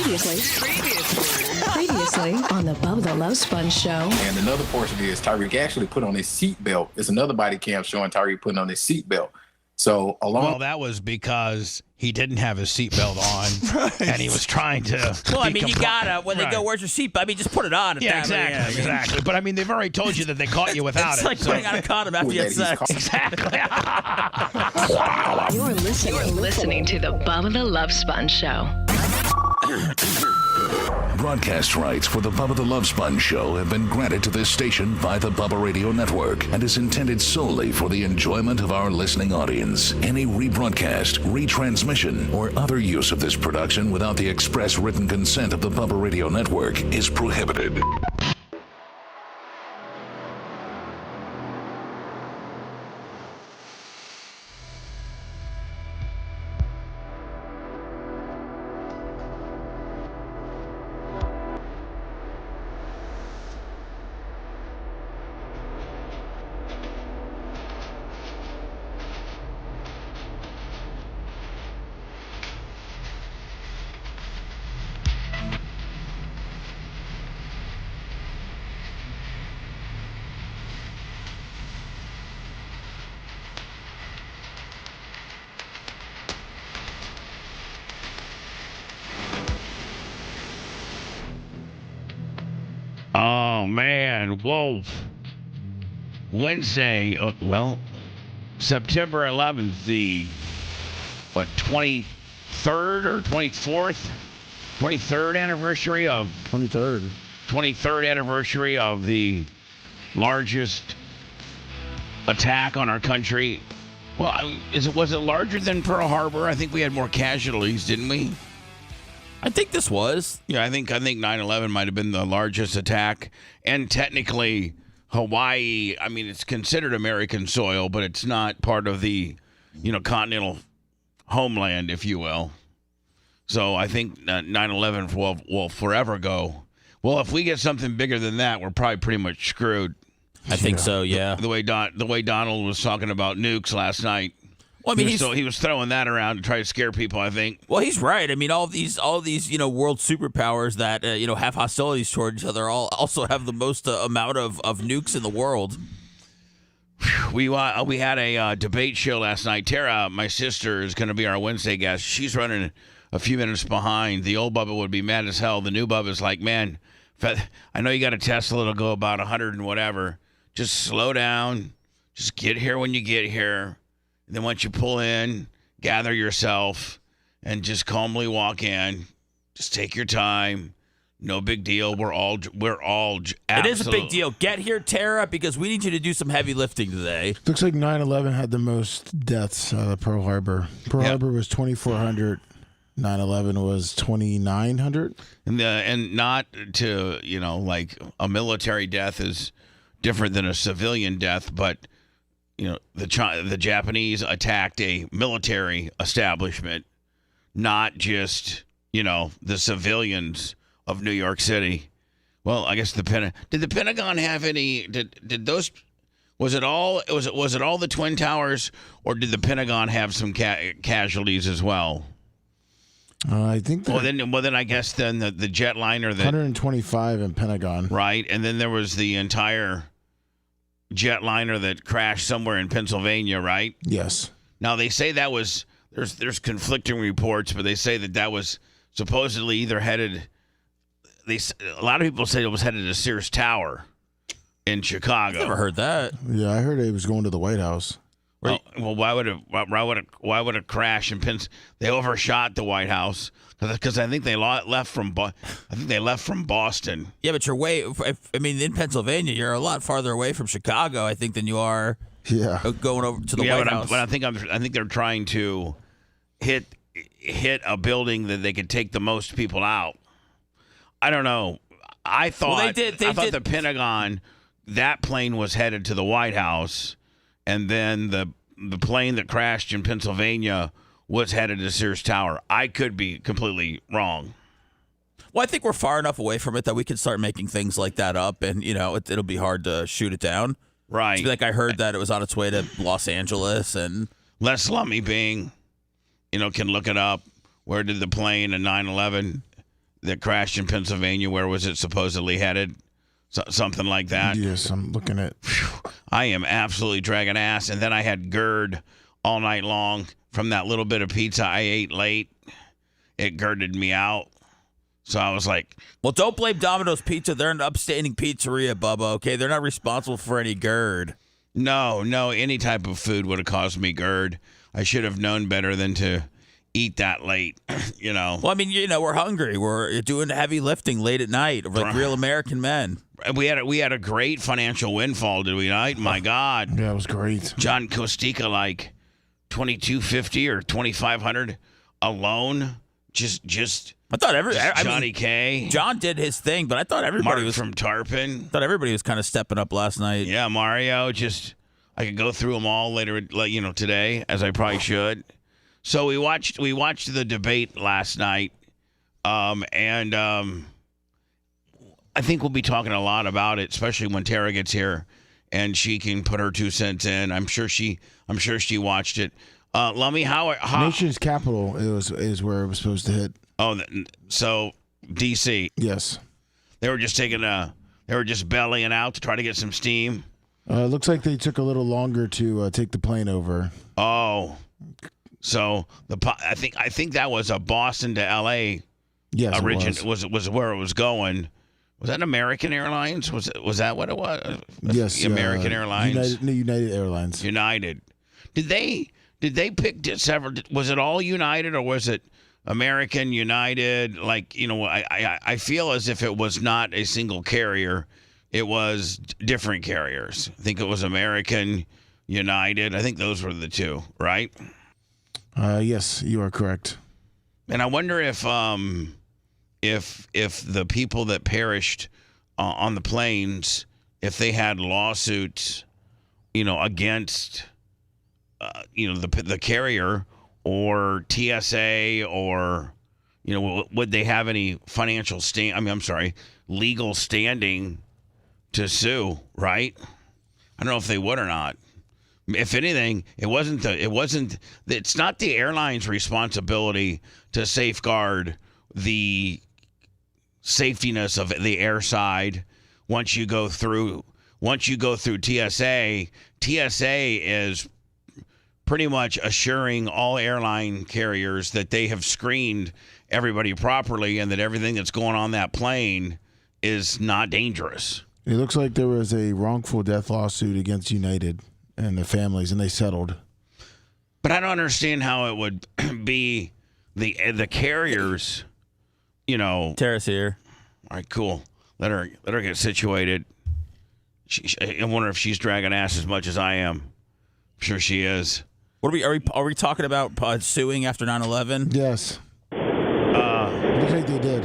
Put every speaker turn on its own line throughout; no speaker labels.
Previously on the Bubba the Love Sponge show.
And another portion is Tyreek actually put on his seatbelt. There's another body cam showing Tyreek putting on his seatbelt. So
Well, that was because he didn't have his seatbelt on, right. And he was trying to.
Well, I mean, you gotta when they go, "Where's your seatbelt?" I mean, just put it on.
Exactly. But I mean, they've already told you that they caught you without
it's
it.
Like putting on a condom after you had sex.
Exactly.
You're listening to the Bubba the Love Sponge show.
Broadcast rights for the Bubba the Love Sponge show have been granted to this station by the Bubba Radio Network and is intended solely for the enjoyment of our listening audience. Any rebroadcast, retransmission, or other use of this production without the express written consent of the Bubba Radio Network is prohibited.
Oh, man. Whoa. Wednesday, September 11th, the, 23rd or 24th? 23rd anniversary of... 23rd anniversary of the largest attack on our country. Well, was it larger than Pearl Harbor? I think we had more casualties, didn't we?
I think this was.
Yeah, I think 9/11 might have been the largest attack. And technically, Hawaii, I mean, it's considered American soil, but it's not part of the, continental homeland, if you will. So I think 9/11 will forever go. Well, if we get something bigger than that, we're probably pretty much screwed.
I think so, yeah.
The way Donald was talking about nukes last night. Well, I mean, he was throwing that around to try to scare people, I think.
Well, he's right. I mean, all these world superpowers that have hostilities toward each other also have the most amount of nukes in the world.
We had a debate show last night. Tara, my sister, is going to be our Wednesday guest. She's running a few minutes behind. The old Bubba would be mad as hell. The new Bubba's like, man, I know you got a Tesla that'll go about 100 and whatever. Just slow down. Just get here when you get here. And then once you pull in, gather yourself and just calmly walk in. Just take your time. No big deal. We're all absolutely.
It is a big deal. Get here, Tara, because we need you to do some heavy lifting today.
Looks like 9/11 had the most deaths out of Pearl Harbor. Pearl Harbor was 2,400. 9/11 was 2,900.
And not to, like a military death is different than a civilian death, but the Japanese attacked a military establishment, not just, the civilians of New York City. Well, I guess did the Pentagon have any, did those, was it all the Twin Towers, or did the Pentagon have some casualties as well?
I think.
Well, then I guess the jetliner
125 in Pentagon.
Right, and then there was the entire jetliner that crashed somewhere in Pennsylvania, right?
Yes.
Now they say that was there's conflicting reports, but they say that was supposedly either headed. A lot of people say it was headed to Sears Tower in Chicago.
Never heard that.
Yeah, I heard it was going to the White House.
Well, why would it crash in Pennsylvania? They overshot the White House because I think they left from Boston.
Yeah, but you're in Pennsylvania, you're a lot farther away from Chicago, I think, than you are.
Yeah.
Going over to the White House.
But I think they're trying to hit a building that they could take the most people out. I don't know. I thought the Pentagon, that plane was headed to the White House. And then the plane that crashed in Pennsylvania was headed to Sears Tower. I could be completely wrong.
Well, I think we're far enough away from it that we can start making things like that up, and it'll be hard to shoot it down.
Right.
Like I heard that it was on its way to Los Angeles, and
Les Lummy Bing, can look it up. Where did the plane in 9/11? that crashed in Pennsylvania. Where was it supposedly headed? Something like that.
Yes, I'm looking at.
I am absolutely dragging ass. And then I had GERD all night long from that little bit of pizza I ate late. It girded me out. So I was like,
well, don't blame Domino's Pizza. They're an upstanding pizzeria, Bubba, okay? They're not responsible for any GERD.
no, any type of food would have caused me GERD. I should have known better than to eat that late, you know.
Well, I mean, we're hungry. We're doing heavy lifting late at night, like real American men.
We had a great financial windfall, did we not? My God.
Yeah, it was great.
John Costica, like $2,250 or $2,500 alone. Just
I thought
Johnny K.
John did his thing, but I thought everybody
Mark
was
from Tarpon.
thought everybody was kind of stepping up last night.
Yeah, Mario. I could go through them all later, today, as I probably should. So we watched the debate last night, and I think we'll be talking a lot about it, especially when Tara gets here, and she can put her 2 cents in. I'm sure she watched it. Lummy, how
Nation's capital is where it was supposed to hit.
Oh, so DC.
Yes.
They were just bellying out to try to get some steam.
It looks like they took a little longer to take the plane over.
Oh, so I think that was a Boston to L.A.
Yes,
was where it was going. Was that American Airlines? Was that what it was?
Yes,
American Airlines.
United Airlines.
United. Did they pick several? Was it all United or was it American, United? I feel as if it was not a single carrier. It was different carriers. I think it was American, United. I think those were the two, right?
Yes, you are correct.
And I wonder if the people that perished on the planes, if they had lawsuits, against, the carrier or TSA or, would they have any legal standing to sue, right? I don't know if they would or not. If anything, it's not the airline's responsibility to safeguard the safetiness of the airside once you go through TSA. TSA is pretty much assuring all airline carriers that they have screened everybody properly and that everything that's going on that plane is not dangerous.
It looks like there was a wrongful death lawsuit against United and the families, and they settled.
But I don't understand how it would be the carriers,
Tara's here.
All right, cool. Let her get situated. I wonder if she's dragging ass as much as I am. I'm sure she is.
What are we talking about suing after 9/11?
Yes. Looks like they did.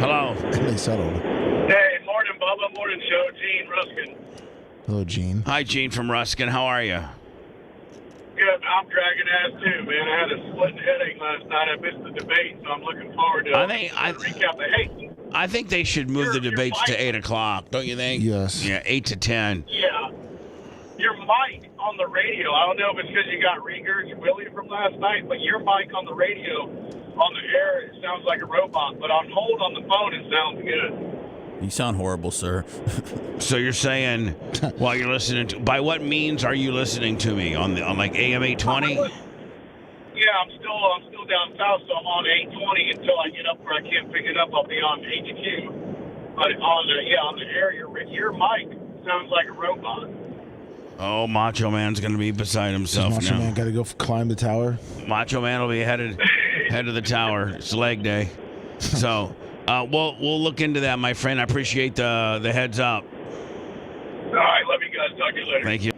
Hello.
And they settled.
Hey, morning, Bubba. Morning, show. Gene Ruskin.
Hello, Gene.
Hi, Gene from Ruskin. How are you?
Good. I'm dragging ass too, man. I had a splitting headache last night. I missed the debate, so I'm looking forward to recap the hate.
I think they should move the debates to 8 o'clock. Don't you think?
Yes.
Yeah, 8 to 10.
Yeah. Your mic on the radio, I don't know if it's because you got regurg Willie from last night, but your mic on the radio, on the air, it sounds like a robot, but on hold on the phone, it sounds good.
You sound horrible, sir.
So you're saying while you're listening to, by what means are you listening to me on like AM 820?
Yeah, I'm still down south, so I'm on 820 until I get up where I can't pick it up. I'll be on HQ. But on the air, your mic sounds like a robot.
Oh, Macho Man's going to be beside himself
Macho
now.
Man got to go climb the tower.
Macho Man will be headed to the tower. It's leg day. So we'll look into that, my friend. I appreciate the heads up.
All right, love you guys. Talk to you later.
Thank you.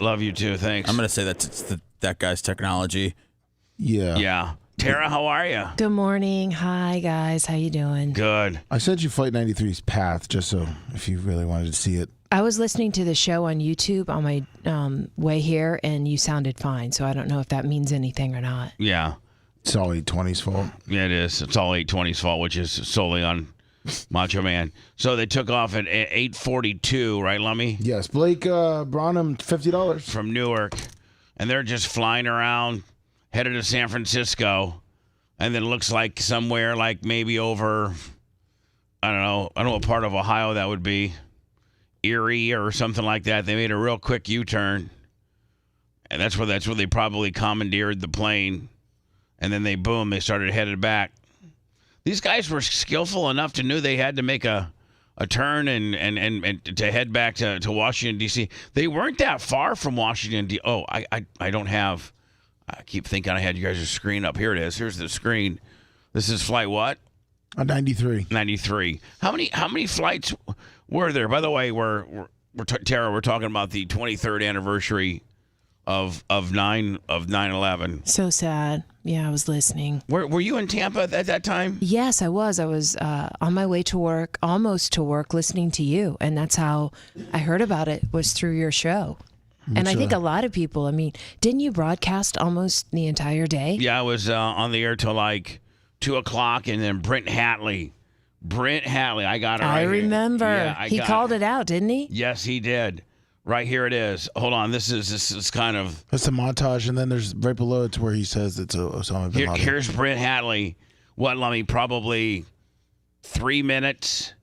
Love you too. Thanks.
I'm gonna say that's that guy's technology.
Yeah.
Yeah. Tara, how are you?
Good morning. Hi, guys. How you doing?
Good.
I sent you Flight 93's path just so if you really wanted to see it.
I was listening to the show on YouTube on my way here, and you sounded fine. So I don't know if that means anything or not.
Yeah.
It's all 820's fault.
Yeah, it is. It's all 820's fault, which is solely on Macho Man. So they took off at 8:42, right, Lummy?
Yes. Blake brought him $50.
From Newark. And they're just flying around, headed to San Francisco. and then it looks like somewhere like maybe over, I don't know what part of Ohio that would be, Erie or something like that. They made a real quick U-turn, and that's where they probably commandeered the plane, and then they started headed back. These guys were skillful enough to know they had to make a turn and to head back to Washington, D.C. They weren't that far from Washington, D.C. Oh, I don't have... I keep thinking I had you guys' screen up. Here it is. Here's the screen. This is flight what?
93.
93. How many flights were there? By the way, Tara, we're talking about the 23rd anniversary of 9/11.
So sad. Yeah, I was listening.
Were you in Tampa at that time?
Yes, I was. I was on my way to work, almost to work, listening to you. And that's how I heard about it, was through your show. And I think a lot of people, I mean, didn't you broadcast almost the entire day?
Yeah, I was on the air till like 2 o'clock, and then Brent Hatley, I got it right
I
here.
remember.
Yeah,
he called it out, didn't he?
Yes, he did. Right here it is. Hold on. This is kind of...
That's the montage, and then there's right below it's where he says it's Osama bin Laden.
Here's Brent Hatley. What, Lummy, probably 3 minutes...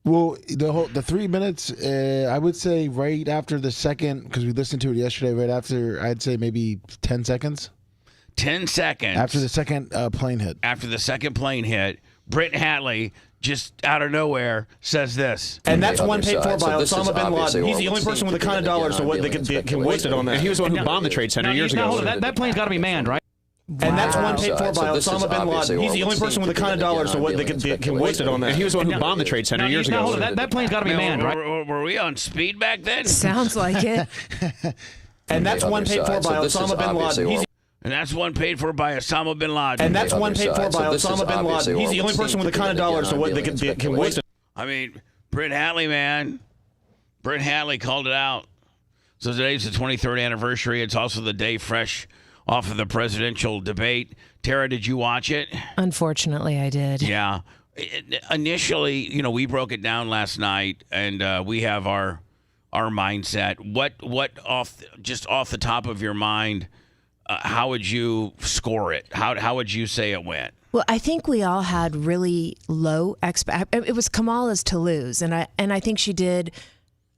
Well, the 3 minutes, I would say right after the second, because we listened to it yesterday, right after, I'd say maybe 10 seconds.
10 seconds.
After the second plane hit.
After the second plane hit, Brent Hatley, just out of nowhere, says this.
And that's one paid for by Osama bin Laden. He's the only person with the kind of dollars that can waste it on that. And he was the one who bombed the Trade Center years ago.
That plane's got to be manned, right?
And that's one paid for by Osama bin Laden. He's the only person with the kind of dollars that can waste it on that. And he was the one who bombed the Trade Center years ago.
That plane's got to be manned, right?
Were we on speed back then?
Sounds like it.
And that's one paid for by Osama bin Laden.
And that's one paid for by Osama bin Laden.
And that's one paid for by Osama bin Laden. He's the only person with the kind of dollars that can waste it.
I mean, Brent Hatley, man. Brent Hatley called it out. So today's the 23rd anniversary. It's also the day fresh off of the presidential debate. Tara, did you watch it?
Unfortunately, I did.
Yeah. Initially, we broke it down last night, and we have our mindset. What off the top of your mind, how would you score it? How would you say it went?
Well, I think we all had really low it was Kamala's to lose, and I think she did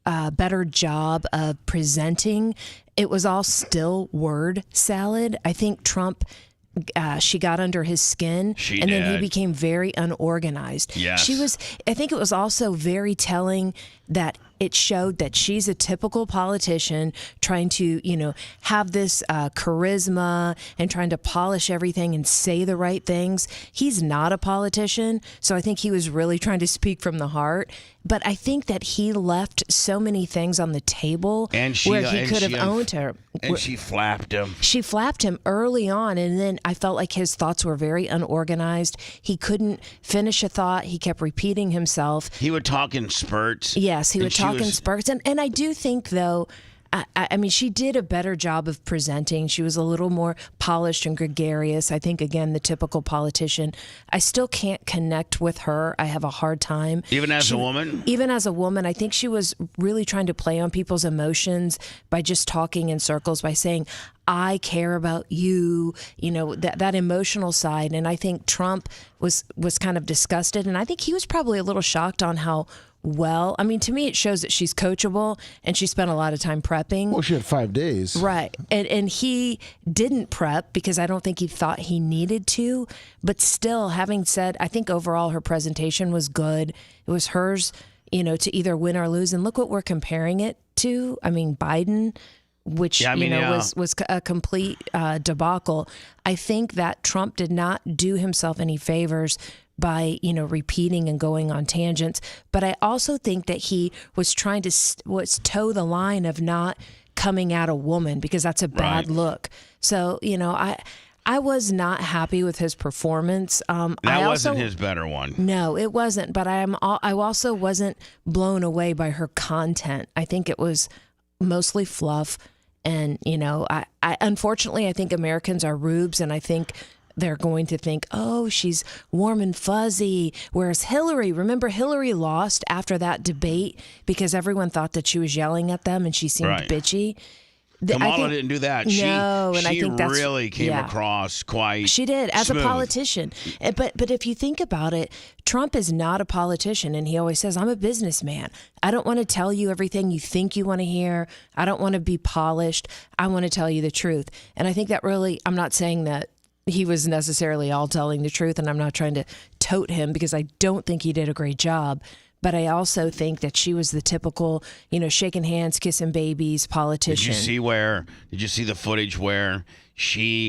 a better job of presenting. It was all still word salad. I think Trump, she got under his skin, then he became very unorganized.
Yes.
I think it was also very telling that it showed that she's a typical politician trying to, have this charisma and trying to polish everything and say the right things. He's not a politician, so I think he was really trying to speak from the heart. But I think that he left so many things on the table where he could have owned her.
And she flapped him.
She flapped him early on, and then I felt like his thoughts were very unorganized. He couldn't finish a thought. He kept repeating himself.
He would talk in spurts.
Yes, he would talk in spurts. And I do think, though, I mean, she did a better job of presenting. She was a little more polished and gregarious. I think, again, the typical politician. I still can't connect with her. I have a hard time.
Even as a woman?
Even as a woman, I think she was really trying to play on people's emotions by just talking in circles, by saying, I care about you, that emotional side. And I think Trump was kind of disgusted. And I think he was probably a little shocked on how well. I mean, to me, it shows that she's coachable, and she spent a lot of time prepping.
Well, she had 5 days.
Right. And he didn't prep because I don't think he thought he needed to. But still, having said, I think overall her presentation was good. It was hers, to either win or lose. And look what we're comparing it to. I mean, Biden, which, was a complete debacle. I think that Trump did not do himself any favors by, repeating and going on tangents. But I also think that he was trying to toe the line of not coming at a woman, because that's a bad look. So, I was not happy with his performance.
That wasn't his better one.
No, it wasn't. But I also wasn't blown away by her content. I think it was mostly fluff. And, I unfortunately, I think Americans are rubes, and I think they're going to think, oh, she's warm and fuzzy. Whereas Hillary lost after that debate because everyone thought that she was yelling at them and she seemed bitchy.
Kamala didn't do that.
No, and I think that's
really came across quite.
She did as
smooth.
a politician. But if you think about it, Trump is not a politician, and he always says, "I'm a businessman. I don't want to tell you everything you think you want to hear. I don't want to be polished. I want to tell you the truth." And I think that really, I'm not saying that he was necessarily all telling the truth, and I'm not trying to tote him because I don't think he did a great job. But I also think that she was the typical, shaking hands, kissing babies politician.
Did you see the footage where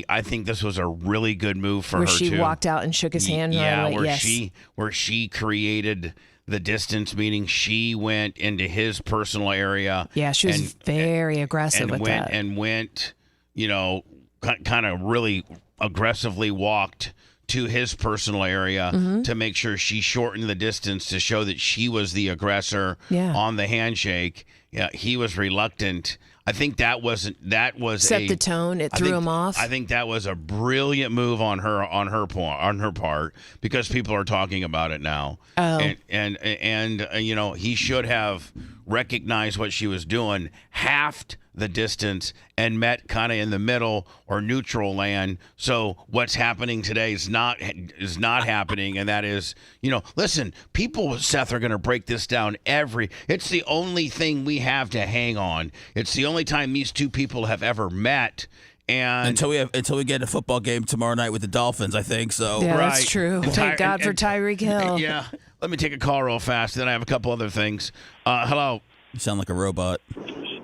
I think this was a really good move for her too.
Where she walked out and shook his hand.
Yeah,
right
where she created the distance, meaning she went into his personal area.
Yeah, she was very aggressive with that.
And went, kind of really aggressively walked to his personal area to make sure she shortened the distance to show that she was the aggressor on the handshake. Yeah, he was reluctant. I think that was
set the tone. It threw him off.
I think that was a brilliant move on her part because people are talking about it now.
Oh.
And he should have recognized what she was doing, halved the distance, and met kind of in the middle or neutral land. So what's happening today is not happening, and that is, listen, people, Seth, are going to break this down it's the only thing we have to hang on. It's the only time these two people have ever met. And
until we get a football game tomorrow night with the Dolphins, I think so.
Yeah, that's true. Thank God for Tyreek Hill.
Yeah. Let me take a call real fast. Then I have a couple other things. Hello.
You sound like a robot.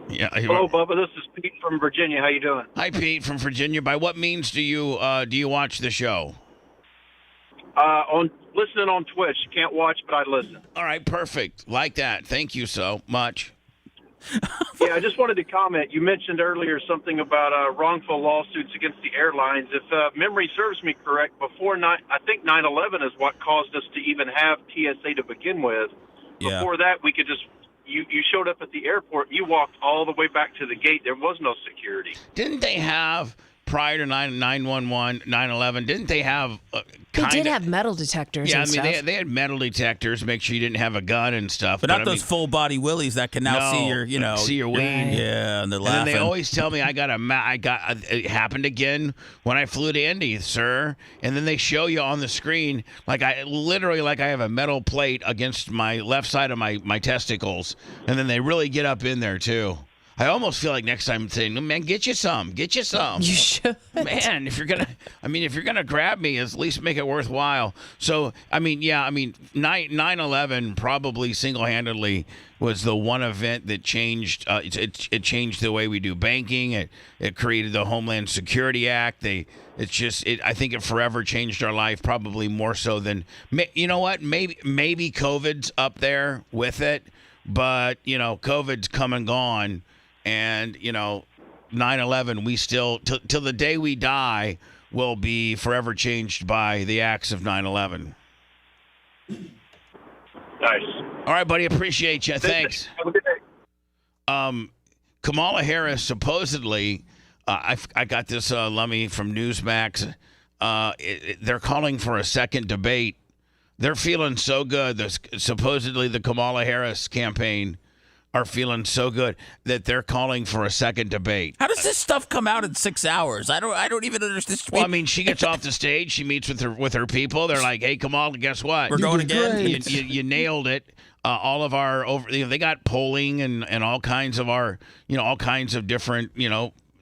Yeah.
Hello, Bubba. This is Pete from Virginia. How you doing?
Hi, Pete from Virginia. By what means do you watch the show?
On listening on Twitch. Can't watch, but I listen.
All right, perfect. Like that. Thank you so much.
Yeah, I just wanted to comment. You mentioned earlier something about wrongful lawsuits against the airlines. If memory serves me correct, I think 9/11 is what caused us to even have TSA to begin with.
Yeah.
Before that, we could just you showed up at the airport. You walked all the way back to the gate. There was no security.
Didn't they have prior to 9/11, 9/11? Didn't they have?
They did have metal detectors.
Yeah,
and stuff.
They had metal detectors to make sure you didn't have a gun and stuff.
But not those full body willies that can now see your,
see your wing.
Yeah, and they're laughing.
And then they always tell me it happened again when I flew to Indy, sir. And then they show you on the screen like I have a metal plate against my left side of my testicles, and then they really get up in there too. I almost feel like next time saying, man, get you some.
You should.
Man, if you're gonna grab me, at least make it worthwhile. So, 9/11 probably single-handedly was the one event that changed. It changed the way we do banking. It created the Homeland Security Act. I think it forever changed our life, probably more so than, you know what? Maybe COVID's up there with it, but COVID's come and gone. And, 9/11, we still, till the day we die, will be forever changed by the acts of 9/11.
Nice.
All right, buddy. Appreciate you. Thanks.
Have a good day.
Kamala Harris, supposedly, I got this Lummy from Newsmax. They're calling for a second debate. They're feeling so good. Supposedly, the Kamala Harris campaign are feeling so good that they're calling for a second debate.
How does this stuff come out in 6 hours? I don't even understand.
Well, she gets off the stage, she meets with her people. They're like, "Hey, Kamala, guess what?
We're going again.
You nailed it. All of our they got polling and all kinds of all kinds of different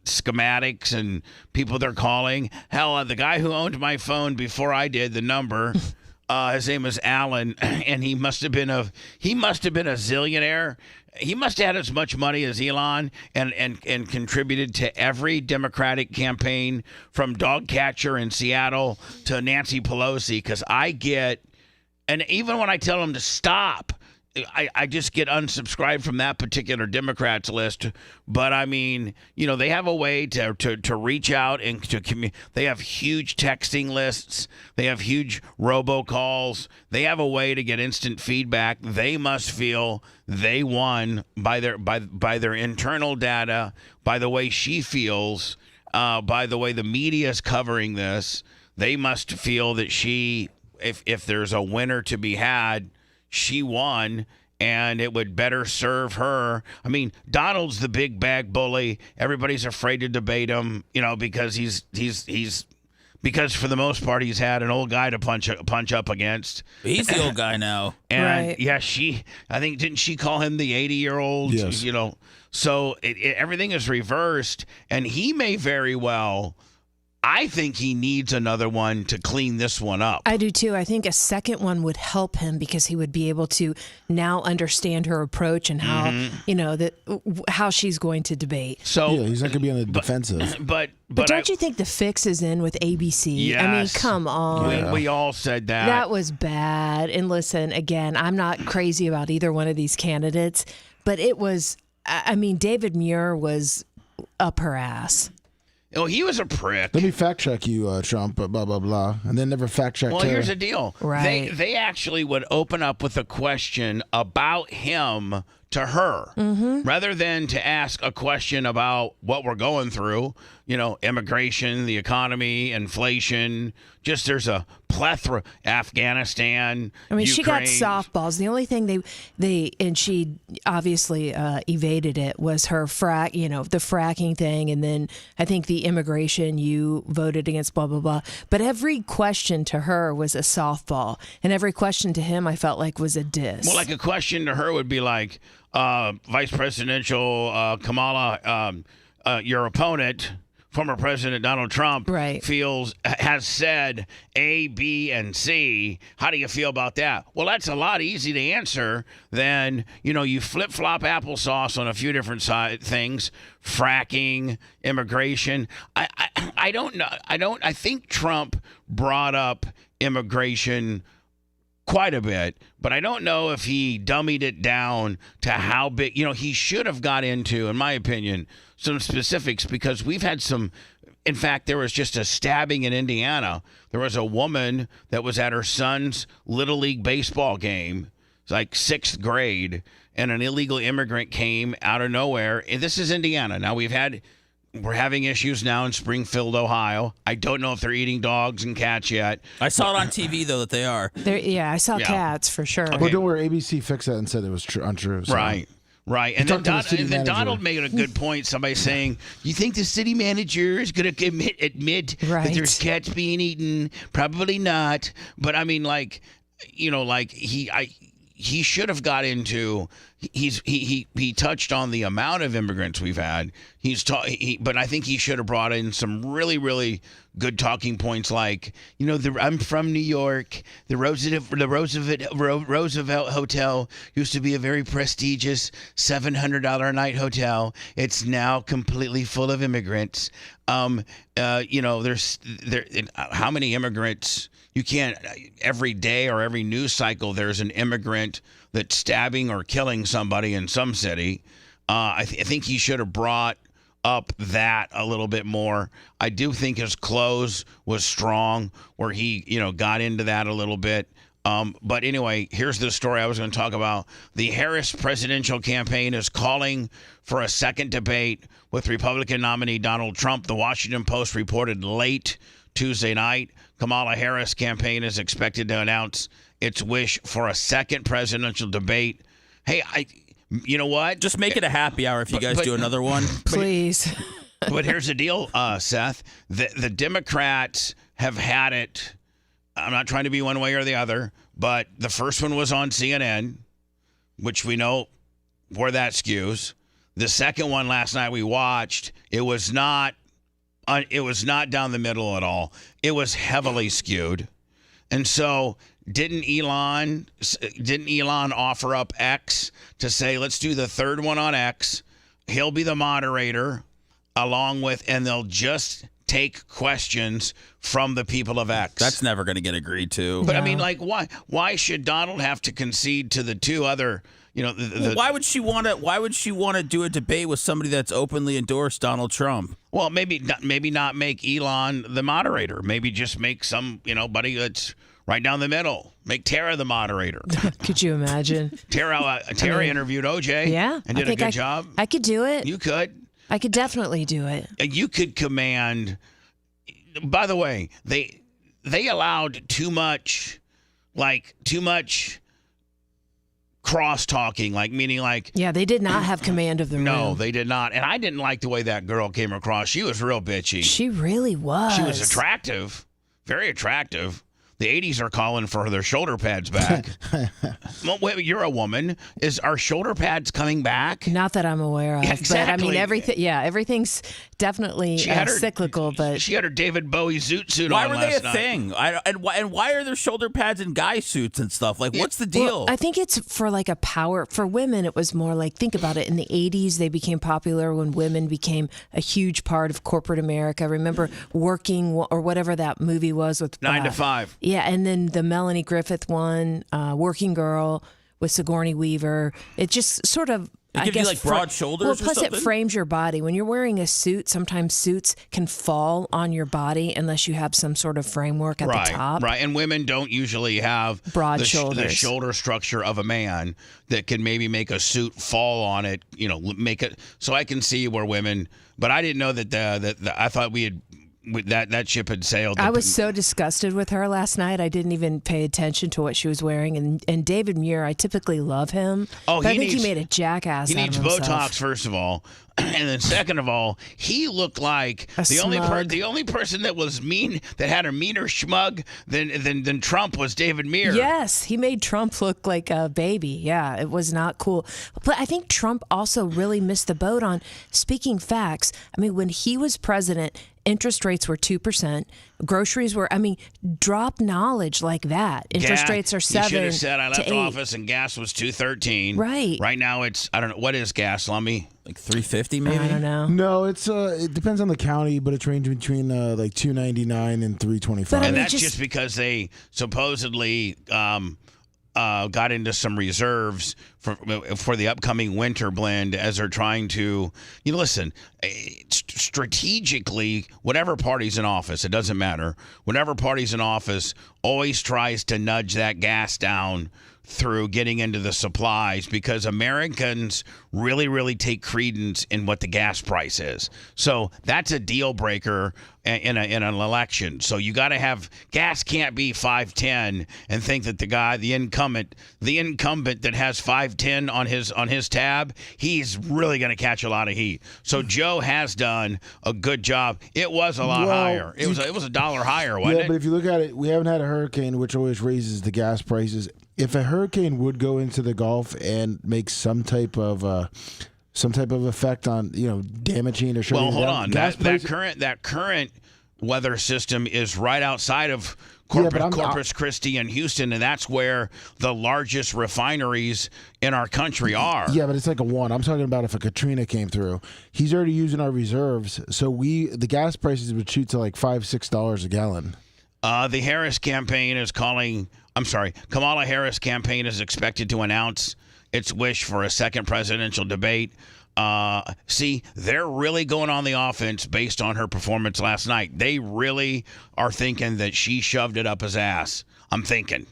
schematics and people they're calling. Hell, the guy who owned my phone before I did, the number." His name is Alan, and he must have been a zillionaire. He must have had as much money as Elon and contributed to every Democratic campaign from dog catcher in Seattle to Nancy Pelosi, because and even when I tell him to stop, I just get unsubscribed from that particular Democrats list. But they have a way to reach out and to communicate. They have huge texting lists. They have huge robocalls. They have a way to get instant feedback. They must feel they won by their internal data, by the way she feels, by the way the media is covering this. They must feel that if there's a winner to be had, she won, and it would better serve her. I mean, Donald's the big bag bully. Everybody's afraid to debate him, because he's because for the most part he's had an old guy to punch up against.
He's the old guy now.
And
right.
yeah, I think didn't she call him the 80-year-old?
Yes.
So everything is reversed, and he may very well. I think he needs another one to clean this one up.
I do too. I think a second one would help him because he would be able to now understand her approach and how, how she's going to debate.
So
yeah, he's not going to be on the defensive.
But don't you think the fix is in with ABC?
Yes.
I mean, come on.
We all said that.
That was bad. And listen, again, I'm not crazy about either one of these candidates, but it was, David Muir was up her ass.
Oh, he was a prick.
Let me fact check you, Trump, blah, blah, blah. And then never fact check her.
Well, here's the deal.
Right.
They actually would open up with a question about him to her rather than to ask a question about what we're going through, immigration, the economy, inflation. Just there's a plethora. Afghanistan.
She got
Ukraine.
softballs. The only thing and she obviously evaded it was her the fracking thing, and then I think the immigration you voted against, blah blah blah. But every question to her was a softball, and every question to him I felt like was a diss.
Well, like a question to her would be like, Vice Presidential Kamala, your opponent, former President Donald Trump,
right,
has said A, B, and C. How do you feel about that? Well, that's a lot easy to answer than, you flip-flop applesauce on a few different things, fracking, immigration. I don't know. I think Trump brought up immigration quite a bit, but I don't know if he dummied it down to how big. He should have got into, in my opinion, some specifics, because we've had some. In fact, there was just a stabbing in Indiana. There was a woman that was at her son's Little League baseball game. It's like 6th grade, and an illegal immigrant came out of nowhere. And this is Indiana. Now we're having issues now in Springfield, Ohio. I don't know if they're eating dogs and cats yet.
I saw it on TV, though, that they are.
I saw cats for sure.
Okay.
Well, don't worry. ABC fixed that and said it was untrue. So.
Right. And then Donald made a good point. Somebody saying, you think the city manager is going to admit that there's cats being eaten? Probably not. But I mean, he should have got into. He touched on the amount of immigrants we've had. But I think he should have brought in some really, really good talking points, like I'm from New York. The Roosevelt Hotel used to be a very prestigious $700 a night hotel. It's now completely full of immigrants. There's how many immigrants? You can't, every day or every news cycle, there's an immigrant that's stabbing or killing somebody in some city. I think he should have brought up that a little bit more. I do think his close was strong, where he, got into that a little bit. But anyway, here's the story I was going to talk about. The Harris presidential campaign is calling for a second debate with Republican nominee Donald Trump. The Washington Post reported late Tuesday night. Kamala Harris campaign is expected to announce its wish for a second presidential debate. Hey, you know what?
Just make it a happy hour if you guys do another one.
Please.
But here's the deal, Seth. The Democrats have had it. I'm not trying to be one way or the other, but the first one was on CNN, which we know where that skews. The second one last night we watched, it was not down the middle at all. It was heavily skewed. And so didn't Elon offer up X to say, let's do the third one on X. He'll be the moderator and they'll just take questions from the people of X.
That's never going to get agreed to.
But I mean, why should Donald have to concede to the two other,
why would she want to do a debate with somebody that's openly endorsed Donald Trump?
Well, maybe not make Elon the moderator. Maybe just make some, buddy that's right down the middle. Make Tara the moderator.
Could you imagine?
Tara interviewed OJ.
Yeah.
And did a good job.
I could do it.
You could.
I could definitely do it.
You could command. By the way, they allowed too much cross-talking, meaning
Yeah, they did not have command of the room.
No, they did not. And I didn't like the way that girl came across. She was real bitchy.
She really was.
She was attractive, very attractive. The 80s are calling for their shoulder pads back. Well, wait, you're a woman. Are shoulder pads coming back?
Not that I'm aware of.
Yeah, exactly.
But everything's definitely cyclical. But
she had her David Bowie suit
why
on
were
last
they a
night.
thing? And why are there shoulder pads in guy suits and stuff? What's the deal?
Well, I think it's for a power. For women, it was more think about it. In the 80s, they became popular when women became a huge part of corporate America. Remember Working or whatever that movie was with
9 to 5.
Yeah, and then the Melanie Griffith one, Working Girl with Sigourney Weaver. It just sort of,
I guess, you broad shoulders.
Well,
or
plus
something?
it frames your body. When you're wearing a suit, sometimes suits can fall on your body unless you have some sort of framework at the top.
Right, and women don't usually have
broad
shoulders. The shoulder structure of a man that can maybe make a suit fall on it. Make it so I can see where women. But I didn't know that I thought we had. That ship had sailed.
I was so disgusted with her last night. I didn't even pay attention to what she was wearing. And David Muir, I typically love him. But I think he made a jackass out of himself.
He needs Botox, first of all. And then second of all, he looked like the only person that was mean, that had a meaner schmug than Trump was David Muir.
Yes, he made Trump look like a baby. Yeah, it was not cool. But I think Trump also really missed the boat on speaking facts. I mean, when he was president, interest rates were 2%. Groceries were, drop knowledge like that. Interest rates are 7
You should have said I left
to 8.
office and gas was $2.13.
Right.
Right now it's, I don't know, what is gas, Lummy?
$3.50 maybe?
I don't know.
No, it's it depends on the county, but it's ranging between $2.99 and $3.25.
And that's just because they supposedly got into some reserves for the upcoming winter blend as they're trying to, listen, strategically, whatever party's in office, it doesn't matter. Whatever party's in office always tries to nudge that gas down through getting into the supplies because Americans really, really take credence in what the gas price is. So that's a deal breaker in an election. So you got to have gas can't be $5.10 and think that the incumbent that has $5.10 on his tab, he's really going to catch a lot of heat. So Joe has done a good job. It was a lot higher. It was $1 higher, wasn't it?
Yeah, but if you look at it, we haven't had a hurricane, which always raises the gas prices. If a hurricane would go into the Gulf and make some type of effect on damaging or shutting
well, hold
down,
on. That current weather system is right outside of Corpus Christi and Houston, and that's where the largest refineries in our country are.
Yeah, but it's like a one. I'm talking about if a Katrina came through. He's already using our reserves, so the gas prices would shoot to like $5-6 a gallon.
The Harris campaign is calling. I'm sorry, Kamala Harris campaign is expected to announce its wish for a second presidential debate. See, they're really going on the offense based on her performance last night. They really are thinking that she shoved it up his ass. I'm thinking.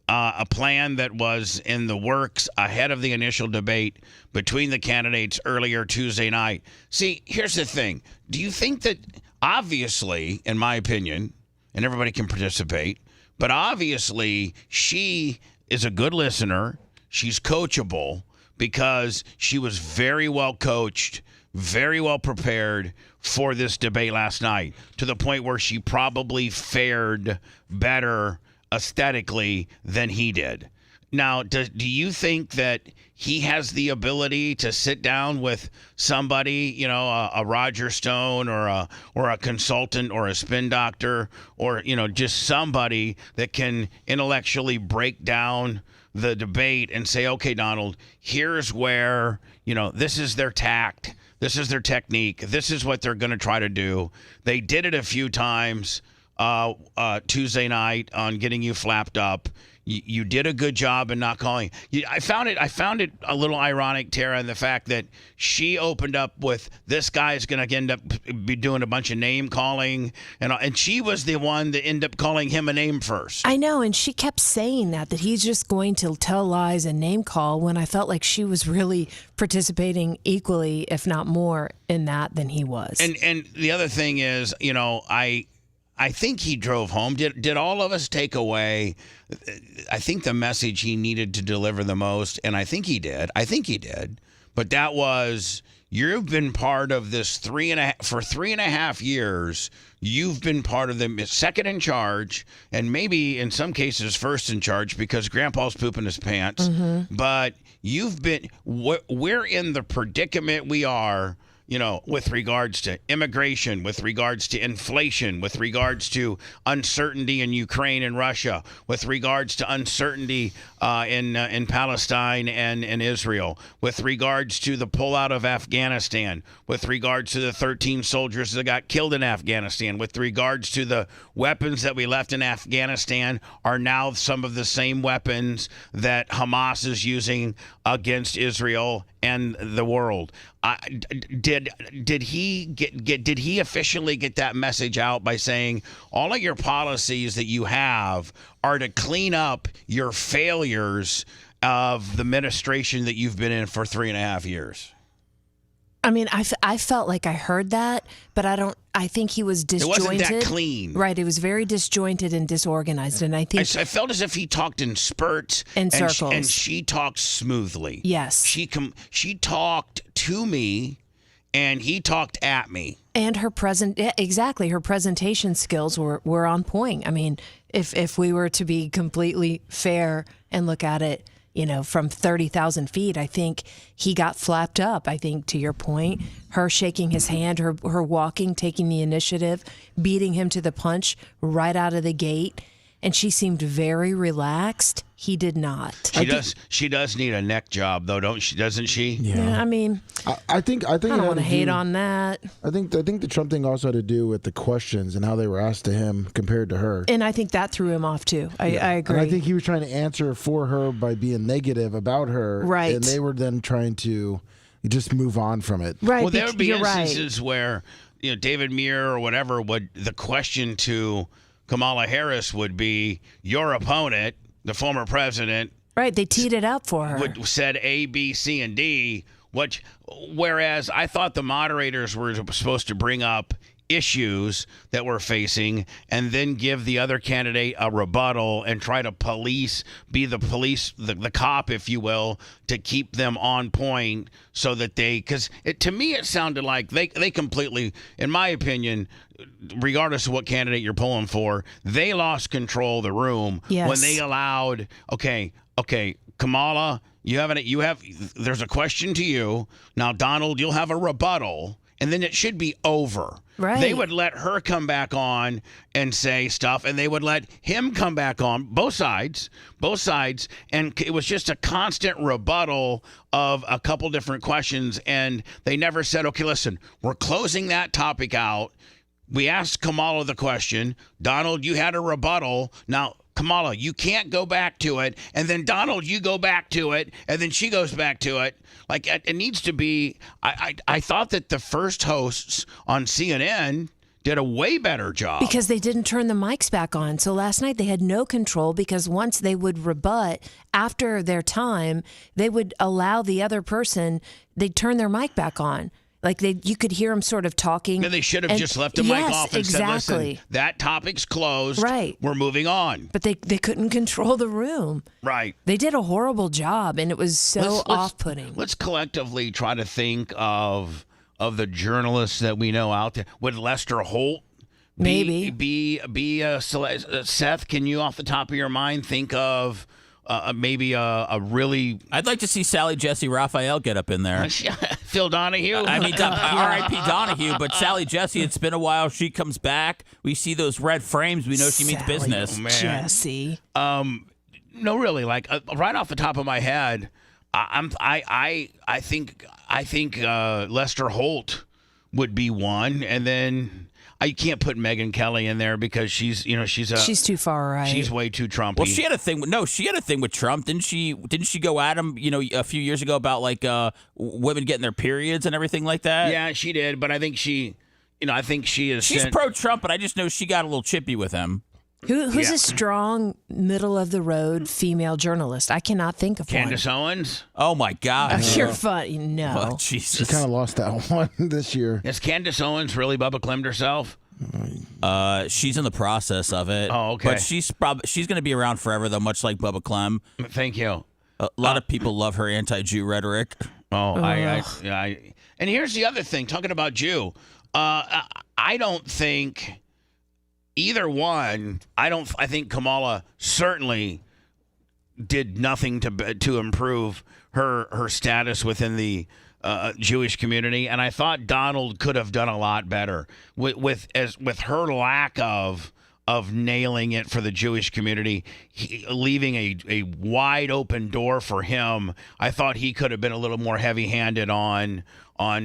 A plan that was in the works ahead of the initial debate between the candidates earlier Tuesday night. See, here's the thing. Do you think that, obviously, in my opinion, and everybody can participate, but obviously she is a good listener. She's coachable because she was very well coached, very well prepared for this debate last night, to the point where she probably fared better aesthetically than he did. Now, do you think that he has the ability to sit down with somebody, a Roger Stone or a consultant or a spin doctor or, just somebody that can intellectually break down the debate and say, okay, Donald, here's where, this is their tact. This is their technique. This is what they're going to try to do. They did it a few times Tuesday night on getting you flapped up. You did a good job in not calling. I found it a little ironic, Tara, in the fact that she opened up with, this guy's going to end up be doing a bunch of name calling, and she was the one that ended up calling him a name first.
I know, and she kept saying that he's just going to tell lies and name call, when I felt like she was really participating equally, if not more, in that than he was.
And the other thing is, I think he drove home. Did all of us take away, I think, the message he needed to deliver the most? And I think he did. But that was, you've been part of this for 3.5 years. You've been part of the second in charge, and maybe in some cases first in charge because Grandpa's pooping his pants.
Mm-hmm.
But we're in the predicament we are, with regards to immigration, with regards to inflation, with regards to uncertainty in Ukraine and Russia, with regards to uncertainty in Palestine and in Israel, with regards to the pullout of Afghanistan, with regards to the 13 soldiers that got killed in Afghanistan, with regards to the weapons that we left in Afghanistan are now some of the same weapons that Hamas is using against Israel and the world. Did he officially get that message out by saying all of your policies that you have are to clean up your failures of the administration that you've been in for 3.5 years?
I mean, I felt like I heard that, but I think he was disjointed.
It wasn't that clean.
Right. It was very disjointed and disorganized. And I think
I felt as if he talked in spurts
and circles.
And she talked smoothly.
Yes.
She talked to me and he talked at me.
And her her presentation skills were on point. I mean, if we were to be completely fair and look at it, from 30,000 feet, I think he got flapped up. I think, to your point, her shaking his hand, her walking, taking the initiative, beating him to the punch right out of the gate. And she seemed very relaxed. He did not.
She does need a neck job, though, doesn't she?
Yeah. I mean,
I think
I don't want to hate on that.
I think the Trump thing also had to do with the questions and how they were asked to him compared to her.
And I think that threw him off too. I agree.
And I think he was trying to answer for her by being negative about her.
Right.
And they were then trying to just move on from it.
Right.
Well, there would be instances where David Muir or whatever the question to Kamala Harris would be, your opponent, the former president.
Right, they teed it up for her.
Said A, B, C, and D. Whereas I thought the moderators were supposed to bring up issues that we're facing and then give the other candidate a rebuttal and try to be the cop, if you will, to keep them on point so that because to me it sounded like they completely, in my opinion, regardless of what candidate you're pulling for, they lost control of the room when they allowed, okay, Kamala, there's a question to you. Now, Donald, you'll have a rebuttal, and then it should be over.
Right.
They would let her come back on and say stuff, and they would let him come back on, both sides, and it was just a constant rebuttal of a couple different questions, and they never said, okay, listen, we're closing that topic out. We asked Kamala the question. Donald, you had a rebuttal. Now, Kamala, you can't go back to it. And then, Donald, you go back to it. And then she goes back to it. Like, it needs to be. I thought that the first hosts on CNN did a way better job.
Because they didn't turn the mics back on. So last night they had no control because once they would rebut after their time, they would allow the other person, they'd turn their mic back on. Like you could hear them sort of talking.
And they should have just left the mic off and said, listen, that topic's closed.
Right.
We're moving on.
But they couldn't control the room.
Right.
They did a horrible job, and it was so off-putting.
Let's collectively try to think of the journalists that we know out there. Would Lester Holt be Seth, can you off the top of your mind think of maybe a really...
I'd like to see Sally Jesse Raphael get up in there.
Phil Donahue?
I mean, R.I.P. Donahue, but Sally Jesse, it's been a while. She comes back. We see those red frames. We know she means business.
Jesse.
No, really, right off the top of my head, I think Lester Holt would be one, and then... I can't put Megyn Kelly in there because she's
too far right.
She's way too Trumpy.
Well, she had a thing with Trump, didn't she? Didn't she go at him, a few years ago about women getting their periods and everything like that?
Yeah, she did, but I think she is.
She's pro-Trump, but I just know she got a little chippy with him.
Who's a strong, middle-of-the-road female journalist? I cannot think of
Candace
one.
Owens?
Oh, my God.
You're funny. No.
Oh, Jesus.
She kind of lost that one this year.
Has Candace Owens really Bubba Clemmed herself?
She's in the process of it.
Oh, okay.
But she's going to be around forever, though, much like Bubba Clem.
Thank you.
A lot of people love her anti-Jew rhetoric.
Oh, and here's the other thing. Talking about Jew, I don't think either one. I think Kamala certainly did nothing to improve her status within the Jewish community, and I thought Donald could have done a lot better with her lack of nailing it for the Jewish community, leaving a wide open door for him. I thought he could have been a little more heavy-handed on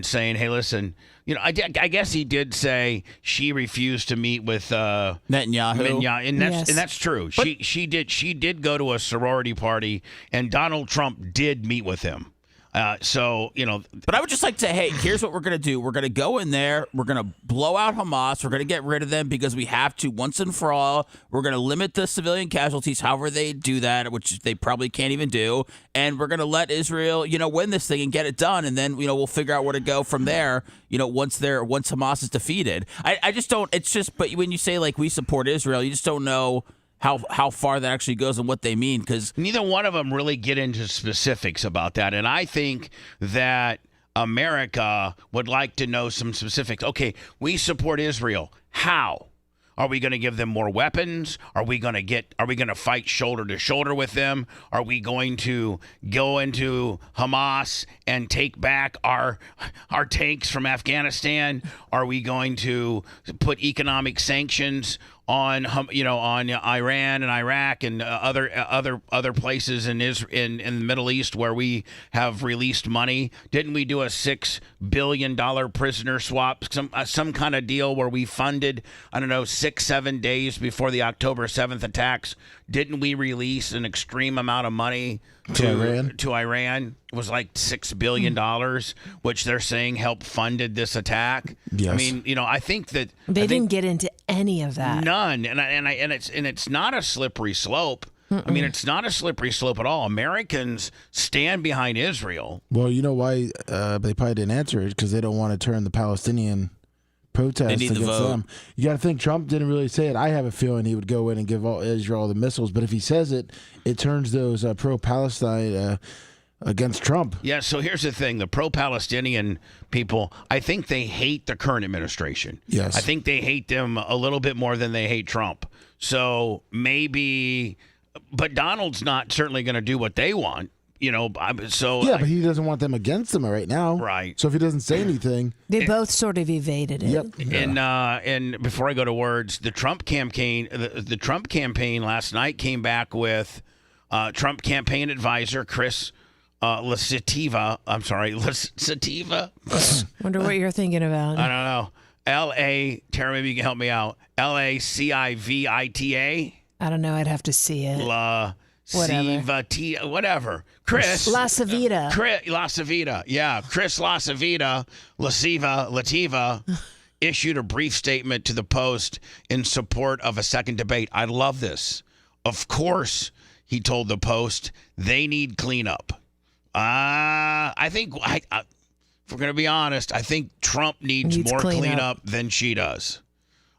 saying, "Hey, listen." I guess he did say she refused to meet with
Netanyahu,
and that's true. But she did go to a sorority party, and Donald Trump did meet with him. But
I would just like to, hey, here's what we're going to do. We're going to go in there. We're going to blow out Hamas. We're going to get rid of them because we have to once and for all. We're going to limit the civilian casualties, however they do that, which they probably can't even do. And we're going to let Israel, win this thing and get it done. And then, we'll figure out where to go from there, once Hamas is defeated. I just don't, but when you say, like, we support Israel, you just don't know how far that actually goes and what they mean, because
neither one of them really get into specifics about that. And I think that America would like to know some specifics. Okay, we support Israel. How? Are we going to give them more weapons? Are we going to fight shoulder to shoulder with them? Are we going to go into Hamas and take back our tanks from Afghanistan? Are we going to put economic sanctions on Iran and Iraq and other places in the Middle East where we have released money? Didn't we do a $6 billion prisoner swap, some kind of deal where we funded, 6-7 days before the October 7th attacks? Didn't we release an extreme amount of money to Iran? It was like $6 billion, which they're saying helped funded this attack.
Yes.
I think that
they didn't get into any of that.
None, and it's not a slippery slope. It's not a slippery slope at all. Americans stand behind Israel.
Well, you know why they probably didn't answer it, because they don't want to turn the Palestinian protests against them. You got to think Trump didn't really say it. I have a feeling he would go in and give Israel all the missiles, but if he says it, it turns those pro-Palestine against Trump.
Yeah, so here's the thing. The pro-Palestinian people, I think they hate the current administration.
Yes.
I think they hate them a little bit more than they hate Trump. So maybe, but Donald's not certainly going to do what they want.
But he doesn't want them against him right now.
Right.
So if he doesn't say anything,
they both sort of evaded it.
Yep.
And before I go to words, the Trump campaign last night came back with Trump campaign advisor Chris Lasativa. I'm sorry, Lasativa.
Wonder what you're thinking about.
I don't know. Tara, maybe you can help me out. Lacivita.
I don't know. I'd have to see it.
Whatever. Chris
Lasavita.
Lasavita. Yeah. Chris Lasavita, Lativa, issued a brief statement to the Post in support of a second debate. I love this. Of course, he told the Post, they need cleanup. I think, if we're going to be honest, I think Trump needs more cleanup than she does.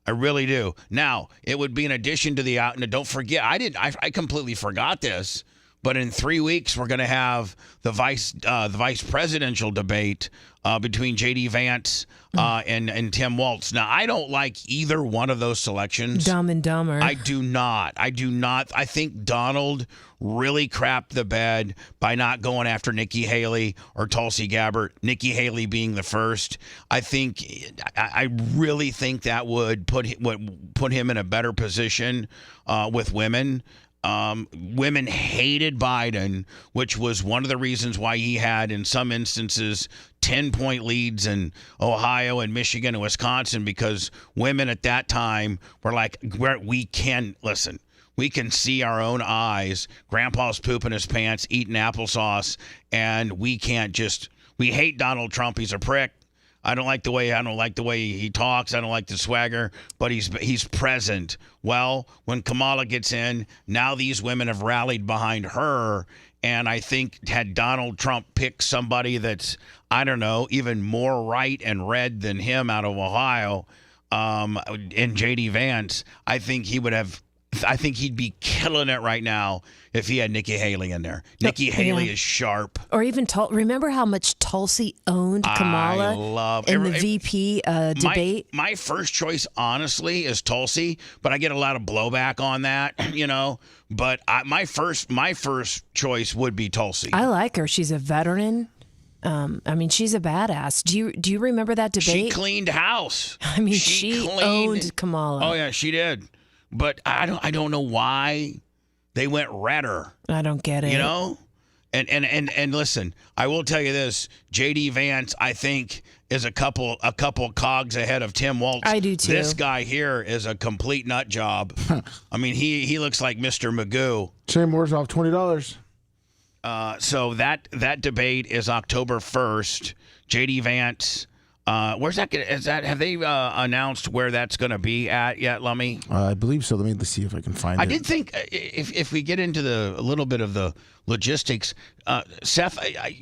I really do. Now, it would be in addition to the out. And don't forget, I completely forgot this. But in 3 weeks, we're going to have the vice presidential debate between J.D. Vance and Tim Walz. Now, I don't like either one of those selections.
Dumb and Dumber.
I do not. I think Donald really crapped the bed by not going after Nikki Haley or Tulsi Gabbard. Nikki Haley being the first. I really think that would put him in a better position with women. Women hated Biden, which was one of the reasons why he had, in some instances, 10-point leads in Ohio and Michigan and Wisconsin, because women at that time were like, we can see our own eyes. Grandpa's pooping his pants, eating applesauce, and we hate Donald Trump. He's a prick. I don't like the way he talks. I don't like the swagger, but he's present. Well, when Kamala gets in, now these women have rallied behind her, and I think had Donald Trump picked somebody that's, I don't know, even more right and red than him out of Ohio, in JD Vance, I think he'd be killing it right now if he had Nikki Haley in there. Nikki Haley is sharp.
Or even remember how much Tulsi owned Kamala in the VP debate?
My first choice, honestly, is Tulsi, but I get a lot of blowback on that, But my first choice would be Tulsi.
I like her. She's a veteran. She's a badass. Do you remember that debate?
She cleaned house.
She owned Kamala.
Oh yeah, she did. But I don't know why they went redder.
I don't get it.
And listen, I will tell you this: JD Vance, I think, is a couple cogs ahead of Tim Walz.
I do too.
This guy here is a complete nut job. He looks like Mr. Magoo.
Shane Moore's off $20.
So that debate is October 1st. JD Vance. Where's that? Have they announced where that's going to be at yet, Lummy?
I believe so. Let me see if I can find it.
I did think if we get into a little bit of the logistics, Seth,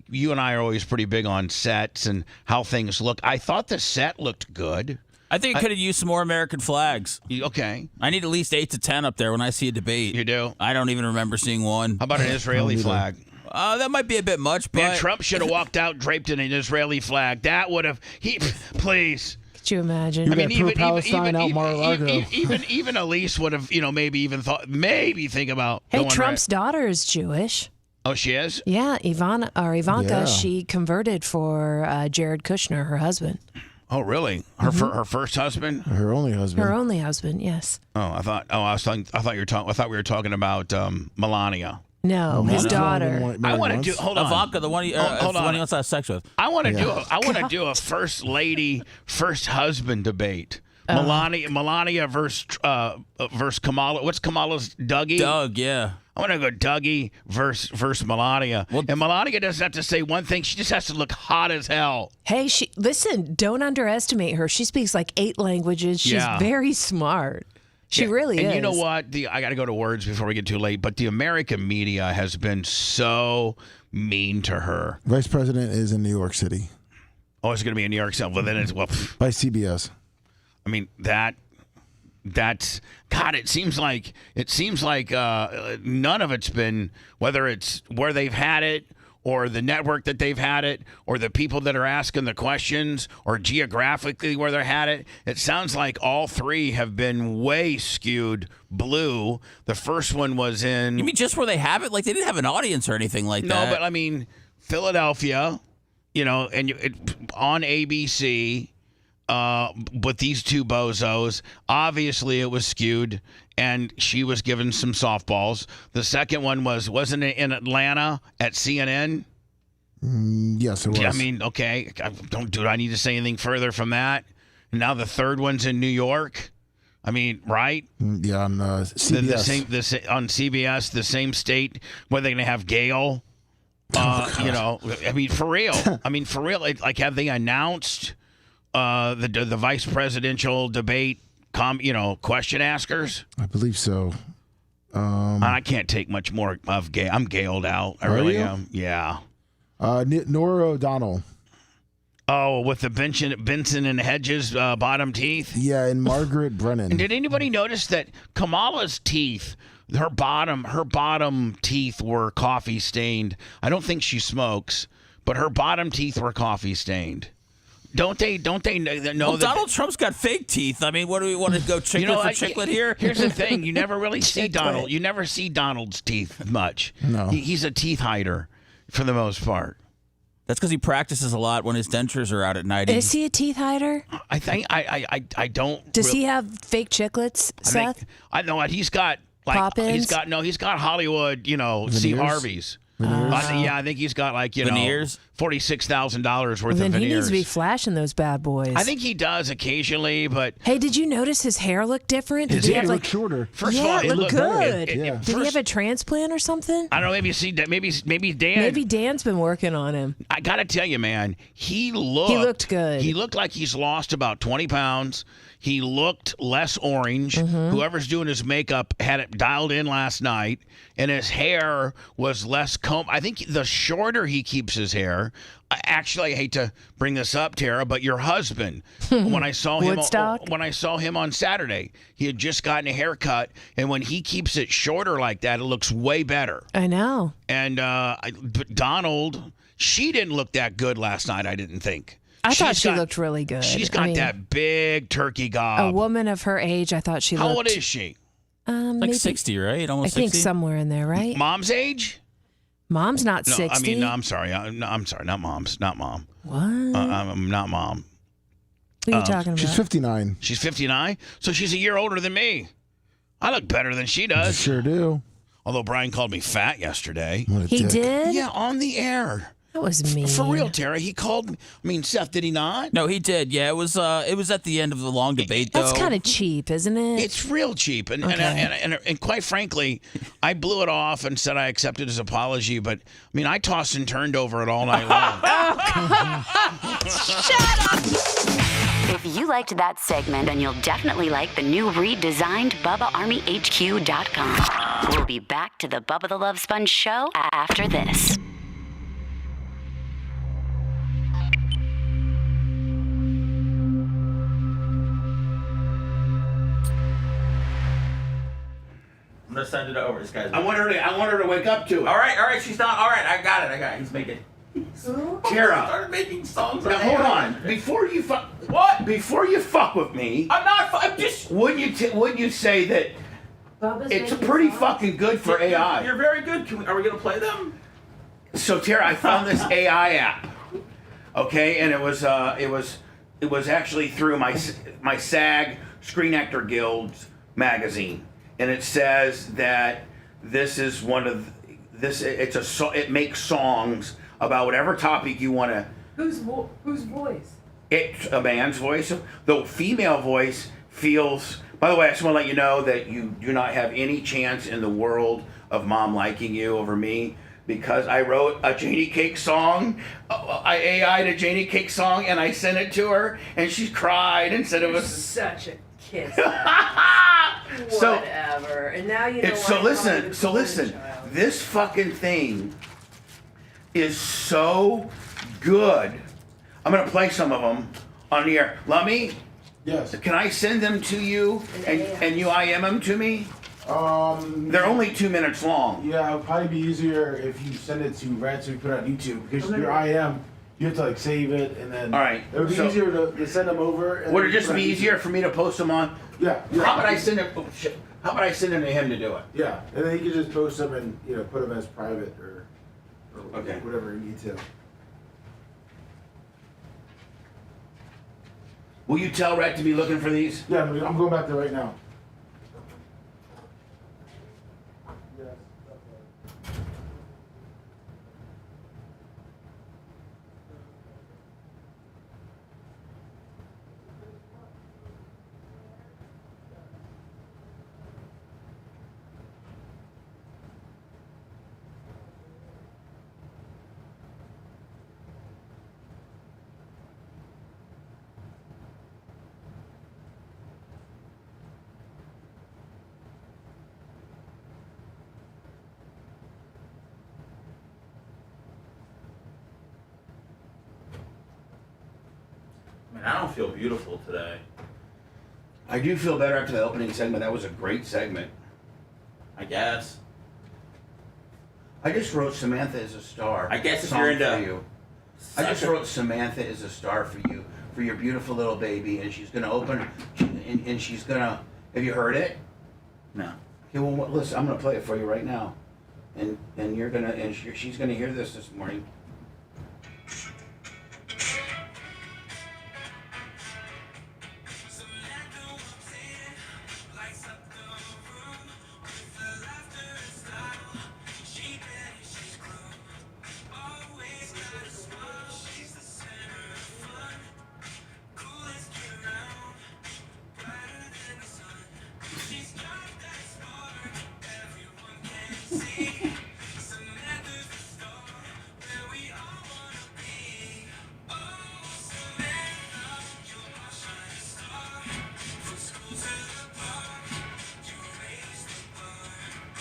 you and I are always pretty big on sets and how things look. I thought the set looked good.
I think it could have used some more American flags.
Okay.
I need at least 8 to 10 up there when I see a debate.
You do?
I don't even remember seeing one.
How about an Israeli flag?
That might be a bit much, but...
Man, Trump should have walked out draped in an Israeli flag. That would have... Please.
Could you imagine?
Even Elise would have, maybe think about...
Hey, Trump's daughter is Jewish.
Oh, she is?
Yeah, Ivanka, she converted for Jared Kushner, her husband.
Oh, really? Her first husband?
Her only husband.
Her only husband, yes.
I thought we were talking about Melania.
No, his daughter.
I want to do. Hold on,
Ivanka, the one he wants to have sex with.
I want to do a first lady, first husband debate. Melania versus Kamala. What's Kamala's Dougie?
Doug, yeah.
I want to go Dougie versus Melania. Well, and Melania doesn't have to say one thing. She just has to look hot as hell.
Hey, listen, don't underestimate her. She speaks like 8 languages. She's very smart. She really is.
And you know what? I got to go to words before we get too late, but the American media has been so mean to her.
Vice President is in New York City.
Oh, it's going to be in New York City. Well, then it's,
by CBS.
That's God. It seems like none of it's been, whether it's where they've had it or the network that they've had it or the people that are asking the questions or geographically where they had it. It sounds like all 3 have been way skewed blue. The first one was in...
You mean just where they have it? Like they didn't have an audience or anything like that?
No, but Philadelphia, and on ABC... but these 2 bozos, obviously it was skewed, and she was given some softballs. The second one wasn't it in Atlanta at CNN?
Yes, it was.
Okay. Do I need to say anything further from that? And now the third one's in New York. Right?
Yeah, on CBS.
On CBS, the same state where they're going to have Gayle. For real. For real. Have they announced... the vice presidential debate, question askers?
I believe so.
I can't take much more of Gay. I'm Gailed out. I really am. Yeah.
Nora O'Donnell.
Oh, with the Benson and Hedges bottom teeth?
Yeah, and Margaret Brennan.
And did anybody notice that Kamala's teeth, her bottom teeth were coffee stained? I don't think she smokes, but her bottom teeth were coffee stained. Don't they know that
Donald Trump's got fake teeth? What do we want to go chiclet for chiclet here?
Here's the thing: you never really see Donald. You never see Donald's teeth much.
No,
he's a teeth hider for the most part.
That's because he practices a lot when his dentures are out at night.
Is he a teeth hider?
I think I don't.
Does he have fake chiclets, Seth?
I know what he's got.
Pop-ins?
He's got Hollywood. C. Harvey's. I think he's got
veneers,
$46,000 worth of veneers.
Then he needs to be flashing those bad boys.
I think he does occasionally, but
hey, did you notice his hair looked different?
Did he have shorter?
First of all, it looked good. Did he have a transplant or something?
I don't know. Maybe Dan.
Maybe Dan's been working on him.
I gotta tell you, man, he looked
good.
He looked like he's lost about 20 pounds. He looked less orange. Whoever's doing his makeup had it dialed in last night, and his hair was less comb. I think the shorter he keeps his hair. Actually, I hate to bring this up, Tara, but your husband, when I saw him on Saturday, he had just gotten a haircut, and when he keeps it shorter like that, it looks way better.
I know.
And but Donald, she didn't look that good last night. I didn't think.
I thought she looked really good.
She's got that big turkey gob.
A woman of her age, I thought she looked.
How old is she?
Like
maybe,
60, right? Almost 60?
I think somewhere in there, right?
Mom's age?
Mom's not 60.
I mean, no, I'm sorry. I'm sorry. Not mom's. Not mom.
What?
I'm not mom.
Who are you talking about?
She's 59.
She's 59? So she's a year older than me. I look better than she does.
Sure do.
Although Brian called me fat yesterday.
He did?
Yeah, on the air.
That was mean.
For real, Tara. He called me. I mean, Seth, did he not?
No, he did. Yeah, it was at the end of the long debate, though.
That's kind of cheap, isn't it?
It's real cheap. And quite frankly, I blew it off and said I accepted his apology. But, I mean, I tossed and turned over it all night long.
Shut up!
If you liked that segment, then you'll definitely like the new redesigned BubbaArmyHQ.com. We'll be back to the Bubba the Love Sponge show after this.
I'm gonna send it over. This guy's.
I want her to wake up to it.
All right. She's not. All right, I got it. He's making.
Tara,
started making songs.
Now hold on. Before you fuck. What? Before you fuck with me.
I'm not. I'm just.
Would you say that it's pretty fucking good for AI?
You're very good. Are we gonna play them?
So Tara, I found this AI app. Okay, and it was actually through my SAG Screen Actor Guild's magazine. And it says that this is one of this. It makes songs about whatever topic you want to.
Whose voice?
It's a man's voice. The female voice feels. By the way, I just want to let you know that you do not have any chance in the world of mom liking you over me, because I wrote a Janie Cake song. I AI'd a Janie Cake song and I sent it to her, and she cried and said it was
such a kiss.
So,
whatever. And now you know.
So listen. This fucking thing is so good. I'm gonna play some of them on the air. Lummy?
Yes.
Can I send them to you and you IM them to me? They're only 2 minutes long.
Yeah, it'll probably be easier if you send it to Red, so we put it on YouTube, because your IM, you have to like save it and then.
All right.
It would be easier to send them over. And
would it just be easier for me to post them on?
Yeah.
How about I send it? Oh, shit. How about I send them to him to do it?
Yeah, and then you can just post them and put them as private or
okay,
whatever you need to.
Will you tell Red to be looking for these?
Yeah, I'm going back there right now.
I don't feel beautiful today.
I do feel better after the opening segment. That was a great segment.
I guess.
I just wrote Samantha is a Star.
I guess if you're into
you. I just wrote Samantha is a Star for you, for your beautiful little baby, and she's gonna open, and she's gonna. Have you heard it?
No.
Okay, well, listen. I'm gonna play it for you right now, and you're gonna, and she's gonna hear this morning.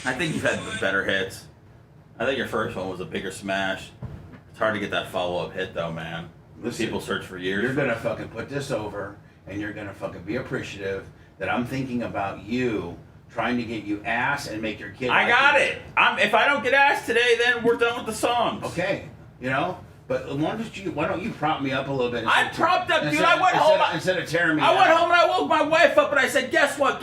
I think you've had better hits. I think your first one was a bigger smash. It's hard to get that follow-up hit, though, man.
Listen,
people search for years.
You're gonna fucking put this over, and you're gonna fucking be appreciative that I'm thinking about you, trying to get you ass and make your kid.
I got it. If I don't get ass today, then we're done with the songs.
Okay, But why don't you prop me up a little bit?
I propped up, dude. I went home.
Instead of tearing me
I went home and I woke my wife up and I said, guess what?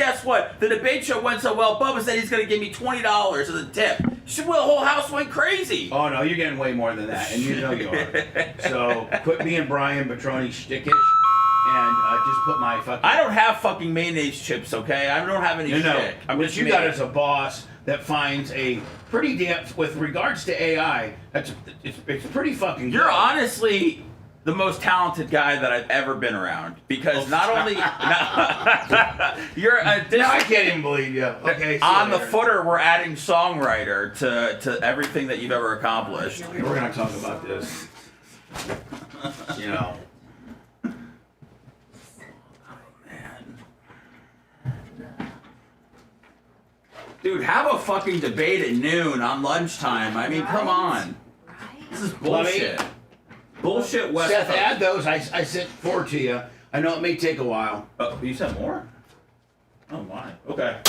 The debate show went so well. Bubba said he's going to give me $20 as a tip. The whole house went crazy.
Oh, no, you're getting way more than that, and you know you are. So quit being Brian Petroni shtickish and just put my fucking...
I don't have fucking mayonnaise chips, okay? I don't have any shit.
What you got is a boss that finds a pretty damn... With regards to AI, it's pretty fucking
You're
good.
honestly the most talented guy that I've ever been around. Because not only... you're a...
Now I can't even believe you. Okay,
on the footer, we're adding songwriter to everything that you've ever accomplished.
We're going to talk about this.
Dude, have a fucking debate at noon on lunchtime. I mean, come on. This is bullshit. Bullshit West
Seth,
Coast.
add those. I sent 4 to you. I know it may take a while.
Oh, you sent more? Oh, my. Okay.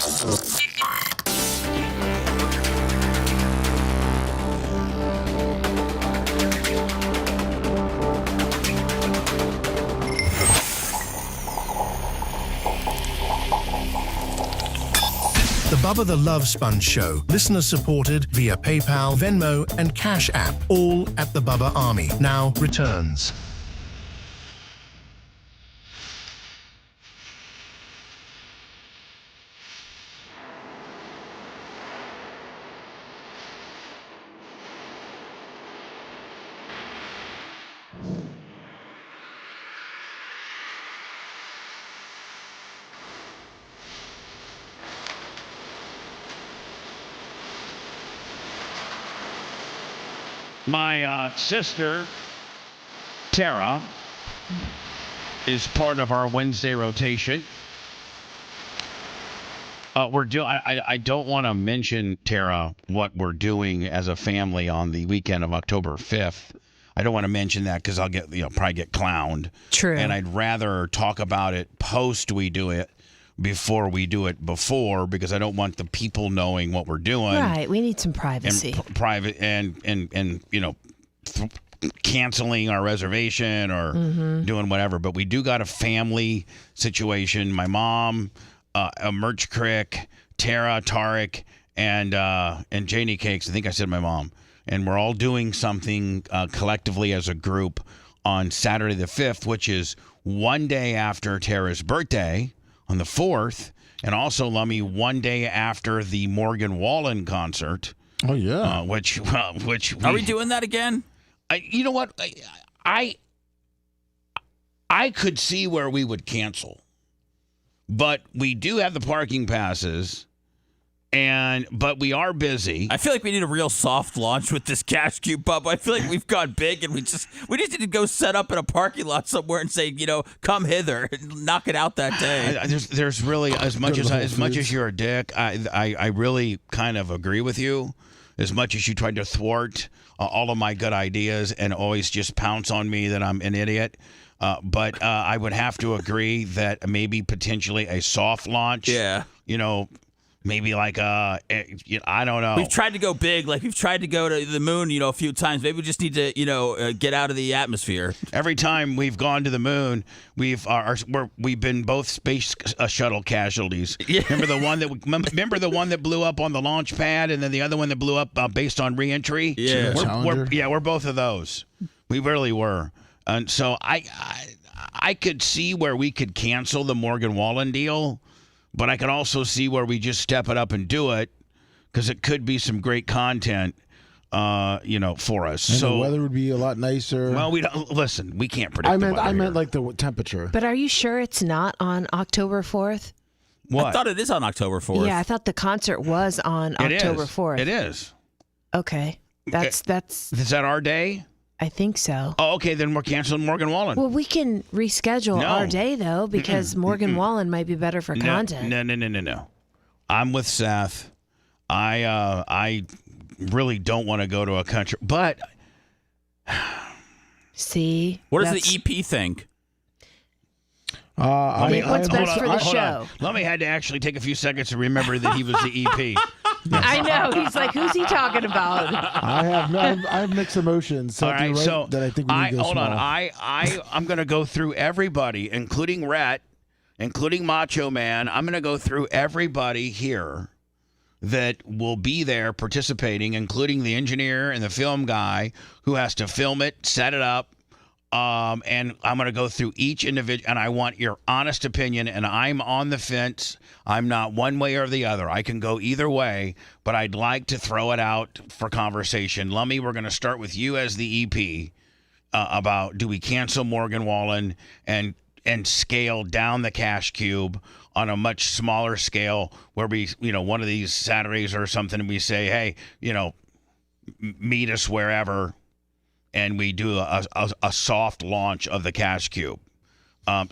The Bubba the Love Sponge Show, listener supported via PayPal, Venmo, and Cash App, all at the Bubba Army. Now returns.
My sister, Tara, is part of our Wednesday rotation. I don't want to mention, Tara, what we're doing as a family on the weekend of October 5th. I don't want to mention that because I'll get, probably get clowned.
True.
And I'd rather talk about it post we do it before we do it before, because I don't want the people knowing what we're doing.
Right. We need some privacy.
And private and canceling our reservation or doing whatever. But we do got a family situation. My mom, Merch Crick, Tara, Tarek, and Janie Cakes. I think I said my mom. And we're all doing something collectively as a group on Saturday the 5th, which is one day after Tara's birthday on the 4th, and also, Lummy, one day after the Morgan Wallen concert.
Oh, yeah.
Which are we doing that again?
You know what? I could see where we would cancel, but we do have the parking passes. But we are busy.
I feel like we need a real soft launch with this cash cube, Bub. I feel like we've gone big, and we just need to go set up in a parking lot somewhere and say, come hither and knock it out that day.
There's really as much as you're a dick. I really kind of agree with you. As much as you tried to thwart all of my good ideas and always just pounce on me that I'm an idiot. But I would have to agree that maybe potentially a soft launch.
Yeah.
Maybe like I don't know.
We've tried to go big, like we've tried to go to the moon, a few times. Maybe we just need to, get out of the atmosphere.
Every time we've gone to the moon, we've been both space shuttle casualties. Yeah. Remember the one that blew up on the launch pad, and then the other one that blew up based on reentry.
Yeah,
we're both of those. We really were, and so I could see where we could cancel the Morgan Wallen deal. But I can also see where we just step it up and do it, because it could be some great content, for us.
And
so
the weather would be a lot nicer.
Well, we don't listen. We can't predict.
I meant like the temperature.
But are you sure it's not on October 4th?
What?
I thought it is on October 4th.
Yeah, I thought the concert was on October 4th.
It is.
Okay, that's.
Is that our day?
I think so.
Oh, okay, then we're canceling Morgan Wallen.
Well, we can reschedule our day, though, because Morgan Wallen might be better for content.
No. I'm with Seth. I
really don't want to go to a country, but
see,
what does the EP think?
What's best for the show?
Lummy had to actually take a few seconds to remember that he was the EP.
I know. He's like, who's he talking about?
I have mixed emotions. So
All right, so
that I think we need to go
hold on.
small.
I'm going to go through everybody, including Rhett, including Macho Man. I'm going to go through everybody here that will be there participating, including the engineer and the film guy who has to film it, set it up. And I'm going to go through each individual, and I want your honest opinion, and I'm on the fence. I'm not one way or the other. I can go either way, but I'd like to throw it out for conversation. Lummy, we're going to start with you as the EP about do we cancel Morgan Wallen and scale down the cash cube on a much smaller scale where we, one of these Saturdays or something, we say, hey, meet us wherever. And we do a soft launch of the cash cube.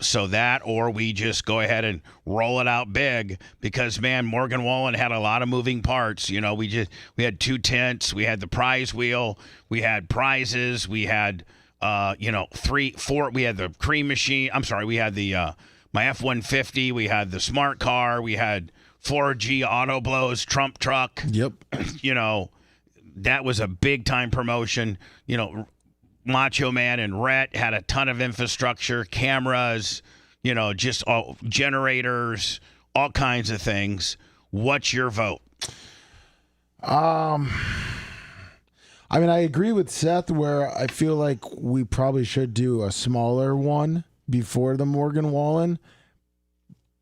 So that, or we just go ahead and roll it out big because, man, Morgan Wallen had a lot of moving parts. We had 2 tents, we had the prize wheel, we had prizes, we had, 3, 4, we had the cream machine. I'm sorry, we had the, my F-150, we had the smart car, we had 4G auto blows, Trump truck.
Yep.
That was a big time promotion. Macho Man and Rhett had a ton of infrastructure, cameras, just all generators, all kinds of things. What's your vote?
I agree with Seth where I feel like we probably should do a smaller one before the Morgan Wallen,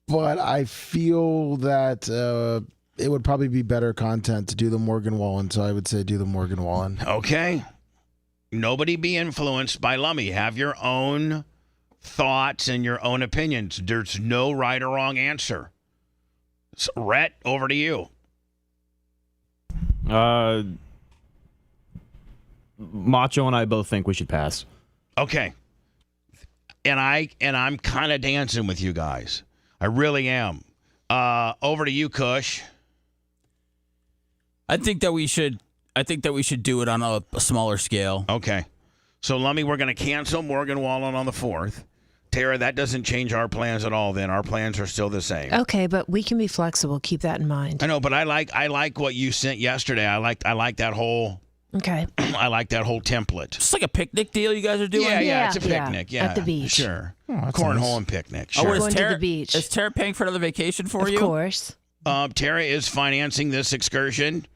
but I feel that it would probably be better content to do the Morgan Wallen, so I would say do the Morgan Wallen.
Okay. Nobody be influenced by Lummy. Have your own thoughts and your own opinions. There's no right or wrong answer. So, Rhett, over to you.
Macho and I both think we should pass.
Okay. And I'm kind of dancing with you guys. I really am. Over to you, Kush.
I think that we should do it on a smaller scale.
Okay. So, Lummy, we're going to cancel Morgan Wallen on the 4th. Tara, that doesn't change our plans at all then. Our plans are still the same.
Okay, but we can be flexible. Keep that in mind.
I know, but I like what you sent yesterday. I like that whole
Okay.
I like that whole template.
Just like a picnic deal you guys are doing?
Yeah, it's a picnic. Yeah.
At the beach.
Sure.
Oh,
Cornhole
nice.
and picnic.
Oh,
Sure.
is
Going to
Tara,
the beach.
Is Tara paying for another vacation for you?
Of course.
Tara is financing this excursion.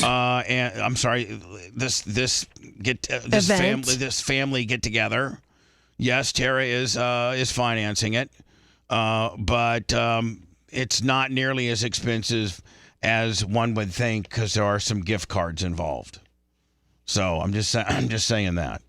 And I'm sorry, this family get together. Yes, Tara is financing it, but it's not nearly as expensive as one would think because there are some gift cards involved. So I'm just saying that.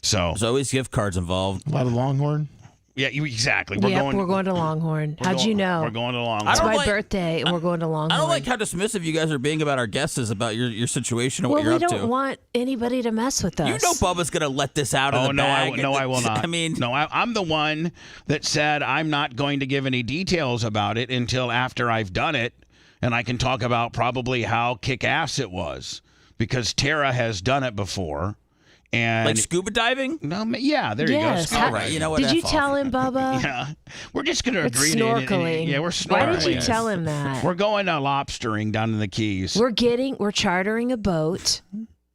So
there's always gift cards involved.
A lot of Longhorn.
Yeah, exactly.
We're going to Longhorn. How'd you know?
We're going to Longhorn.
It's my birthday, and we're going to Longhorn.
I don't like how dismissive you guys are being about our guesses, about your situation and
well,
what you're up to.
we don't want anybody to mess with us.
You know Bubba's going to let this out of the bag.
No, I will not.
I mean,
no, I'm the one that said I'm not going to give any details about it until after I've done it, and I can talk about probably how kick-ass it was, because Tara has done it before. And
like scuba diving?
No, yeah, there you go.
All right, you know what?
Did you tell him, Bubba?
Yeah, we're just going to
It's
agree.
Snorkeling.
Yeah, we're snorkeling.
Why did you tell him that?
We're going lobstering down in the Keys.
We're chartering a boat,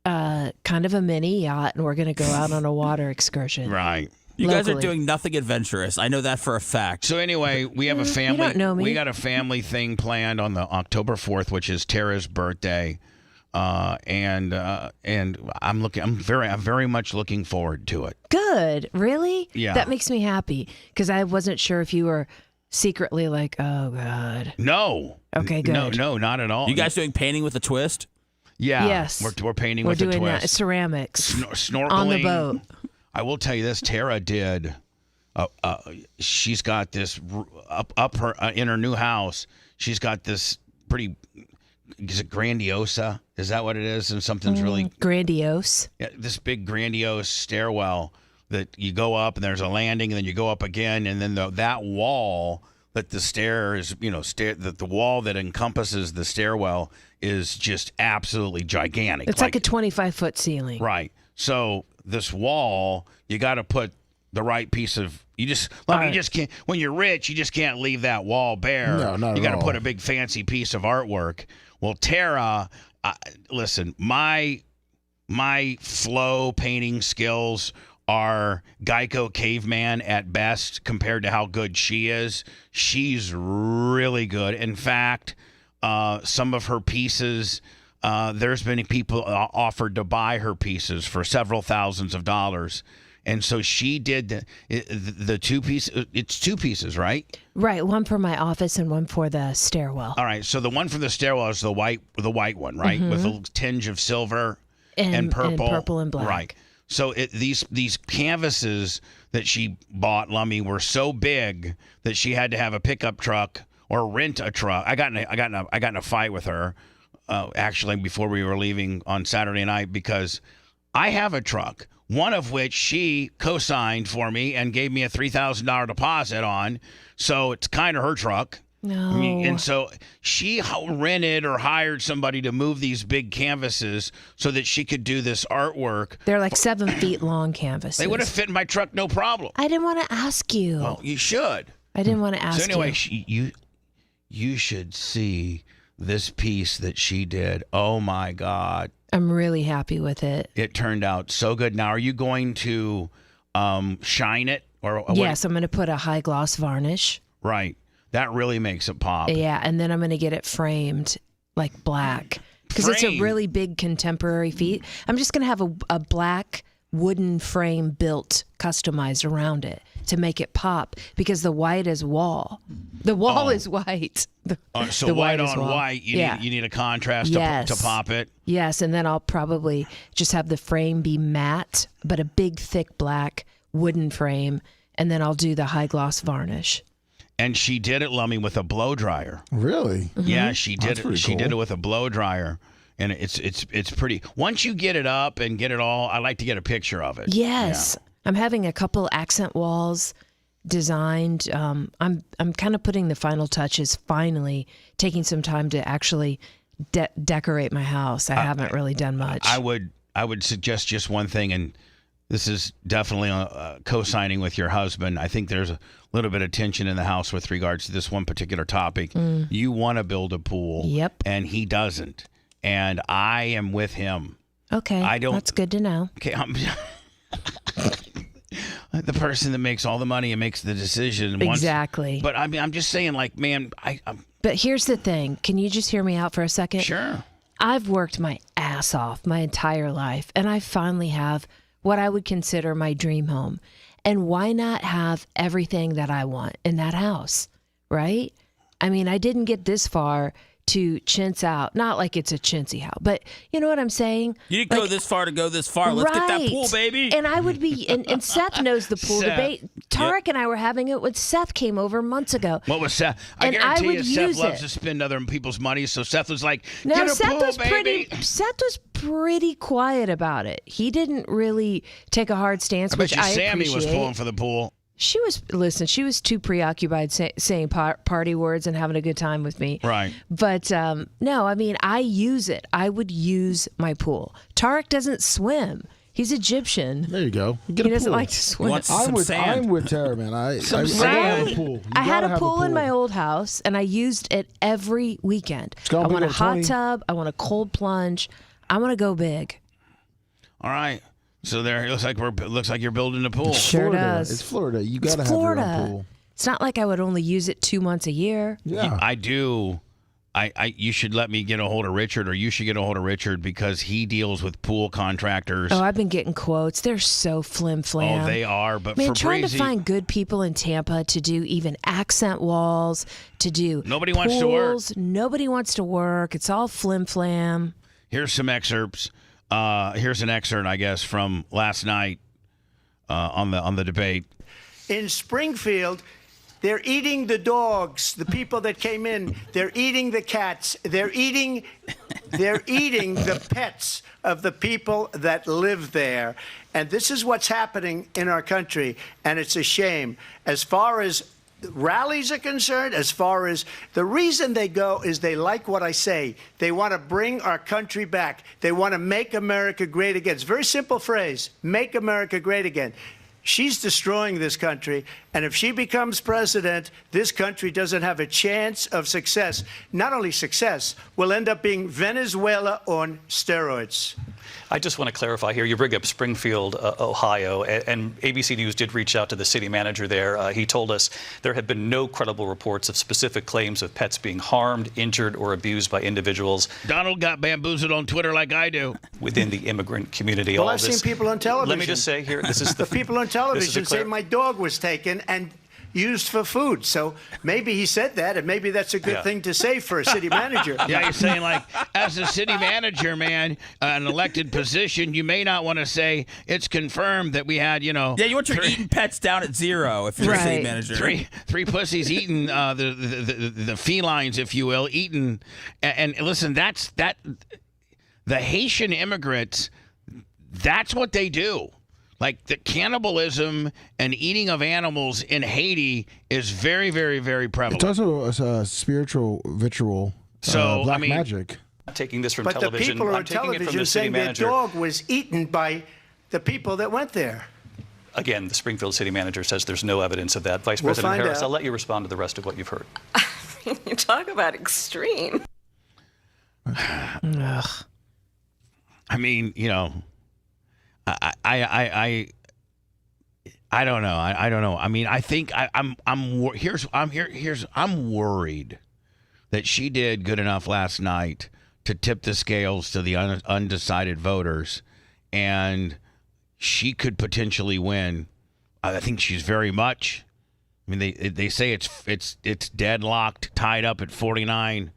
kind of a mini yacht, and we're going to go out on a water excursion.
Right.
You guys are doing nothing adventurous. I know that for a fact.
So anyway, we have a family.
You don't know me.
We got a family thing planned on the October 4th, which is Tara's birthday. And I'm very much looking forward to it.
Good. Really?
Yeah.
That makes me happy because I wasn't sure if you were secretly like, oh God.
No.
Okay, good.
No, not at all.
You guys doing painting with a twist?
Yeah.
Yes.
We're painting
we're
with a
doing
twist.
that. Ceramics.
Snorkeling
on the boat.
I will tell you this. Tara did. She's got this up her in her new house. She's got this pretty. Is it Grandiosa? Is that what it is? And something's really
grandiose.
Yeah, this big grandiose stairwell that you go up and there's a landing and then you go up again and then that wall that the stair is, that the wall that encompasses the stairwell is just absolutely gigantic.
It's like a 25-foot ceiling.
Right. So this wall, you got to put the right piece of. You just can't. When you're rich, you just can't leave that wall bare.
No, not
you
at
got to
all.
put a big fancy piece of artwork. Well, Tara, listen, my flow painting skills are Geico caveman at best compared to how good she is. She's really good. In fact, some of her pieces, there's been people offered to buy her pieces for several thousands of dollars. And so she did the two pieces. It's two pieces, right?
Right. One for my office and one for the stairwell.
All right. So the one for the stairwell is the white one, right?
Mm-hmm.
With a tinge of silver
And
purple.
and purple and black.
Right. So these canvases that she bought, Lummy, were so big that she had to have a pickup truck or rent a truck. I got in a fight with her actually before we were leaving on Saturday night because I have a truck, one of which she co-signed for me and gave me a $3,000 deposit on. So it's kind of her truck.
No.
And so she rented or hired somebody to move these big canvases so that she could do this artwork.
They're like 7 feet long canvases.
They would have fit in my truck, no problem.
I didn't want to ask you.
Well, you should.
I didn't want to ask
So anyway,
you.
you should see this piece that she did. Oh my God.
I'm really happy with it.
It turned out so good. Now, are you going to shine it? Or
yes, I'm going to put a high gloss varnish.
Right. That really makes it pop.
Yeah, and then I'm going to get it framed like black because it's a really big contemporary feat. I'm just going to have a black wooden frame built, customized around it to make it pop because the white is wall. The wall is white.
So
the
white
is
on
wall.
white, you need a contrast
Yes.
to pop it.
Yes, and then I'll probably just have the frame be matte, but a big, thick black wooden frame, and then I'll do the high gloss varnish.
And she did it, Lummy, with a blow dryer.
Really?
Mm-hmm.
Yeah, she did it. She
cool.
did it with a blow dryer, and it's pretty. Once you get it up and get it all, I like to get a picture of it.
Yes, I'm having a couple accent walls designed. I'm kind of putting the final touches. Finally, taking some time to actually decorate my house. I haven't really done much.
I would suggest just one thing, and this is definitely co-signing with your husband. I think there's a little bit of tension in the house with regards to this one particular topic. You want to build a pool.
Yep.
And he doesn't. And I am with him.
Okay.
I don't.
That's good to know.
Okay. I'm the person that makes all the money and makes the decision.
Exactly.
But I mean, I'm just saying, like, man,
But here's the thing. Can you just hear me out for a second?
Sure.
I've worked my ass off my entire life, and I finally have what I would consider my dream home. And why not have everything that I want in that house, right? I mean, I didn't get this far to chintz out. Not like it's a chintzy house, but you know what I'm saying?
You didn't go this far to go this far. Let's get that pool, baby.
And I would be, and Seth knows the pool
Seth.
debate. Tarek and I were having it when Seth came over months ago.
What was Seth? I
And
guarantee
I would
you Seth
use
loves
it.
to spend other people's money. So Seth was like,
No,
get a
Seth
pool,
was
baby.
Seth was pretty quiet about it. He didn't really take a hard stance,
I bet
which
you
I
Sammy
appreciate.
was pulling for the pool.
She was too preoccupied saying party words and having a good time with me.
Right.
But no, I mean, I use it. I would use my pool. Tarek doesn't swim. He's Egyptian.
There you go.
He doesn't like to swim.
I'm with Tara, man. I gotta have a pool. You
I had
gotta
a
have
pool in my old house, and I used it every weekend.
gonna
I
be
want a
like
hot
20.
tub. I want a cold plunge. I want to go big.
All right. So there, it looks like you're building a pool.
Sure
Florida.
does.
It's Florida. You
It's
gotta have your
Florida.
own pool.
It's not like I would only use it 2 months a year.
Yeah.
I do. You should let me get a hold of Richard, or you should get a hold of Richard because he deals with pool contractors.
Oh, I've been getting quotes. They're so flim-flam.
Oh, they are. But
Man,
for
trying
Breezy,
to find good people in Tampa to do even accent walls, to do
Nobody wants to work.
pools. Nobody wants to work. It's all flim-flam.
here's some excerpts. Here's an excerpt, I guess, from last night on the debate.
In Springfield, they're eating the dogs, the people that came in. They're eating the cats. They're eating the pets of the people that live there. And this is what's happening in our country, and it's a shame. As far as rallies are concerned, as far as the reason they go is they like what I say. They want to bring our country back. They want to make America great again. It's a very simple phrase, make America great again. She's destroying this country, and if she becomes president, this country doesn't have a chance of success. Not only success, we'll end up being Venezuela on steroids.
I just want to clarify here. You bring up Springfield, Ohio, and ABC News did reach out to the city manager there. He told us there have been no credible reports of specific claims of pets being harmed, injured, or abused by individuals.
Donald got bamboozled on Twitter like I do.
Within the immigrant community.
Well, I've seen people on television.
Let me just say here, this is
the people on television say my dog was taken and used for food. So maybe he said that, and maybe that's a good thing to say for a city manager.
Yeah, you're saying, like, as a city manager, man, an elected position, you may not want to say it's confirmed that we had, you know.
Yeah, you want your eating pets down at 0 if you're a city manager.
Three pussies eating the felines, if you will, eating. And listen, the Haitian immigrants, that's what they do. Like, the cannibalism and eating of animals in Haiti is very, very, very prevalent.
It's also a spiritual ritual, black magic.
I'm taking this from
but
television.
The people
I'm
on
taking it from
television
the city
saying their
manager.
dog was eaten by the people that went there.
Again, the Springfield city manager says there's no evidence of that. Vice
We'll
President
find
Harris,
out.
I'll let you respond to the rest of what you've heard.
You talk about extreme.
I mean, you know, I don't know. I don't know. I mean, I think I'm worried that she did good enough last night to tip the scales to the undecided voters, and she could potentially win. I think she's very much. I mean, they say it's deadlocked, tied up at 49.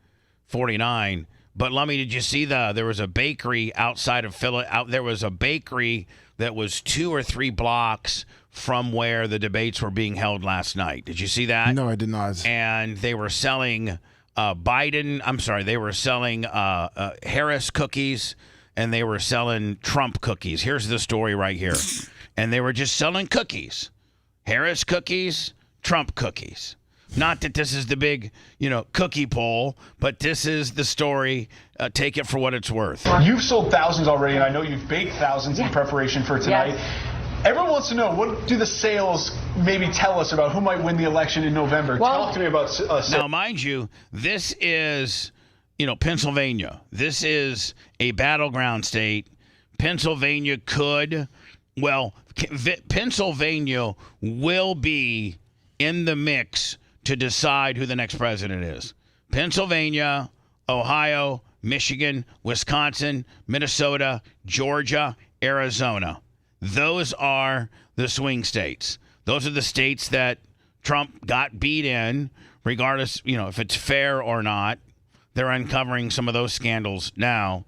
But Lummy, did you see there was a bakery outside of Philadelphia? There was a bakery that was 2 or 3 blocks from where the debates were being held last night. Did you see that?
No, I did not. And
they were selling they were selling Harris cookies, and they were selling Trump cookies. Here's the story right here. And they were just selling cookies. Harris cookies, Trump cookies. Not that this is the big, cookie poll, but this is the story. Take it for what it's worth.
You've sold thousands already, and I know you've baked thousands in preparation for tonight.
Yes.
Everyone wants to know, what do the sales maybe tell us about who might win the election in November? Talk to me about sales.
Now, mind you, this is, Pennsylvania. This is a battleground state. Pennsylvania Pennsylvania will be in the mix to decide who the next president is. Pennsylvania, Ohio, Michigan, Wisconsin, Minnesota, Georgia, Arizona. Those are the swing states. Those are the states that Trump got beat in, regardless, if it's fair or not. They're uncovering some of those scandals now.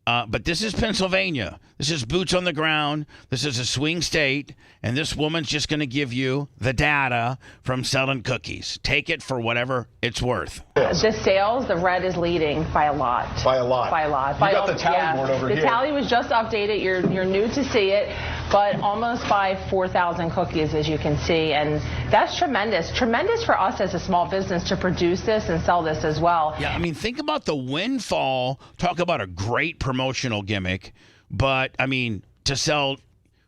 But this is Pennsylvania. This is boots on the ground. This is a swing state. And this woman's just going to give you the data from selling cookies. Take it for whatever it's worth.
The sales, the red is leading by a lot.
By a lot.
By a lot.
You got the tally board over here.
The tally was just updated. You're new to see it, but almost by 4,000 cookies, as you can see. And that's tremendous. Tremendous for us as a small business to produce this and sell this as well.
Yeah, I mean, think about the windfall. Talk about a great promotional gimmick. But, I mean, to sell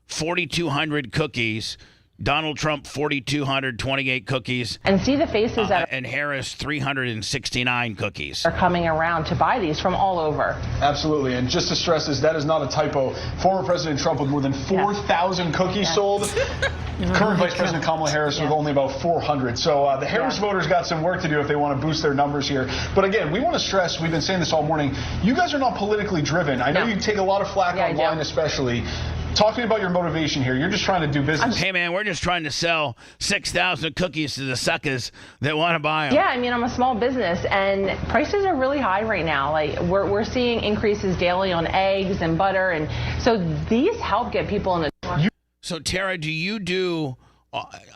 4,200 cookies, Donald Trump 4,228 cookies.
And see the faces that
and Harris 369 cookies.
Are coming around to buy these from all over.
Absolutely. And just to stress this, that is not a typo. Former President Trump with more than 4,000 cookies sold. Current Vice President Kamala Harris with only about 400. So the Harris voters got some work to do if they want to boost their numbers here. But again, we want to stress, we've been saying this all morning, you guys are not politically driven. I know you take a lot of flack online especially. Talk to me about your motivation here. You're just trying to do business.
Hey, man, we're just trying to sell 6,000 cookies to the suckers that want to buy them.
Yeah, I mean, I'm a small business, and prices are really high right now. Like, we're seeing increases daily on eggs and butter, and so these help get people in the...
So, Tara, do you do...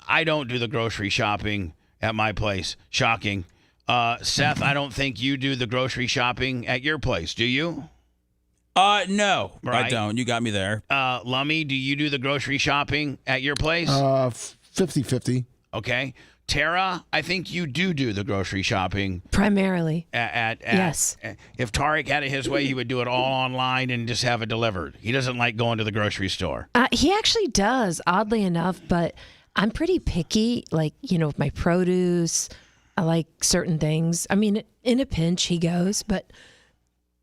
I don't do the grocery shopping at my place. Shocking. Seth, I don't think you do the grocery shopping at your place. Do you?
No,
right.
I don't. You got me there.
Lummy, do you do the grocery shopping at your place?
50-50.
Okay. Tara, I think you do the grocery shopping.
Primarily.
Yes. If Tariq had it his way, he would do it all online and just have it delivered. He doesn't like going to the grocery store.
He actually does, oddly enough, but I'm pretty picky, like, with my produce. I like certain things. I mean, in a pinch, he goes, but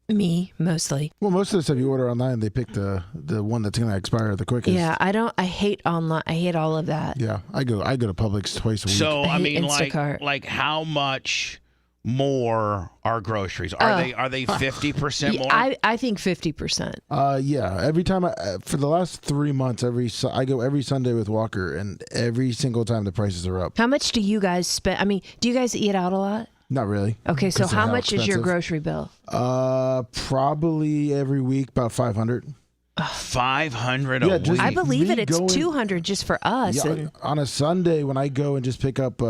me, mostly.
Well, most of the stuff you order online, they pick the one that's going to expire the quickest.
Yeah, I hate online. I hate all of that.
Yeah, I go to Publix twice a week.
So, I mean,
Instacart.
like how much more are groceries? Are they 50% more?
I think 50%.
Yeah. Every time for the last 3 months, I go every Sunday with Walker, and every single time the prices are up.
How much do you guys spend? I mean, do you guys eat out a lot?
Not really.
Okay, so how much is your grocery bill?
Probably every week about $500.
500 a week.
I believe it. It's 200 just for us.
Yeah, on a Sunday when I go and just pick up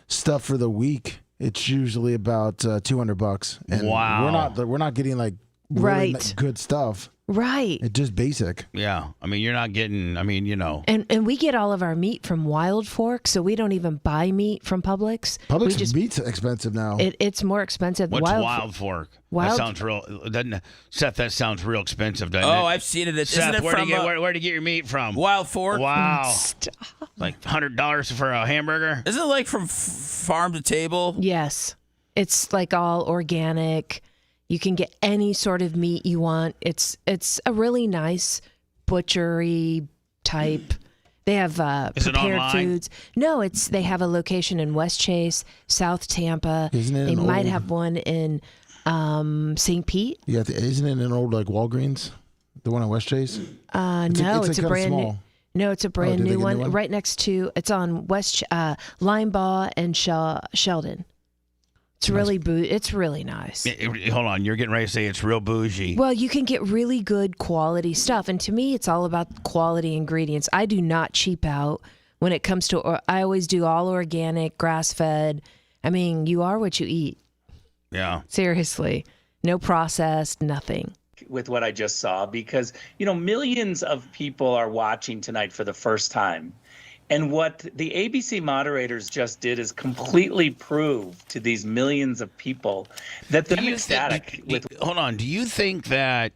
stuff for the week, it's usually about $200. And
wow.
We're not getting like really good stuff.
Right.
It's just basic.
Yeah. I mean, you're not getting,
And we get all of our meat from Wild Fork, so we don't even buy meat from Publix.
Meat's expensive now.
It's more expensive.
What's Wild Fork? That sounds real. Seth, that sounds real expensive, doesn't it?
Oh, I've seen it.
Seth, where'd you get your meat from?
Wild Fork.
Wow.
Stop.
Like $100 for a hamburger?
Isn't it like from farm to table?
Yes. It's like all organic. You can get any sort of meat you want. It's a really nice butchery type. They have prepared foods. No, they have a location in West Chase, South Tampa. They might have one in St. Pete.
Yeah, isn't it an old like Walgreens? The one in West Chase?
It's a brand new. No, it's a brand new one right next to. It's on West Linebaugh and Sheldon. It's it's really nice.
Hold on, you're getting ready to say it's real bougie.
Well, you can get really good quality stuff, and to me, it's all about quality ingredients. I do not cheap out when it comes to. I always do all organic, grass-fed. I mean, you are what you eat.
Yeah.
Seriously, no processed, nothing.
With what I just saw, because millions of people are watching tonight for the first time. And what the ABC moderators just did is completely prove to these millions of people that I'm ecstatic with.
Hold on, do you think that,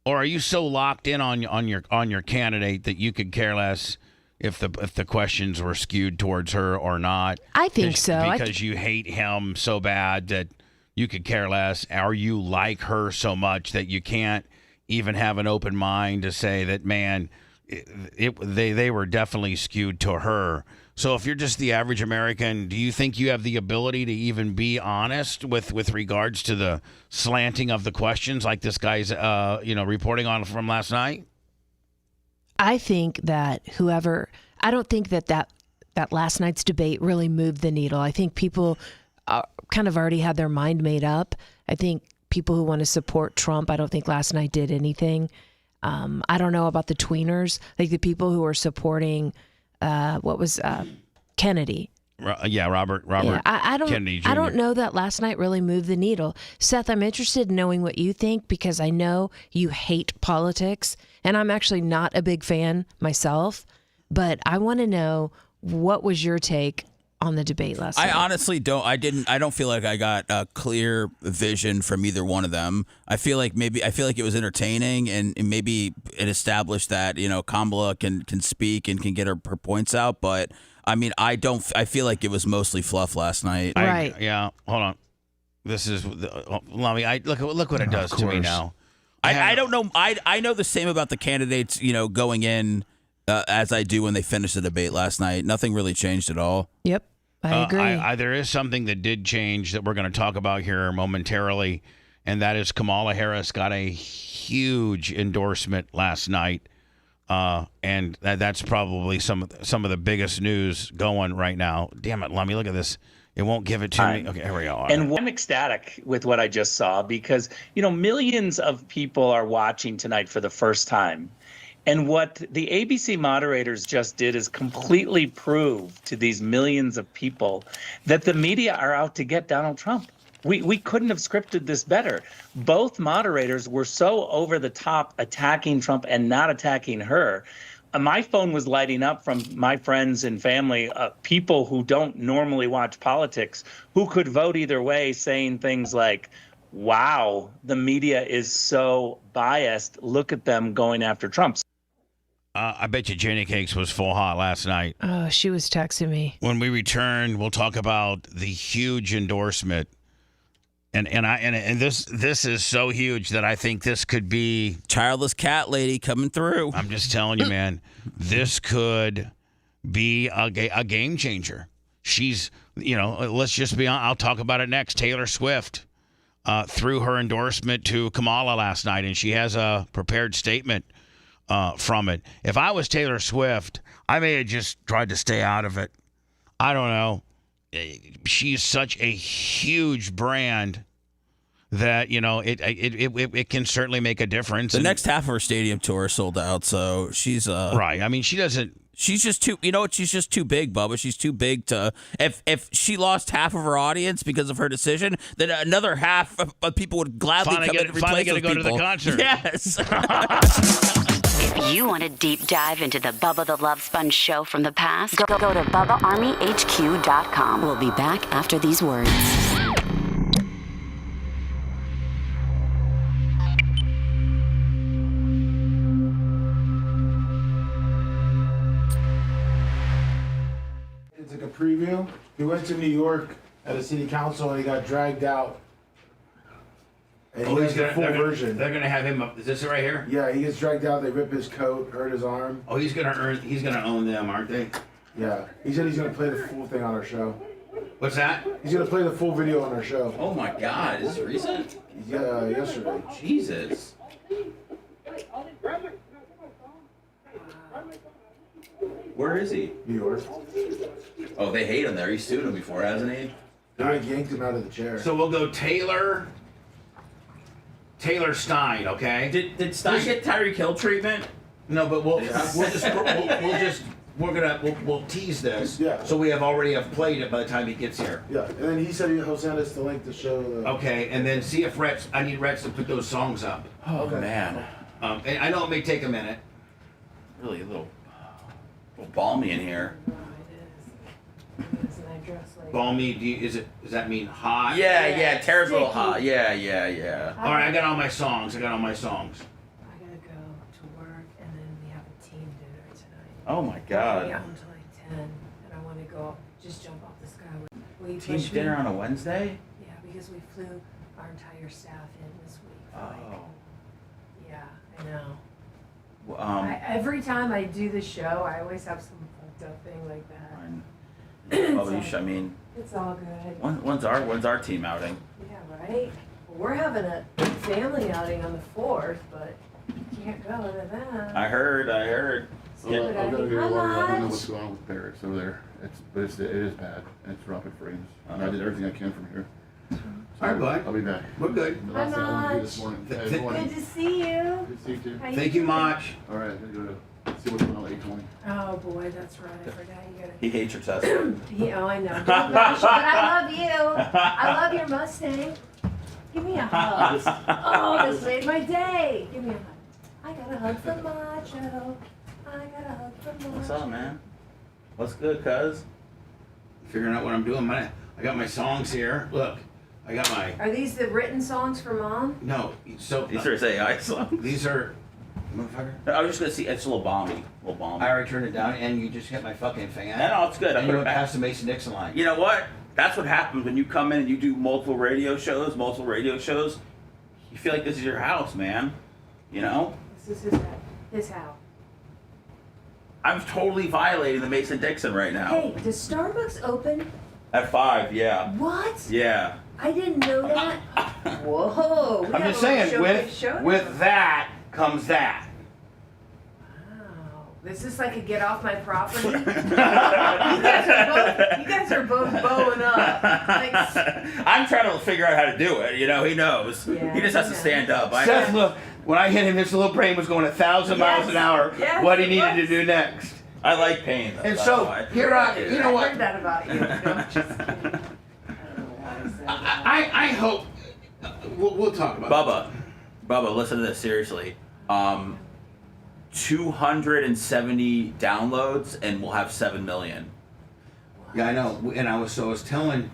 or are you so locked in on your candidate that you could care less if the questions were skewed towards her or not?
I think so.
Because you hate him so bad that you could care less. Or you like her so much that you can't even have an open mind to say that, man, they were definitely skewed to her. So if you're just the average American, do you think you have the ability to even be honest with regards to the slanting of the questions like this guy's reporting on from last night?
I think that I don't think that last night's debate really moved the needle. I think people kind of already had their mind made up. I think people who want to support Trump, I don't think last night did anything. I don't know about the tweeners, like the people who are supporting, Kennedy.
Robert
Yeah, I don't,
Kennedy Jr.
I don't know that last night really moved the needle. Seth, I'm interested in knowing what you think because I know you hate politics, and I'm actually not a big fan myself, but I want to know what was your take on the debate last night.
I honestly don't. I don't feel like I got a clear vision from either one of them. I feel like it was entertaining and maybe it established that Kamala can speak and can get her points out. But I mean, I feel like it was mostly fluff last night.
Right.
Yeah. Hold on. This is Lummy. Look what it does to me now.
I don't know. I know the same about the candidates. Going in. As I do when they finished the debate last night. Nothing really changed at all.
Yep, I agree.
There is something that did change that we're going to talk about here momentarily, and that is Kamala Harris got a huge endorsement last night, and that's probably some of the biggest news going right now. Damn it, Lummy, look at this. It won't give it to me. Okay, here we go.
And I'm ecstatic with what I just saw because, millions of people are watching tonight for the first time. And what the ABC moderators just did is completely prove to these millions of people that the media are out to get Donald Trump. We couldn't have scripted this better. Both moderators were so over the top attacking Trump and not attacking her. my phone was lighting up from my friends and family, people who don't normally watch politics, who could vote either way, saying things like, wow, the media is so biased. Look at them going after Trump.
I bet you Jenny Cakes was full hot last night.
Oh, she was texting me.
When we return, we'll talk about the huge endorsement. And this is so huge that I think this could be
childless cat lady coming through.
I'm just telling you, man, this could be a game changer. She's, let's just be on. I'll talk about it next. Taylor Swift threw her endorsement to Kamala last night, and she has a prepared statement from it. If I was Taylor Swift, I may have just tried to stay out of it. I don't know. She's such a huge brand that it can certainly make a difference.
The next half of her stadium tour sold out, so she's
right. I mean, she doesn't.
She's just too. You know what? She's just too big, Bubba. She's too big to. If she lost half of her audience because of her decision, then another half of people would gladly come in and replace those people.
Go to the concert.
Yes.
If you want a deep dive into the Bubba the Love Sponge show from the past, go to BubbaArmyHQ.com. We'll be back after these words.
It's like a preview. He went to New York at a city council and he got dragged out. And he gets the full version.
They're gonna have him up. Is this it right here?
Yeah, he gets dragged out. They rip his coat, hurt his arm.
Oh, he's gonna own them, aren't they?
Yeah, he said he's gonna play the full thing on our show.
What's that?
He's gonna play the full video on our show.
Oh my God, is this recent?
Yeah, yesterday.
Jesus.
Where is he?
New York.
Oh, they hate him there. He's sued him before, hasn't he?
They yanked him out of the chair.
So we'll go Taylor Stein, okay?
Did Stein get Tyreek Hill treatment?
No, but we'll tease this.
Yeah.
So we already have played it by the time he gets here.
Yeah, and then he said he'll send us the link to show the.
Okay, and then see if I need Rex to put those songs up.
Oh okay. Man.
And I know it may take a minute.
Really a little balmy in here.
Balmy, does that mean hot?
Yeah, Tara's a little hot. Yeah.
All right, I got all my songs.
I gotta go to work, and then we have a team dinner tonight.
Oh my God.
Yeah, until like 10, and I want to go just jump off the skyway. Will you
Team
push
dinner
me?
on a Wednesday?
Yeah, because we flew our entire staff in this week.
Oh.
Yeah, I know.
Every
time I do the show, I always have some fucked up thing like that.
I mean,
it's all good.
When's our team outing?
Yeah, right? Well, we're having a family outing on the 4th, but you can't go to that.
I heard.
Yeah.
I don't know what's going on with Paris over there. It is bad. And it's dropping frames. And I did everything I can from here. So
All right, bud.
I'll be back.
We're good.
The last thing I want to do this morning. Hey, good morning.
Good to see you.
Good to see you too.
Thank you, Mach.
All right, I'm going to go to see what's going on at 8:20.
Oh boy, that's right. I forgot you gotta.
He hates your test.
I know. But I love you. I love your Mustang. Give me a hug. Oh, this made my day. Give me a hug. I got a hug from Macho. I got a hug from Macho.
What's up, man? What's good, cuz?
Figuring out what I'm doing. I got my songs here. Look, I got my.
Are these the written songs for Mom?
No, so
these are his AI songs.
These are. Motherfucker.
I was just gonna see. It's a little balmy.
I already turned it down, and you just hit my fucking fan.
No, it's good.
And you went past the Mason Dixon line.
You know what? That's what happens when you come in and you do multiple radio shows. You feel like this is your house, man. You know.
This is his house.
I'm totally violating the Mason Dixon right now.
Hey, does Starbucks open?
At 5, yeah.
What?
Yeah.
I didn't know that. Whoa.
I'm just saying, with that comes that.
Wow. This is like a get off my property. You guys are both bowing up. Like,
I'm trying to figure out how to do it. You know, he knows.
Yeah,
he just has to stand up.
Seth, look, when I hit him, his little brain was going 1,000 miles an hour.
Yes,
what he needed to do next.
I like pain, though.
And so, you know what?
I heard that about you. No, just kidding.
I hope we'll talk about
Bubba, listen to this seriously. 270 downloads, and we'll have 7 million.
Yeah, I know. And I was telling,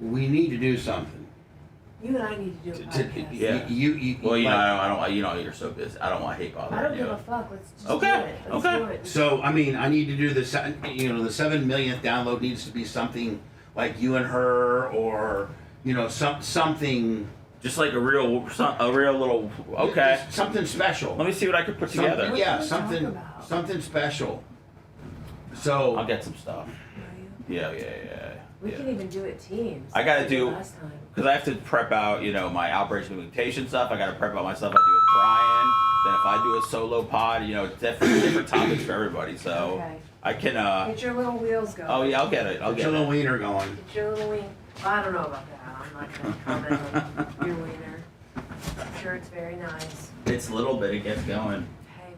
we need to do something.
You and I need to do a podcast.
Yeah. Well, I don't. You're so busy. I don't want to hate bother.
I don't give a fuck. Let's just
Okay.
do it. Let's do it.
So, I mean, I need to do the 7 millionth download needs to be something like you and her, or something.
Just like a real little. Okay.
Something special.
Let me see what I could put together.
Yeah, something special. So
I'll get some stuff. Yeah.
We can even do it teams.
I gotta
like
do
last time.
because I have to prep out, my Operation Mutation stuff. I gotta prep out my stuff I do with Brian. Then if I do a solo pod, it's different topics for everybody. So
Okay.
I can.
Get your little wheels going.
Oh yeah, I'll get it. I'll get
your little
it.
wiener going.
Get your little wiener. I don't know about that. I'm not going to comment on your wiener. I'm sure it's very nice.
It's a little bit. It gets going.
Hey,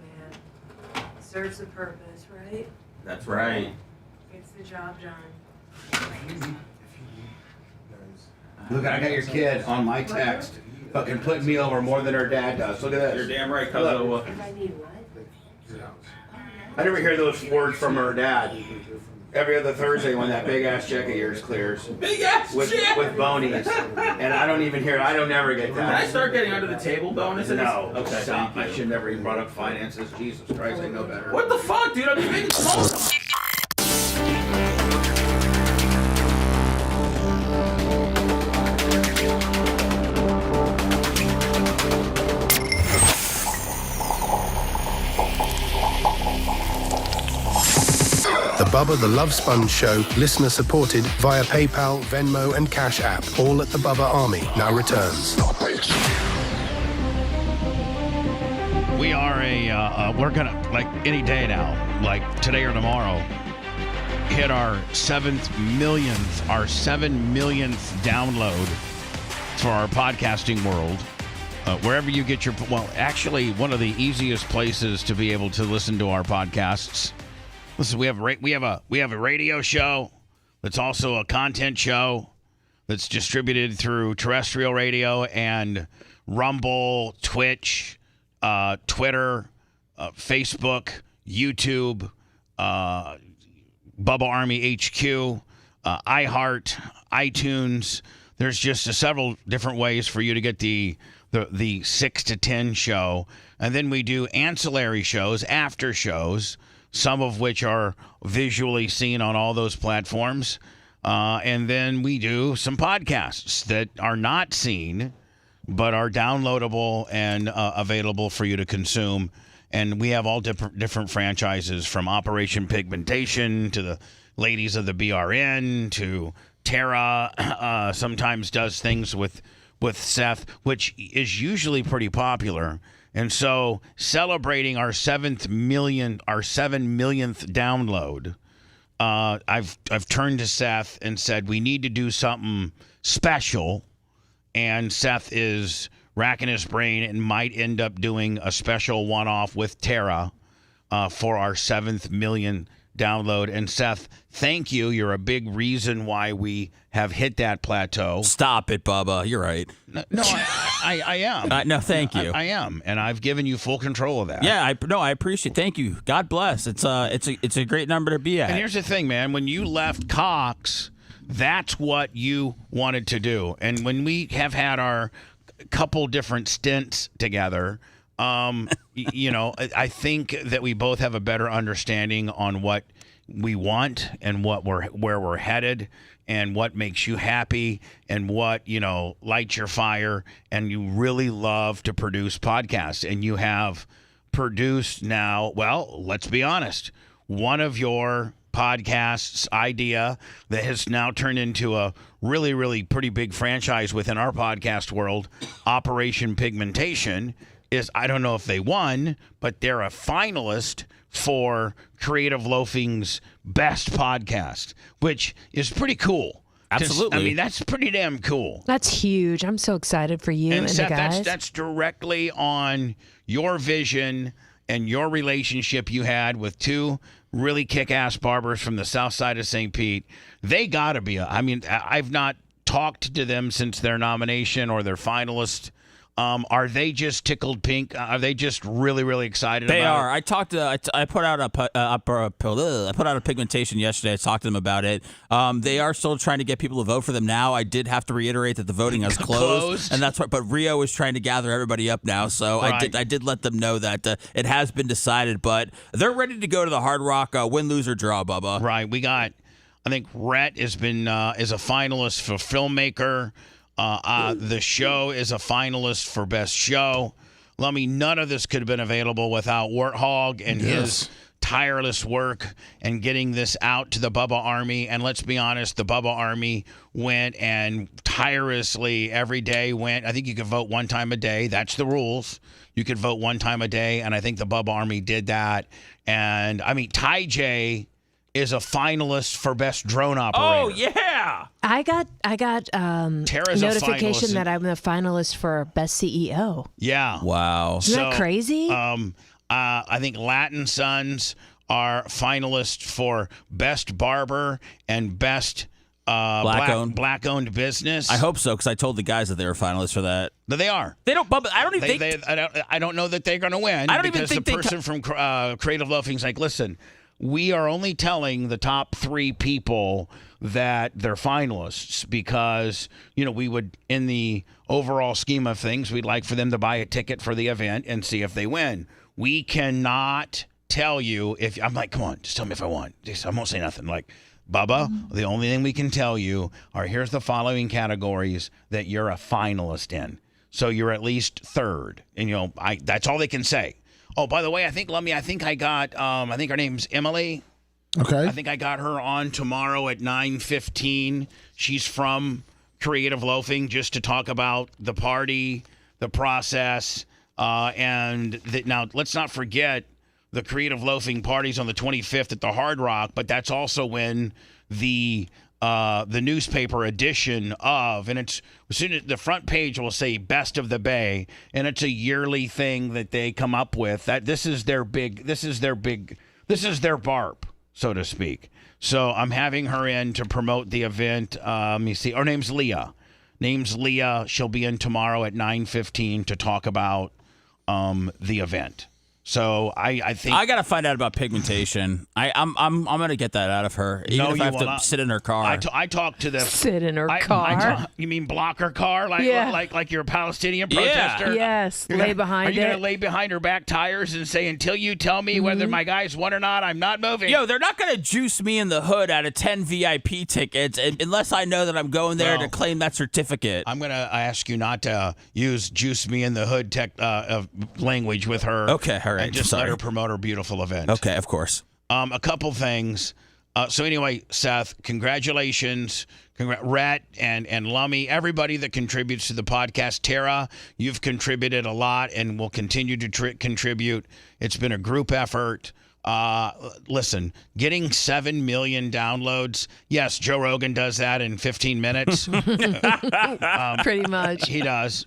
man. Serves a purpose, right?
That's right.
Gets the job done.
Look, I got your kid on my text, fucking putting me over more than her dad does. Look at this.
You're damn right, cuz.
If I need what?
I never hear those words from her dad. Every other Thursday when that big ass check of yours clears.
Big ass
with
check!
with bonies. And I don't even hear it. I don't never get that.
Can I start getting under the table bonuses?
No.
Okay.
Stop.
Thank
I
you.
should never even brought up finances. Jesus Christ, I know better.
What the fuck, dude? I'm just making smoke.
The Bubba the Love Sponge Show, listener supported via PayPal, Venmo, and Cash App. All at the Bubba Army now returns.
We are we're gonna, like any day now, like today or tomorrow, hit our 7 millionth download for our podcasting world. Wherever you get actually one of the easiest places to be able to listen to our podcasts. Listen, we have a radio show that's also a content show that's distributed through terrestrial radio and Rumble, Twitch, Twitter, Facebook, YouTube, Bubba Army HQ, iHeart, iTunes. There's just several different ways for you to get the 6 to 10 show, and then we do ancillary shows, after shows, some of which are visually seen on all those platforms. And then we do some podcasts that are not seen, but are downloadable and available for you to consume. And we have all different franchises, from Operation Pigmentation to the Ladies of the BRN to Tara. Sometimes does things with Seth, which is usually pretty popular. And so, celebrating our 7 millionth download, I've turned to Seth and said we need to do something special. And Seth is racking his brain and might end up doing a special one-off with Tara for our 7 million download. And Seth, thank you. You're a big reason why we have hit that plateau.
Stop it, Bubba. You're right.
No, I am.
No, thank you.
I am, and I've given you full control of that.
Yeah, I appreciate. Thank you. God bless. It's a great number to be at.
And here's the thing, man. When you left Cox, that's what you wanted to do. And when we have had our couple different stints together, I think that we both have a better understanding on what we want and where we're headed and what makes you happy and what, lights your fire. And you really love to produce podcasts, and you have produced now, well, let's be honest, one of your podcasts idea that has now turned into a really, really pretty big franchise within our podcast world, Operation Pigmentation, is, I don't know if they won, but they're a finalist for Creative Loafing's Best Podcast, which is pretty cool.
Absolutely.
I mean, that's pretty damn cool.
That's huge. I'm so excited for you and
Seth,
the guys.
that's directly on your vision and your relationship you had with two really kick-ass barbers from the south side of St. Pete. They got to be I've not talked to them since their nomination or their finalist
Are they just tickled pink? Are they just really, really excited
They
about
are.
it?
I talked to. I put out a pigmentation yesterday. I talked to them about it. They are still trying to get people to vote for them now. I did have to reiterate that the voting has closed, and that's what. But Rio is trying to gather everybody up now, so
Right.
I did let them know that it has been decided. But they're ready to go to the Hard Rock, win, lose, or draw, Bubba.
Right. We got. I think Rhett has been is a finalist for filmmaker. The show is a finalist for best show. Lummy, none of this could have been available without Warthog and his tireless work and getting this out to the Bubba Army. And let's be honest, the Bubba Army went and tirelessly every day went. I think you could vote one time a day. That's the rules. You could vote one time a day. And I think the Bubba Army did that. And I mean, Ty J is a finalist for best drone operator.
Oh yeah.
I got
Tara's a
notification
finalist.
that I'm a finalist for best CEO.
Yeah.
Wow.
Isn't that crazy?
I think Latin Sons are finalists for best barber and best black-owned business.
I hope so, because I told the guys that they were finalists for that.
But they are.
They don't. Bubba, I don't even think.
I don't know that they're going to win.
I don't even
because
think
the person from Creative Loafing's like, listen, we are only telling the top 3 people that they're finalists because, we would, in the overall scheme of things, we'd like for them to buy a ticket for the event and see if they win. We cannot tell you if, I'm like, come on, just tell me if I won. I won't say nothing. Like, Bubba, the only thing we can tell you are here's the following categories that you're a finalist in. So you're at least 3rd. And, that's all they can say. Oh, by the way, I think I got, I think her name's Emily.
Okay.
I think I got her on tomorrow at 9:15. She's from Creative Loafing just to talk about the party, the process, now let's not forget the Creative Loafing party's on the 25th at the Hard Rock, but that's also when the newspaper edition of, and it's as soon as the front page will say Best of the Bay, and it's a yearly thing that they come up with. That this is their barp, so to speak. So I'm having her in to promote the event. Let me see. Her name's Leah. She'll be in tomorrow at 9:15 to talk about the event. So I think
I gotta find out about pigmentation. I'm gonna get that out of her, even if I have to sit in her car.
I talked to the
sit in her car.
You mean block her car like you're a Palestinian protester?
Yes, lay behind
it. Are you gonna lay behind her back tires and say until you tell me whether my guys won or not, I'm not moving?
Yo, they're not gonna juice me in the hood out of 10 VIP tickets unless I know that I'm going there to claim that certificate.
I'm gonna ask you not to use "juice me in the hood" language with her.
Okay, all right.
And just let her promote her beautiful event.
Okay, of course.
A couple things. So anyway, Seth, congratulations. Rhett and Lummy, everybody that contributes to the podcast. Tara, you've contributed a lot and will continue to contribute. It's been a group effort. Listen, getting 7 million downloads. Yes, Joe Rogan does that in 15 minutes.
Pretty much.
He does.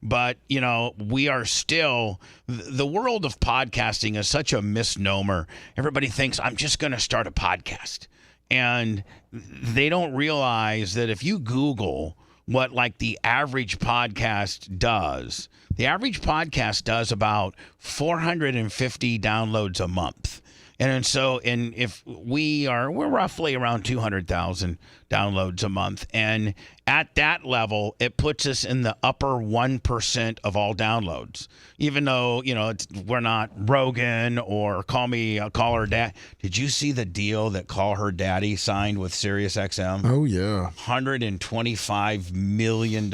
But, we are still, the world of podcasting is such a misnomer. Everybody thinks I'm just going to start a podcast. And they don't realize that if you Google what the average podcast does, the average podcast does about 450 downloads a month. And so if we're roughly around 200,000 downloads a month. And at that level, it puts us in the upper 1% of all downloads. Even though, we're not Rogan or Call Her Dad. Did you see the deal that Call Her Daddy signed with SiriusXM?
Oh, yeah.
$125 million.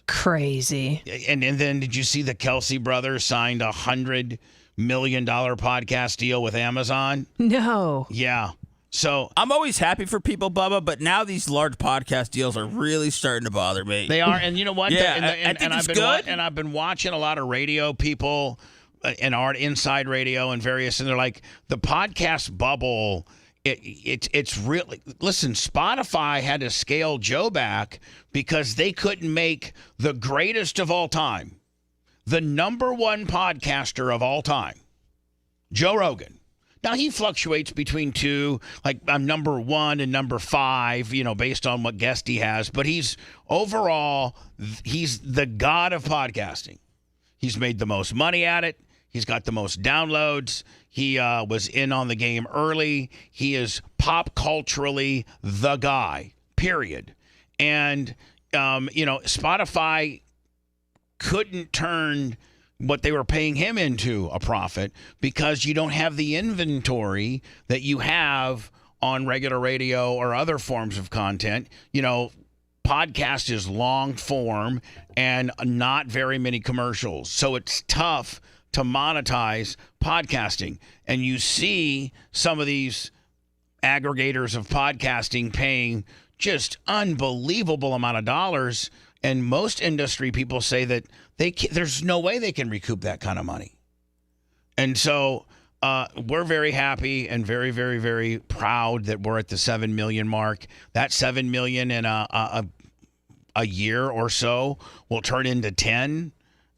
Crazy.
And then did you see the Kelsey brothers signed a $100 million podcast deal with Amazon?
No.
Yeah. So
I'm always happy for people, Bubba, but now these large podcast deals are really starting to bother me.
They are, and you know what?
Yeah, I think it's good.
And I've been watching a lot of radio people and art inside radio and various, and they're like, the podcast bubble. It's really, listen, Spotify had to scale Joe back because they couldn't make the greatest of all time, the #1 podcaster of all time, Joe Rogan. Now, he fluctuates between two, like I'm number 1 and number 5, based on what guest he has. But he's the god of podcasting. He's made the most money at it. He's got the most downloads. He was in on the game early. He is pop culturally the guy, period. And, Spotify couldn't turn what they were paying him into a profit because you don't have the inventory that you have on regular radio or other forms of content. Podcast is long form and not very many commercials. So it's tough to monetize podcasting. And you see some of these aggregators of podcasting paying just unbelievable amount of dollars. And most industry people say that there's no way they can recoup that kind of money. And so we're very happy and very, very, very proud that we're at the 7 million mark. That 7 million in a year or so will turn into 10.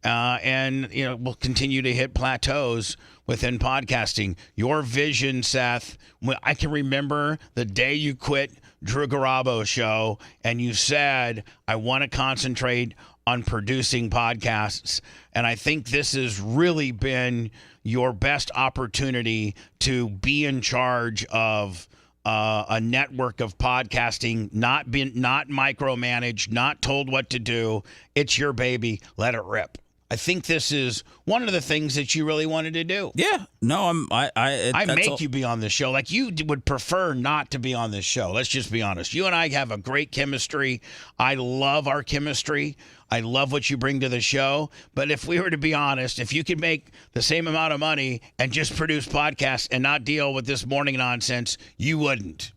And we'll continue to hit plateaus within podcasting. Your vision, Seth, I can remember the day you quit Drew Garabo's show and you said, I want to concentrate on producing podcasts. And I think this has really been your best opportunity to be in charge of a network of podcasting, not micromanaged, not told what to do. It's your baby. Let it rip. I think this is one of the things that you really wanted to do.
Yeah. No,
I make you be on this show. Like, you would prefer not to be on this show. Let's just be honest. You and I have a great chemistry. I love our chemistry. I love what you bring to the show. But if we were to be honest, if you could make the same amount of money and just produce podcasts and not deal with this morning nonsense, you wouldn't.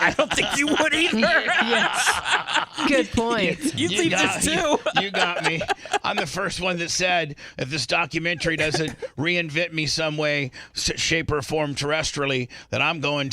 I don't think you would either.
Yes. Good point.
You think this too.
You got me. I'm the first one that said, if this documentary doesn't reinvent me some way, shape, or form terrestrially, that we're going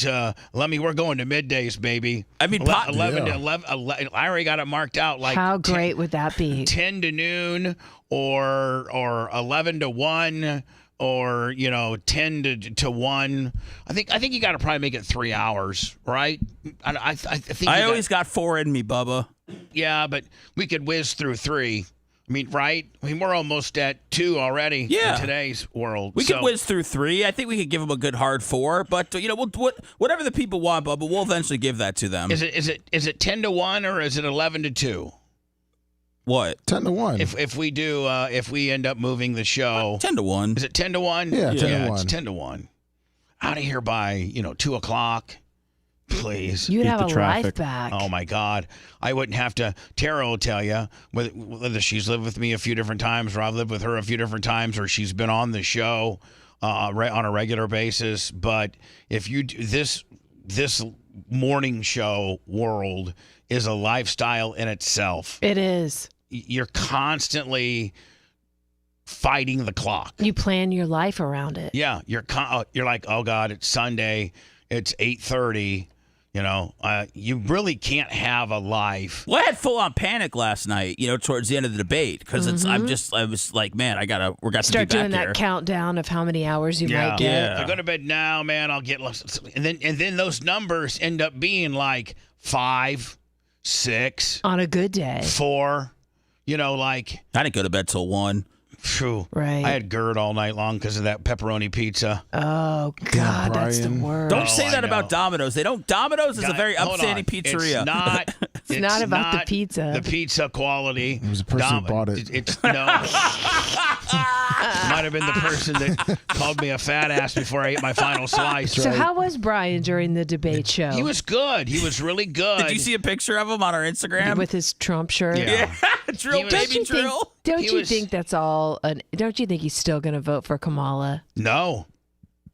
to middays, baby.
I mean,
11 to 11. I already got it marked out. Like,
how great would that be?
10 to noon or 11 to 1. Or 10 to 1. I think you got to probably make it 3 hours, right? I think
I always got 4 in me, Bubba.
Yeah, but we could whiz through 3. I mean, right? I mean, we're almost at 2 already in today's world.
We could whiz through 3. I think we could give them a good hard 4. But whatever the people want, Bubba, we'll eventually give that to them.
Is it 10 to 1 or is it 11 to 2?
What?
10 to 1.
If we do, if we end up moving the show,
10 to 1.
Is it 10 to 1?
Yeah, 10 to 1.
It's 10 to 1. Out of here by 2 o'clock, please.
You'd have a life back.
Oh my God, I wouldn't have to. Tara will tell you whether she's lived with me a few different times, or I've lived with her a few different times, or she's been on the show on a regular basis. But if you this morning show world is a lifestyle in itself.
It is.
You're constantly fighting the clock.
You plan your life around it.
Yeah, you're like, oh God, it's Sunday, it's 8:30. You really can't have a life.
Well, I had full on panic last night. Towards the end of the debate because I was like, man, we're got to be back
start doing that
here.
countdown of how many hours you might get.
Yeah. If I go to bed now, man, I'll get lost. And then those numbers end up being like 5, 6
on a good day,
4. I
didn't go to bed till 1.
True.
Right.
I had GERD all night long because of that pepperoni pizza.
Oh God, that's the worst.
Don't say that about Domino's. Domino's is a very upstanding pizzeria.
It's not.
It's not about the pizza.
The pizza quality.
It was the person who bought it.
It's no. Might have been the person that called me a fat ass before I ate my final slice.
So how was Brian during the debate show?
He was good. He was really good.
Did you see a picture of him on our Instagram
with his Trump shirt?
Yeah.
Drill, baby, drill.
Don't you think that's all? Don't you think he's still going to vote for Kamala?
No,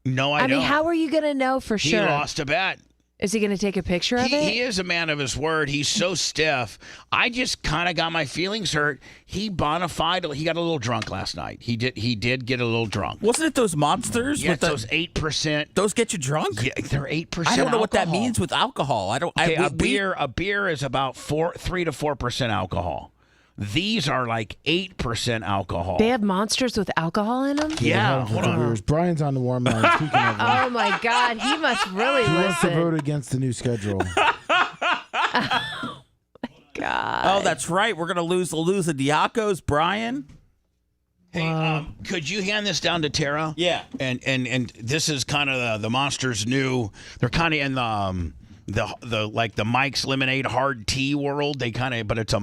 I don't.
I mean, how are you going to know for sure?
He lost a bet.
Is he going to take a picture of it?
He is a man of his word. He's so stiff. I just kind of got my feelings hurt. He bona fide. He got a little drunk last night. He did get a little drunk.
Wasn't it those monsters?
Yeah, with those 8%.
Those get you drunk?
Yeah, they're 8%.
I don't know what that means with alcohol.
A beer is about 3 to 4% alcohol. These are like 8% alcohol.
They have monsters with alcohol in them?
Yeah, hold on.
Brian's on the warm line. Speaking of
Oh, my God. He must really
he wants to
listen.
vote against the new schedule.
God.
Oh, that's right. We're gonna lose the Diacos, Brian.
Hey, could you hand this down to Tara?
Yeah.
And this is kind of the Monsters' new. They're kind of in the like the Mike's Lemonade hard tea world. They kind of, but it's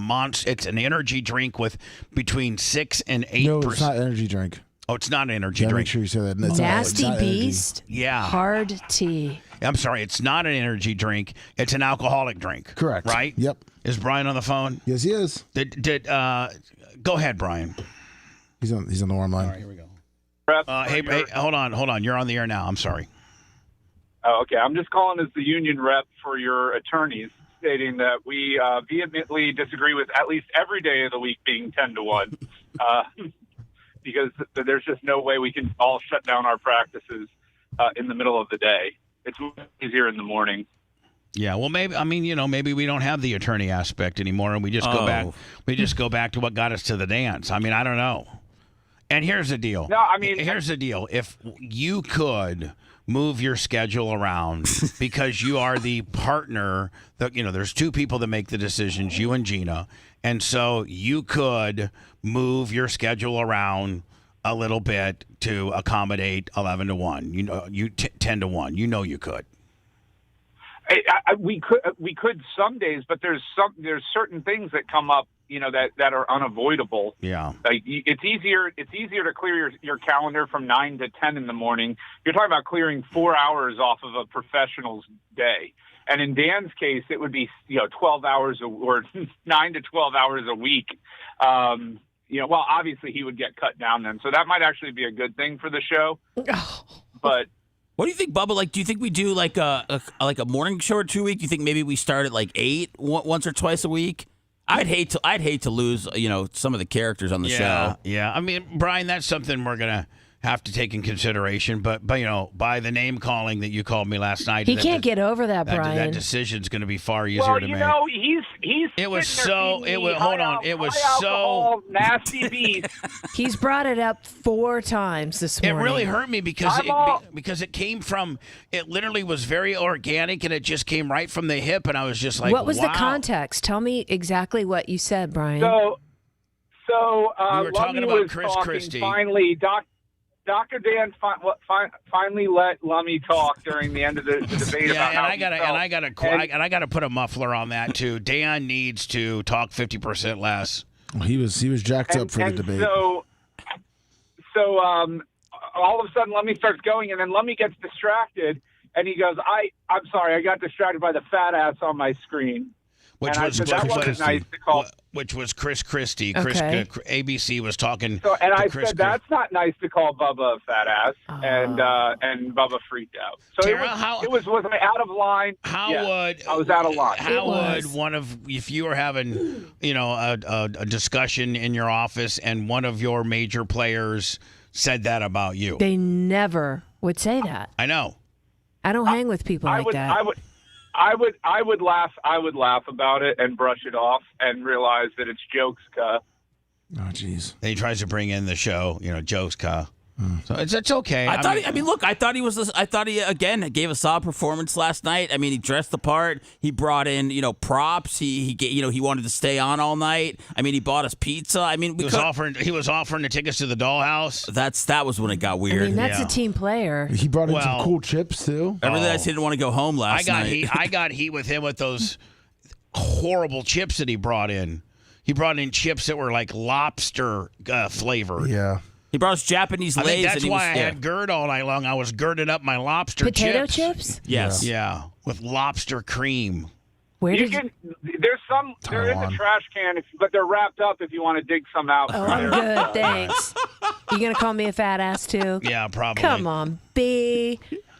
it's an energy drink with between 6 and 8%.
No, it's not energy drink.
Oh, it's not an energy
Make
drink.
sure you say that. It's
Nasty
not
Beast.
Yeah.
Hard tea.
I'm sorry, it's not an energy drink. It's an alcoholic drink.
Correct.
Right?
Yep.
Is Brian on the phone?
Yes, he is.
Go ahead, Brian.
He's on the warm line.
All right, here we go. Hey, hold on. You're on the air now. I'm sorry.
Oh, okay. I'm just calling as the union rep for your attorneys, stating that we vehemently disagree with at least every day of the week being 10 to 1, because there's just no way we can all shut down our practices in the middle of the day. It's easier in the morning.
Yeah, well, maybe we don't have the attorney aspect anymore, and we just go back. We just go back to what got us to the dance. I mean, I don't know. And here's the deal.
No, I mean,
here's the deal. If you could move your schedule around because you are the partner, there's two people that make the decisions, you and Gina, and so you could move your schedule around a little bit to accommodate 11 to 1. 10 to 1. You could.
We could some days, but there's certain things that come up, that are unavoidable.
Yeah.
Like it's easier to clear your calendar from 9 to 10 in the morning. You're talking about clearing 4 hours off of a professional's day. And in Dan's case, it would be 12 hours or 9 to 12 hours a week. Well, obviously he would get cut down then, so that might actually be a good thing for the show. But
what do you think, Bubba? Like, do you think we do like a morning show or 2 week? Do you think maybe we start at like 8 once or twice a week? I'd hate to lose some of the characters on the show.
Yeah, I mean, Brian, that's something we're gonna have to take in consideration. But by the name calling that you called me last night,
he can't get over that, Brian.
That decision's going to be far easier to make.
He's
it was so. It was hold on. It was so
nasty beast.
He's brought it up 4 times this morning.
It really hurt me because it came from. It literally was very organic and it just came right from the hip, and I was just like,
what was
wow.
the context? Tell me exactly what you said, Brian.
So
we were talking about Chris
talking,
Christie.
Finally, Dr. Dan finally let Lummy talk during the end of the debate.
Yeah,
about
I gotta put a muffler on that too. Dan needs to talk 50% less.
Well, he was jacked up for the debate.
So all of a sudden Lummy starts going, and then Lummy gets distracted, and he goes, "I'm sorry, I got distracted by the fat ass on my screen."
Which
and
was
that wasn't nice to call.
Which was Chris Christie.
Okay.
ABC was talking.
So, and I
Chris
said that's not nice to call Bubba a fat ass, and Bubba freaked out. So
Tara,
was I out of line? I was out of line.
How would if you were having a discussion in your office and one of your major players said that about you?
They never would say that.
I know.
I don't hang with people like that.
I would laugh about it and brush it off and realize that it's jokes,
Oh, jeez.
Then he tries to bring in the show, jokes, So it's okay.
I thought he again gave a solid performance last night. I mean, he dressed the part. He brought in props. He wanted to stay on all night. I mean, he bought us pizza. I mean, he
was offering to take us to the dollhouse.
That was when it got weird.
I mean, that's a team player.
He brought in some cool chips too.
I realized he didn't want to go home last night.
I got heat with him with those horrible chips that he brought in. He brought in chips that were like lobster flavored.
Yeah.
He brought us Japanese Lays.
I think that's why I had GERD all night long. I was girding up my lobster
Potato
chips.
Yes.
Yeah, with lobster cream.
There is a trash can, but they're wrapped up if you want to dig some out.
Oh, I'm good, thanks. You gonna call me a fat ass too?
Yeah, probably.
Come on, B.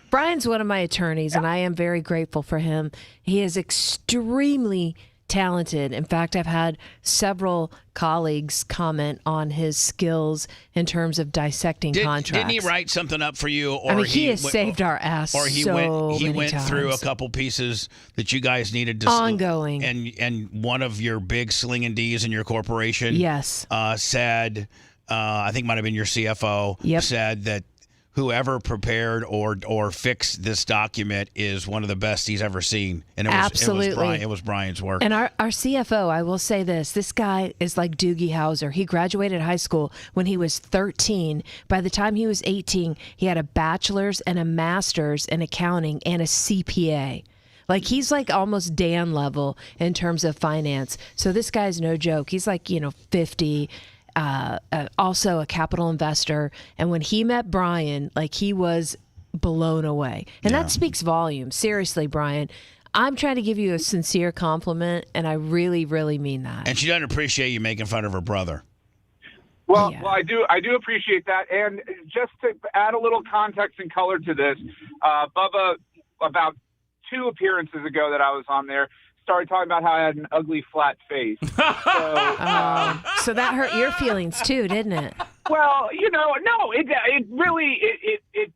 Brian's one of my attorneys, and I am very grateful for him. He is extremely talented. In fact, I've had several colleagues comment on his skills in terms of dissecting contracts.
Didn't he write something up for you? Or
I mean, he has saved our ass.
Or he went
times.
through a couple pieces that you guys needed to
ongoing.
And one of your big slinging D's in your corporation,
yes,
said, I think it might have been your CFO, said that whoever prepared or fixed this document is one of the best he's ever seen. And
absolutely,
it was Brian's work.
And our CFO, I will say this guy is like Doogie Howser. He graduated high school when he was 13. By the time he was 18, he had a bachelor's and a master's in accounting and a CPA. Like, he's like almost Dan level in terms of finance. So this guy's no joke. He's like, 50. Also a capital investor, and when he met Brian, like, he was blown away, and that speaks volumes. Seriously, Brian, I'm trying to give you a sincere compliment, and I really, really mean that.
And she doesn't appreciate you making fun of her brother.
Well, I do appreciate that, and just to add a little context and color to this, Bubba, about 2 appearances ago that I was on there, started talking about how I had an ugly, flat face.
So that hurt your feelings too, didn't it?
Well, no, it really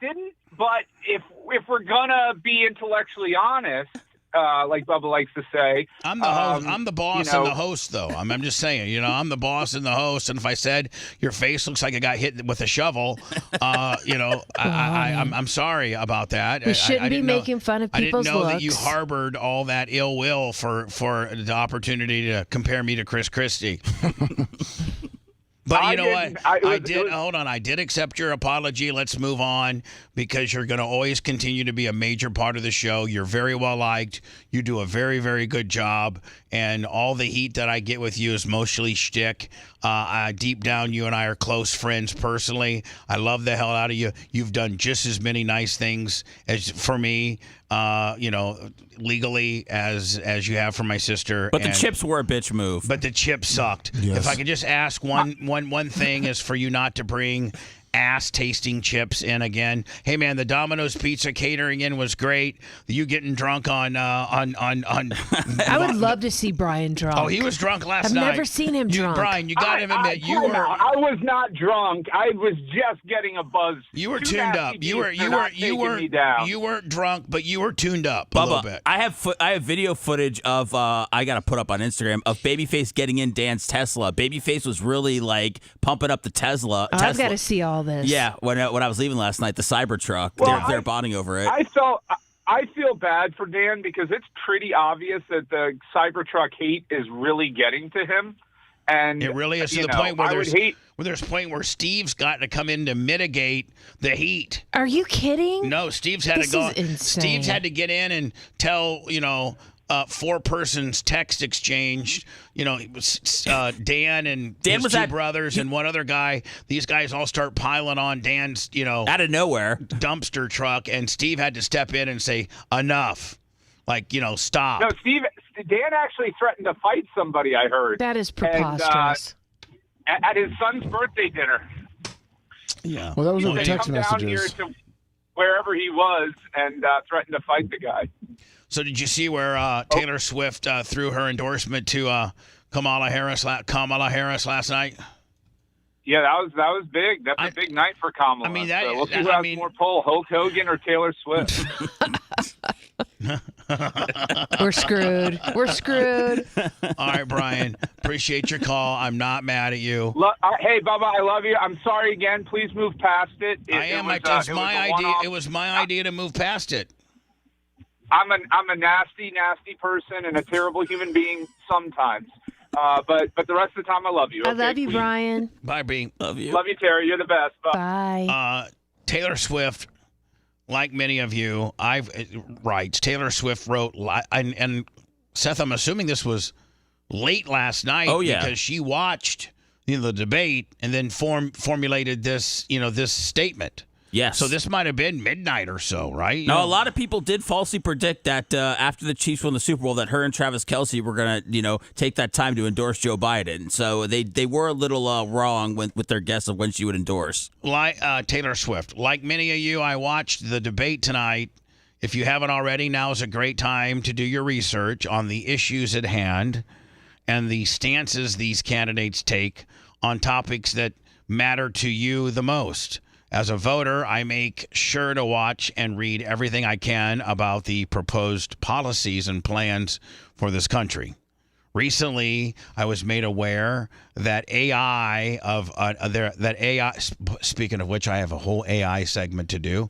didn't. But if we're gonna be intellectually honest, like Bubba likes to say,
I'm the host. I'm the boss and the host, though. I'm just saying, I'm the boss and the host. And if I said your face looks like it got hit with a shovel, I'm sorry about that.
We shouldn't be making fun of people's looks.
I didn't know that you harbored all that ill will for the opportunity to compare me to Chris Christie. But you know what? Hold on. I did accept your apology. Let's move on, because you're going to always continue to be a major part of the show. You're very well liked. You do a very, very good job. And all the heat that I get with you is mostly shtick. Deep down, you and I are close friends personally. I love the hell out of you. You've done just as many nice things for me, legally as you have for my sister.
But the chips were a bitch move.
But the chips sucked.
Yes.
If I could just ask one thing is for you not to bring ass-tasting chips in again. Hey, man, the Domino's Pizza catering in was great. You getting drunk on
I would love to see Brian drunk.
Oh, he was drunk last night.
I've never seen him drunk.
Brian, you got to admit, you were.
I was not drunk. I was just getting a buzz.
You were tuned up. You weren't drunk, but you were tuned up a little bit.
I have video footage of I got to put up on Instagram of Babyface getting in Dan's Tesla. Babyface was really like pumping up the Tesla.
I've got to see all this.
Yeah, when I was leaving last night, the Cybertruck, they're bonding over it.
I feel bad for Dan, because it's pretty obvious that the Cybertruck hate is really getting to him. And
it really is, to the point where there's a point where Steve's got to come in to mitigate the heat.
Are you kidding?
No, Steve's had to go. Steve's had to get in and tell 4 persons text exchanged. Dan and his 2 brothers and one other guy. These guys all start piling on Dan's,
out of nowhere
dumpster truck, and Steve had to step in and say enough, stop.
No, Dan actually threatened to fight somebody, I heard.
That is preposterous.
And, at his son's birthday dinner.
Yeah.
Well, that was over text messages.
Down here to wherever he was and threatened to fight the guy.
So did you see where Taylor Swift threw her endorsement to Kamala Harris last night?
Yeah, that was big. That's a big night for Kamala.
I mean,
we'll see who has more pull, Hulk Hogan or Taylor Swift.
We're screwed.
All right, Brian. Appreciate your call. I'm not mad at you.
Hey, Bubba, I love you. I'm sorry again. Please move past it.
It was my idea to move past it.
I'm a nasty person and a terrible human being sometimes. But the rest of the time, I love you.
I love you, Brian.
Bye, B.
Love you, Terry. You're the best.
Bye.
Taylor Swift, like many of you, Taylor Swift wrote, and Seth, I'm assuming this was late last night.
Oh, yeah.
Because she watched the debate and then formulated this, this statement.
Yes.
So this might have been midnight or so, right?
No, a lot of people did falsely predict that after the Chiefs won the Super Bowl that her and Travis Kelce were going to, take that time to endorse Joe Biden. So they were a little wrong with their guess of when she would endorse.
Like Taylor Swift. Like many of you, I watched the debate tonight, If you haven't already, now is a great time to do your research on the issues at hand and the stances these candidates take on topics that matter to you the most. As a voter, I make sure to watch and read everything I can about the proposed policies and plans for this country. Recently, I was made aware that AI. Speaking of which, I have a whole AI segment to do,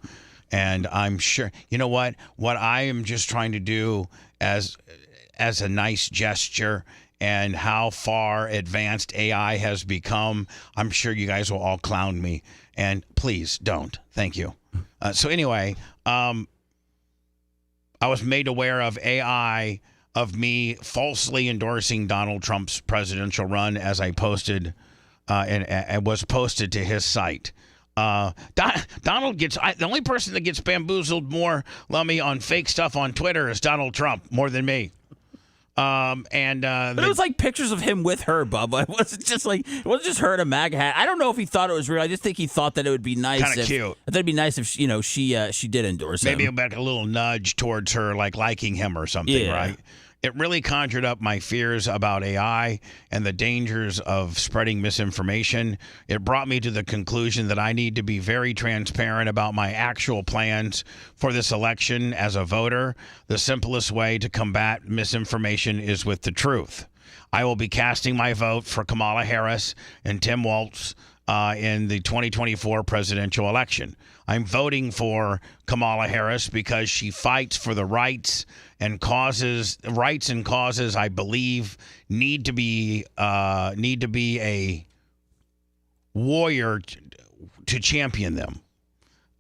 and I'm sure you know what I am just trying to do as a nice gesture. And how far advanced AI has become. I'm sure you guys will all clown me. And please don't. Thank you. So anyway, I was made aware of AI of me falsely endorsing Donald Trump's presidential run as I posted and was posted to his site. Donald gets the only person that gets bamboozled more, Lummy, on fake stuff on Twitter is Donald Trump more than me. But
it was like pictures of him with her, Bubba. It wasn't just her in a MAGA hat. I don't know if he thought it was real. I just think he thought that it would be nice.
Kind of cute.
That'd be nice if she did endorse him.
Maybe like a little nudge towards her, like liking him or something, right? It really conjured up my fears about AI and the dangers of spreading misinformation. It brought me to the conclusion that I need to be very transparent about my actual plans for this election as a voter. The simplest way to combat misinformation is with the truth. I will be casting my vote for Kamala Harris and Tim Walz in the 2024 presidential election. I'm voting for Kamala Harris because she fights for the rights and causes I believe need to be a warrior to champion them.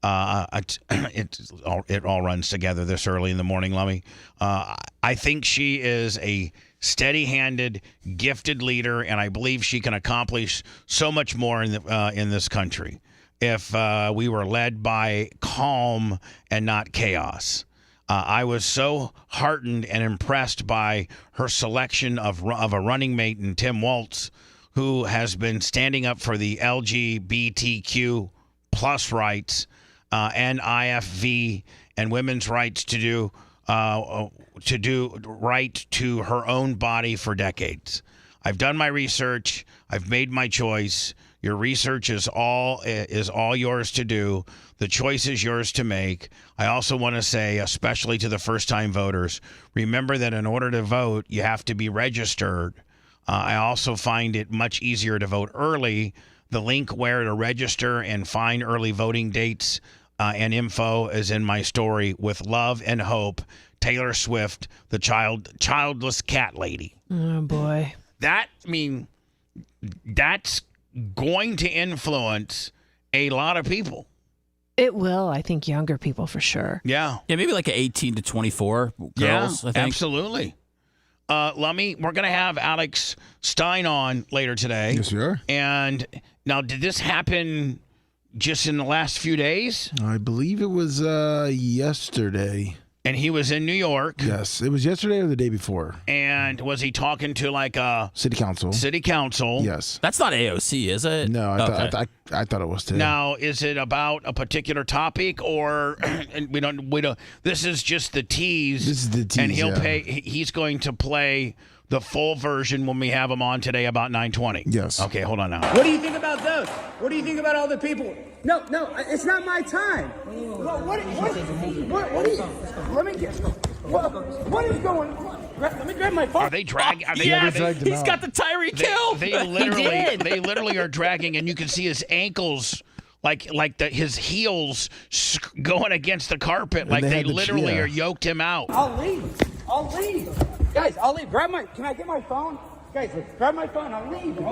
It all runs together this early in the morning, Lummy. I think she is a steady-handed, gifted leader, and I believe she can accomplish so much more in this country if we were led by calm and not chaos. I was so heartened and impressed by her selection of a running mate in Tim Walz, who has been standing up for the LGBTQ plus rights and IFV and women's rights to do right to her own body for decades. I've done my research. I've made my choice. Your research is all yours to do. The choice is yours to make. I also want to say, especially to the first-time voters, remember that in order to vote, you have to be registered. I also find it much easier to vote early. The link where to register and find early voting dates and info is in my story. With love and hope, Taylor Swift, the childless cat lady.
Oh, boy.
That's going to influence a lot of people.
It will. I think younger people for sure.
Yeah.
Yeah, maybe like 18 to 24 girls, I think.
Absolutely. Lummy, we're going to have Alex Stein on later today.
Yes, we are.
And now, did this happen just in the last few days?
I believe it was yesterday.
And he was in New York.
Yes, it was yesterday or the day before.
And was he talking to like a
city council?
City council.
Yes.
That's not AOC, is it?
No, I thought it was too.
Now, is it about a particular topic, or we don't? This is just the tease.
This is the tease.
And he's going to play the full version when we have him on today about 9:20.
Yes.
Okay, hold on now.
What do you think about those? What do you think about all the people? No, it's not my time. What is? Let me get. What is going on? Let me grab my phone.
Are they dragging?
He's got the Tyree killed.
They literally are dragging, and you can see his ankles. His heels going against the carpet,
and
like they literally are yoked him out.
I'll leave. Guys, I'll leave. Can I get my phone? Guys, grab my phone. I'll leave. Keep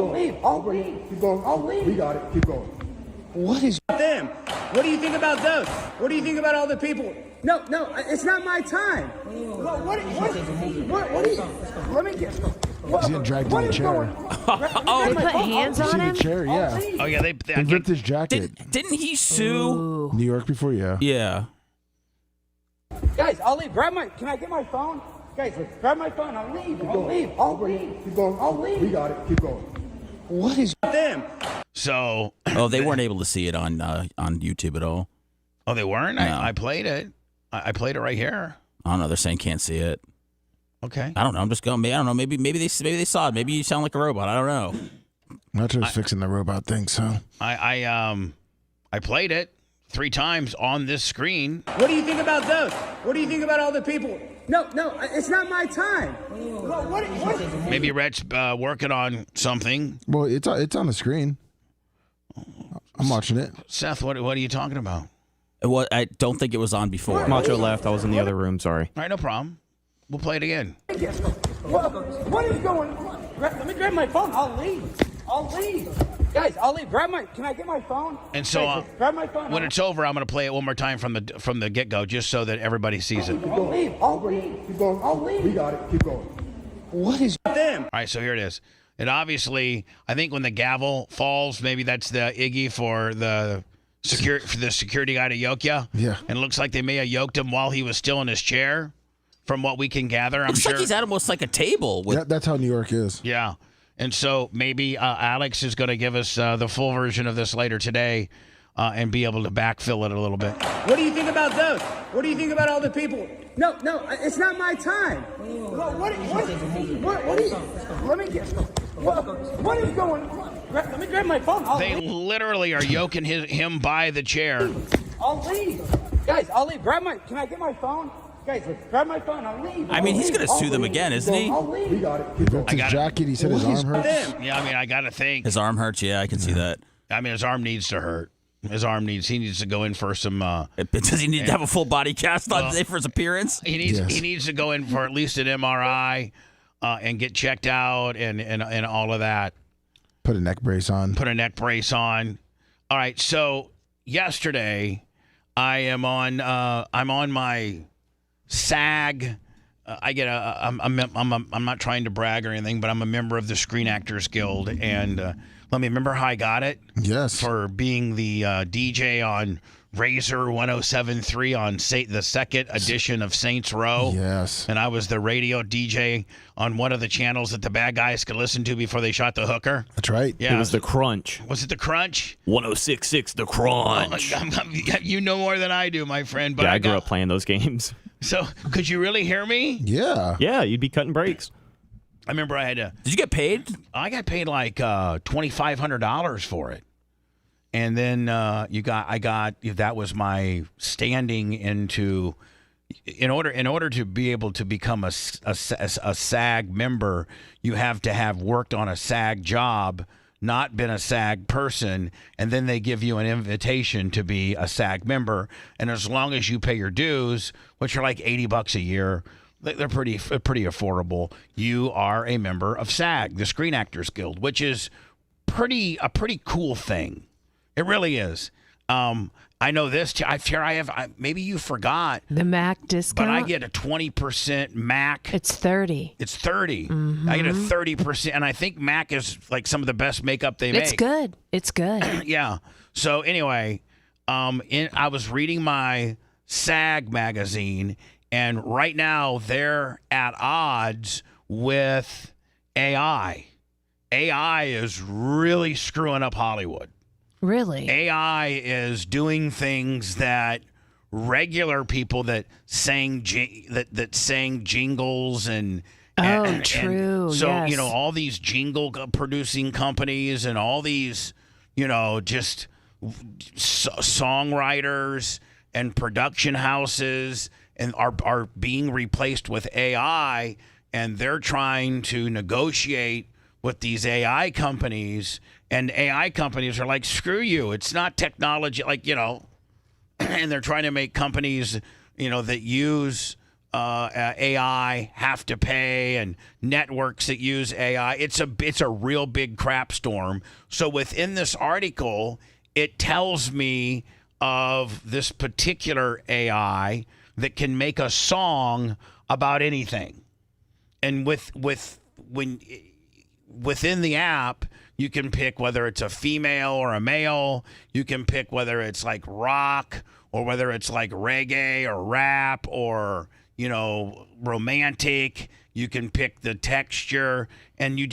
going. I'll leave.
We got it. Keep going.
What is them? What do you think about those? What do you think about all the people? No, it's not my time. What is? Let me get.
He's getting dragged in the chair.
They put hands on him?
The chair, yeah.
Oh yeah, they
ripped his jacket.
Didn't he sue
New York before? Yeah.
Yeah.
Guys, I'll leave. Can I get my phone? Guys, grab my phone. I'll leave.
Keep going. I'll leave. We got it. Keep going.
What is them?
So.
Oh, they weren't able to see it on YouTube at all.
Oh, they weren't?
No.
I played it. I played it right here.
I don't know. They're saying can't see it.
Okay.
I don't know. I'm just going. I don't know. Maybe they saw it. Maybe you sound like a robot. I don't know.
Not just fixing the robot thing. So
I played it 3 times on this screen.
What do you think about those? What do you think about all the people? No, it's not my time. What?
Maybe Rhett's working on something.
Well, it's on the screen. I'm watching it.
Seth, what are you talking about?
What? I don't think it was on before.
Macho left. I was in the other room. Sorry.
All right, no problem. We'll play it again.
What is going on? Let me grab my phone. I'll leave. Guys, I'll leave. Can I get my phone?
And so
Guys, grab my phone.
when it's over, I'm going to play it one more time from the get-go, just so that everybody sees it.
I'll leave. Keep going. I'll leave. We got it. Keep going. What is them?
All right, so here it is. It obviously, I think when the gavel falls, maybe that's the Iggy for the security guy to yoke you.
Yeah.
And it looks like they may have yoked him while he was still in his chair, from what we can gather. I'm
Looks
sure.
like he's at almost like a table.
That's how New York is.
Yeah. And so maybe Alex is going to give us the full version of this later today and be able to backfill it a little bit.
What do you think about those? What do you think about all the people? No, it's not my time. What is? Let me get. What is going on? Let me grab my phone.
They literally are yoking him by the chair.
I'll leave. Guys, I'll leave. Can I get my phone? Guys, grab my phone. I'll leave.
I mean, he's going to sue them again, isn't he?
I'll leave. We got it.
He ripped his jacket. He said his arm hurts.
Yeah, I mean, I got to think.
His arm hurts. Yeah, I can see that.
I mean, his arm needs to hurt. He needs to go in for some.
Does he need to have a full body cast on today for his appearance?
He needs to go in for at least an MRI and get checked out and all of that.
Put a neck brace on.
All right. So yesterday, I'm on my SAG. I'm not trying to brag or anything, but I'm a member of the Screen Actors Guild, and let me remember how I got it.
Yes.
For being the DJ on Razor 107.3 on the second edition of Saints Row.
Yes.
And I was the radio DJ on one of the channels that the bad guys could listen to before they shot the hooker.
That's right.
Yeah.
It was the Crunch.
Was it the Crunch?
106.6 the Crunch.
You know more than I do, my friend. But
Yeah, I grew up playing those games.
So, could you really hear me?
Yeah.
Yeah, you'd be cutting breaks.
I remember I had to.
Did you get paid?
I got paid like $2,500 for it, and then that was my standing into. In order to be able to become a SAG member, you have to have worked on a SAG job, not been a SAG person, and then they give you an invitation to be a SAG member. And as long as you pay your dues, which are like $80 a year. They're pretty affordable. You are a member of SAG, the Screen Actors Guild, which is a pretty cool thing. It really is. I know this. Maybe you forgot
the Mac discount,
but I get a 20% Mac.
It's 30.
It's 30.
Mm-hmm.
I get a 30%, and I think Mac is like some of the best makeup they make.
It's good. It's good.
Yeah. So anyway, I was reading my SAG magazine. And right now, they're at odds with AI. AI is really screwing up Hollywood.
Really?
AI is doing things that regular people that sang jingles and
true.
And so
yes.
All these jingle producing companies and all these just songwriters and production houses. And are being replaced with AI, and they're trying to negotiate with these AI companies, and AI companies are like, screw you, it's not technology, and they're trying to make companies, that use AI have to pay, and networks that use AI. It's a real big crap storm. So within this article, it tells me of this particular AI that can make a song about anything. And within the app, you can pick whether it's a female or a male. You can pick whether it's like rock or whether it's like reggae or rap or, romantic. You can pick the texture, and you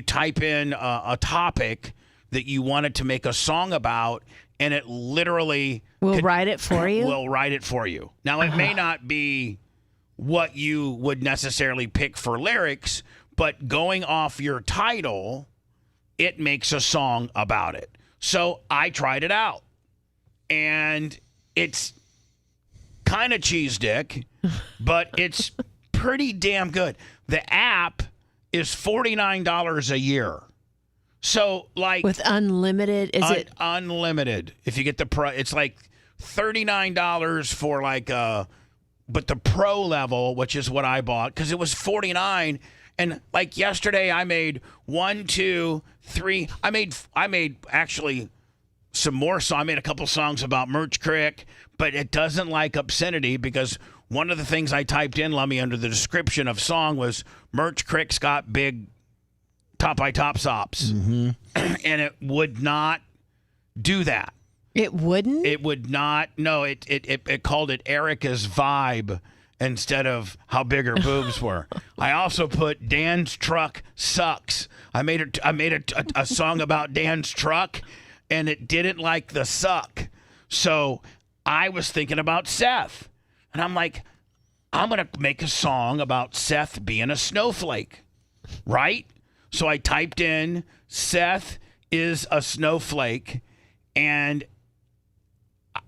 type in a topic that you wanted to make a song about, and it literally
will write it for you.
Will write it for you. Now, it may not be what you would necessarily pick for lyrics, but going off your title, it makes a song about it. So I tried it out, and it's kind of cheese dick, but it's pretty damn good. The app is $49 a year. So, like,
with unlimited, is it
unlimited? If you get the pro, it's like $39 for like but the pro level, which is what I bought, because it was $49. And like yesterday, I made 1, 2, 3. I made actually some more songs. I made a couple songs about Merch Crick, but it doesn't like obscenity, because one of the things I typed in, Lummy, under the description of song was Merch Crick's got big top by top sops. And it would not do that.
It wouldn't?
It would not. No, it called it Erica's vibe instead of how big her boobs were. I also put Dan's truck sucks. I made a song about Dan's truck, and it didn't like the suck. So I was thinking about Seth, and I'm like, I'm gonna make a song about Seth being a snowflake, right? So I typed in Seth is a snowflake, and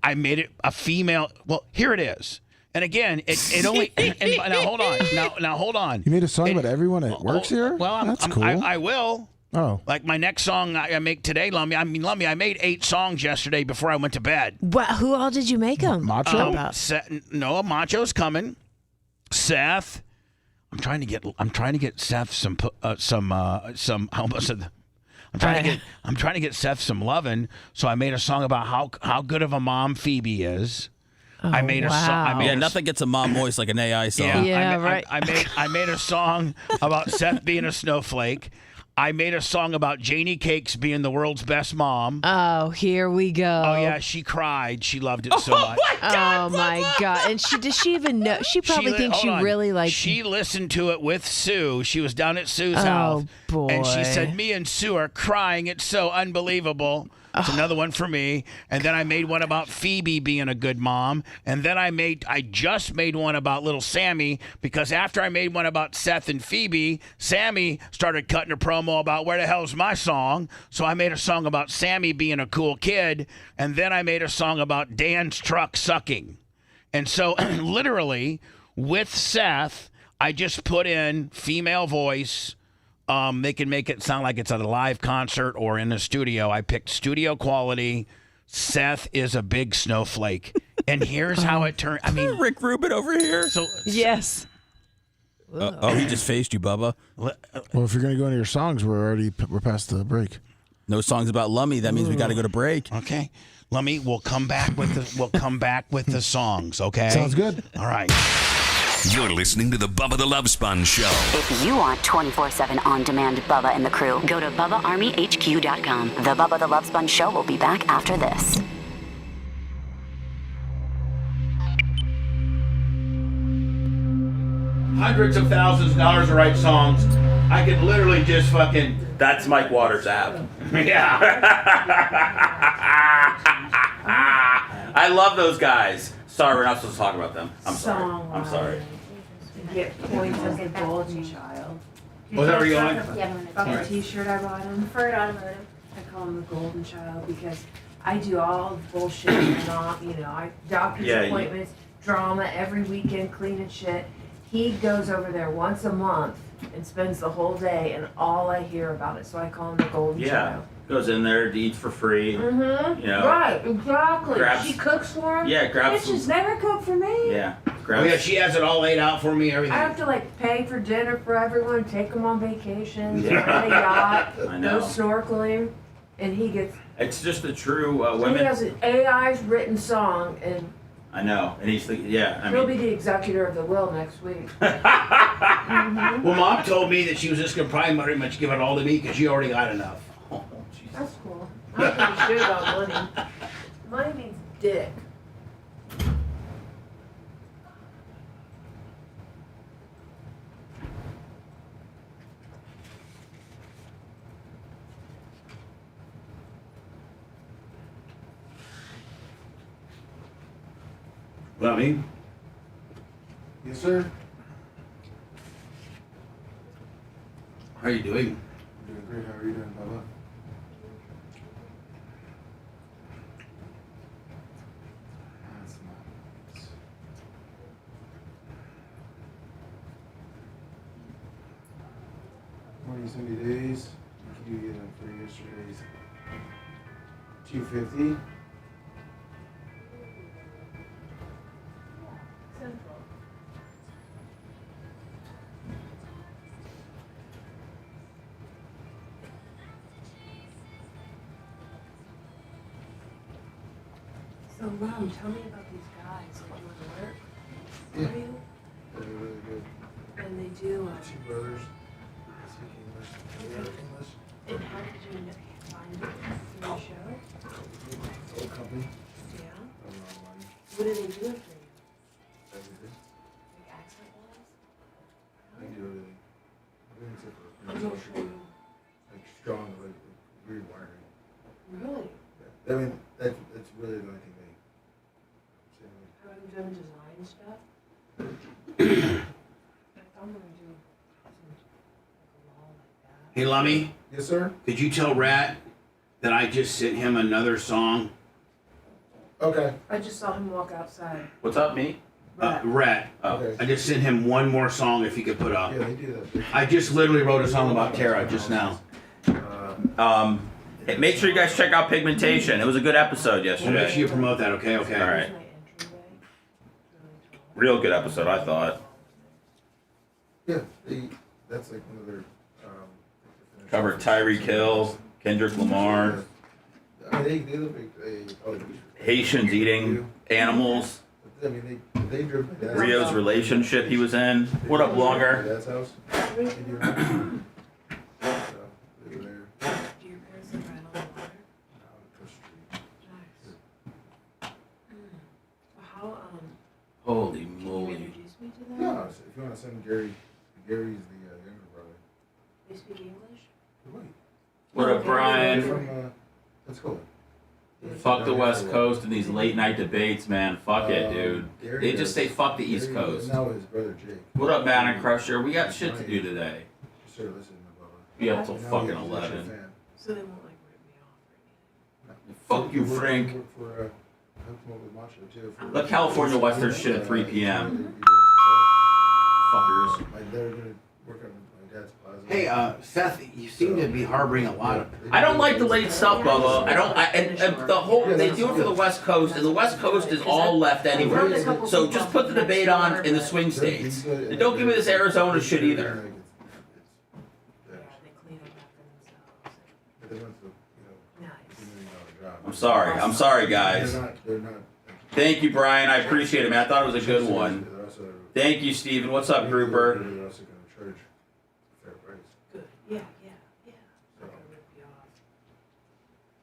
I made it a female. Well, here it is. And again, it only. And now hold on. Now hold on.
You made a song about everyone that works here?
Well,
That's cool.
I will.
Oh.
Like my next song I make today, Lummy. Lummy, I made 8 songs yesterday before I went to bed.
What? Who all did you make them?
Macho?
No, Macho's coming. Seth. I'm trying to get Seth some. I'm trying to get Seth some lovin'. So I made a song about how good of a mom Phoebe is. I made a song.
Nothing gets a mom voice like an AI song.
Right.
I made a song about Seth being a snowflake. I made a song about Janie Cakes being the world's best mom.
Oh, here we go.
Oh yeah, she cried. She loved it so much.
Oh my God! And does she even know? She probably thinks you really like.
She listened to it with Sue. She was down at Sue's house.
Oh boy!
And she said, "Me and Sue are crying. It's so unbelievable." It's another one for me. And then I made one about Phoebe being a good mom. And then I just made one about little Sammy, because after I made one about Seth and Phoebe, Sammy started cutting a promo about where the hell's my song. So I made a song about Sammy being a cool kid. And then I made a song about Dan's truck sucking. And so literally with Seth, I just put in female voice. They can make it sound like it's at a live concert or in a studio. I picked studio quality. Seth is a big snowflake. And here's how it turned. I mean,
Rick Rubin over here.
So
yes.
He just faced you, Bubba.
Well, if you're going to go into your songs, we're past the break.
No songs about Lummy. That means we got to go to break.
Okay. Lummy, we'll come back with the songs, okay?
Sounds good.
All right.
You're listening to the Bubba the Love Sponge Show.
If you want 24/7 on-demand Bubba and the crew, go to BubbaArmyHQ.com. The Bubba the Love Sponge Show will be back after this.
Hundreds of thousands of dollars to write songs. I could literally just fucking...
That's Mike Waters' app.
Yeah.
I love those guys. Sorry, we're not supposed to talk about them. I'm sorry.
Get points as a golden child.
Was that where you going?
About the t-shirt I bought him.
Preferred automotive.
I call him the golden child because I do all the bullshit and all, doctor's appointments, drama every weekend, cleaning shit. He goes over there once a month and spends the whole day, and all I hear about it. So I call him the golden child.
Goes in there, eats for free.
Mm-hmm.
You know.
Right, exactly. She cooks for him.
Yeah, grabs
Bitches
some.
never cook for me.
Yeah.
She has it all laid out for me, everything.
I have to pay for dinner for everyone, take them on vacations, rent a yacht,
I know.
go snorkeling, and he gets.
It's just the true women.
He has an AI's written song, and
I know, and he's
he'll be the executor of the will next week.
Mm-hmm. Well, Mom told me that she was just gonna probably pretty much give it all to me because she already got enough.
That's cool. I don't give a shit about money. Money means dick.
What about me?
Yes, sir.
How are you doing?
I'm doing great. How are you doing, Bubba? That's nice. Morning, sunny days. What did you get for yesterday's 250?
So, Mom, tell me about these guys that do the work for
Yeah.
you.
They're really good.
And they do.
Two brothers. They speak English. They learn English.
And how did you find it through the show?
Old company.
Yeah.
Online.
What do they do for you?
Everything.
Like accent wise?
They do everything. Everything except for
I'm not sure.
like strong, like weird wiring.
Really?
Yeah. I mean, that's really the only thing they say.
Have you done design stuff? Like, I'm gonna do something like a wall like that.
Hey, Lummy.
Yes, sir.
Could you tell Rat that I just sent him another song?
Okay.
I just saw him walk outside.
What's up, me?
Rat.
Okay.
I just sent him one more song if he could put up.
Yeah, they do that.
I just literally wrote a song about Tara just now.
Hey, make sure you guys check out Pigmentation. It was a good episode
Well,
yesterday.
make sure you promote that, okay? Okay.
All right. Real good episode, I thought.
Yeah, that's like one of their.
Covered Tyreek Hill, Kendrick Lamar,
I mean, they look like
Haitians eating animals,
I mean, they drove my dad's
Rio's
house.
relationship he was in. What up, Longer?
My dad's house. They do it. So, they were there.
Do your parents live right on the water?
Across the street.
Nice. How,
Holy
can you
moly.
introduce me to them?
No, if you want to send Gary's the younger brother.
They speak English?
Wait.
What up, Brian?
From, let's go.
Fuck the West Coast and these late night debates, man. Fuck it, dude. They just say fuck the East Coast.
Now his brother Jake.
What up, Man and Crusher? We got shit to do today.
Just started listening to Bubba.
Be up till
Now
fucking
he's a
11.
fan.
So they won't like rip me off or anything.
Fuck you, Frank.
Work for, I hooked him up with Macho too.
Let California watch their shit at 3 p.m. Fuckers.
They're gonna work on my dad's plaza.
Hey, Seth, you seem to be harboring a lot of.
I don't like the late stuff, Bubba. I don't. And the whole they do it for the West Coast, and the West Coast is all left anyway. So just put the debate on in the swing states. And don't give me this Arizona shit either.
Yeah, they clean up after themselves.
But they went to,
Nice.
$2 million job.
I'm sorry. I'm sorry, guys.
They're not.
Thank you, Brian. I appreciate it, man. I thought it was a good one.
They're also.
Thank you, Steven. What's up, Grouper?
They're also gonna charge a fair price.
Good. Yeah.
So,
Not gonna rip you off.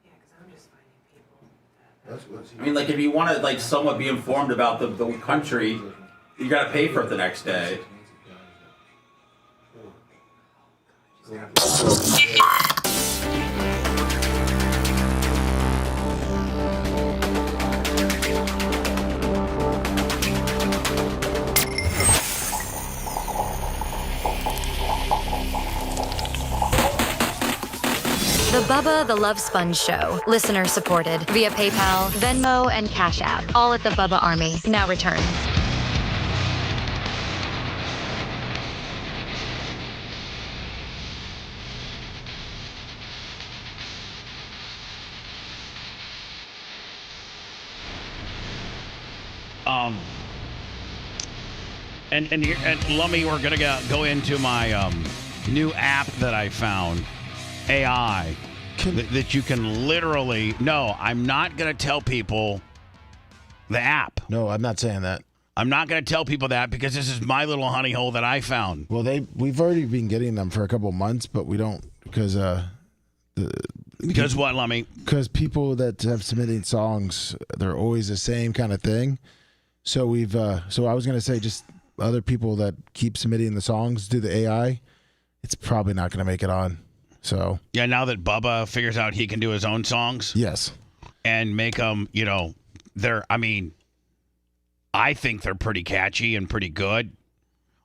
Yeah, because I'm just finding people that.
that's what's.
I mean, like, if you want to, like, somewhat be informed about the country, you got to pay for it the next day.
The Bubba the Love Sponge Show. Listener supported via PayPal, Venmo, and Cash App. All at the Bubba Army. Now returns.
And Lummy, we're gonna go into my new app that I found, AI, that you can literally. No, I'm not gonna tell people the app.
No, I'm not saying that.
I'm not gonna tell people that because this is my little honey hole that I found.
Well, we've already been getting them for a couple of months, but we don't because
Because what, Lummy?
Because people that have submitting songs, they're always the same kind of thing. So we've so I was gonna say just other people that keep submitting the songs do the AI. It's probably not gonna make it on. So
yeah, now that Bubba figures out he can do his own songs,
yes,
and make them, I think they're pretty catchy and pretty good,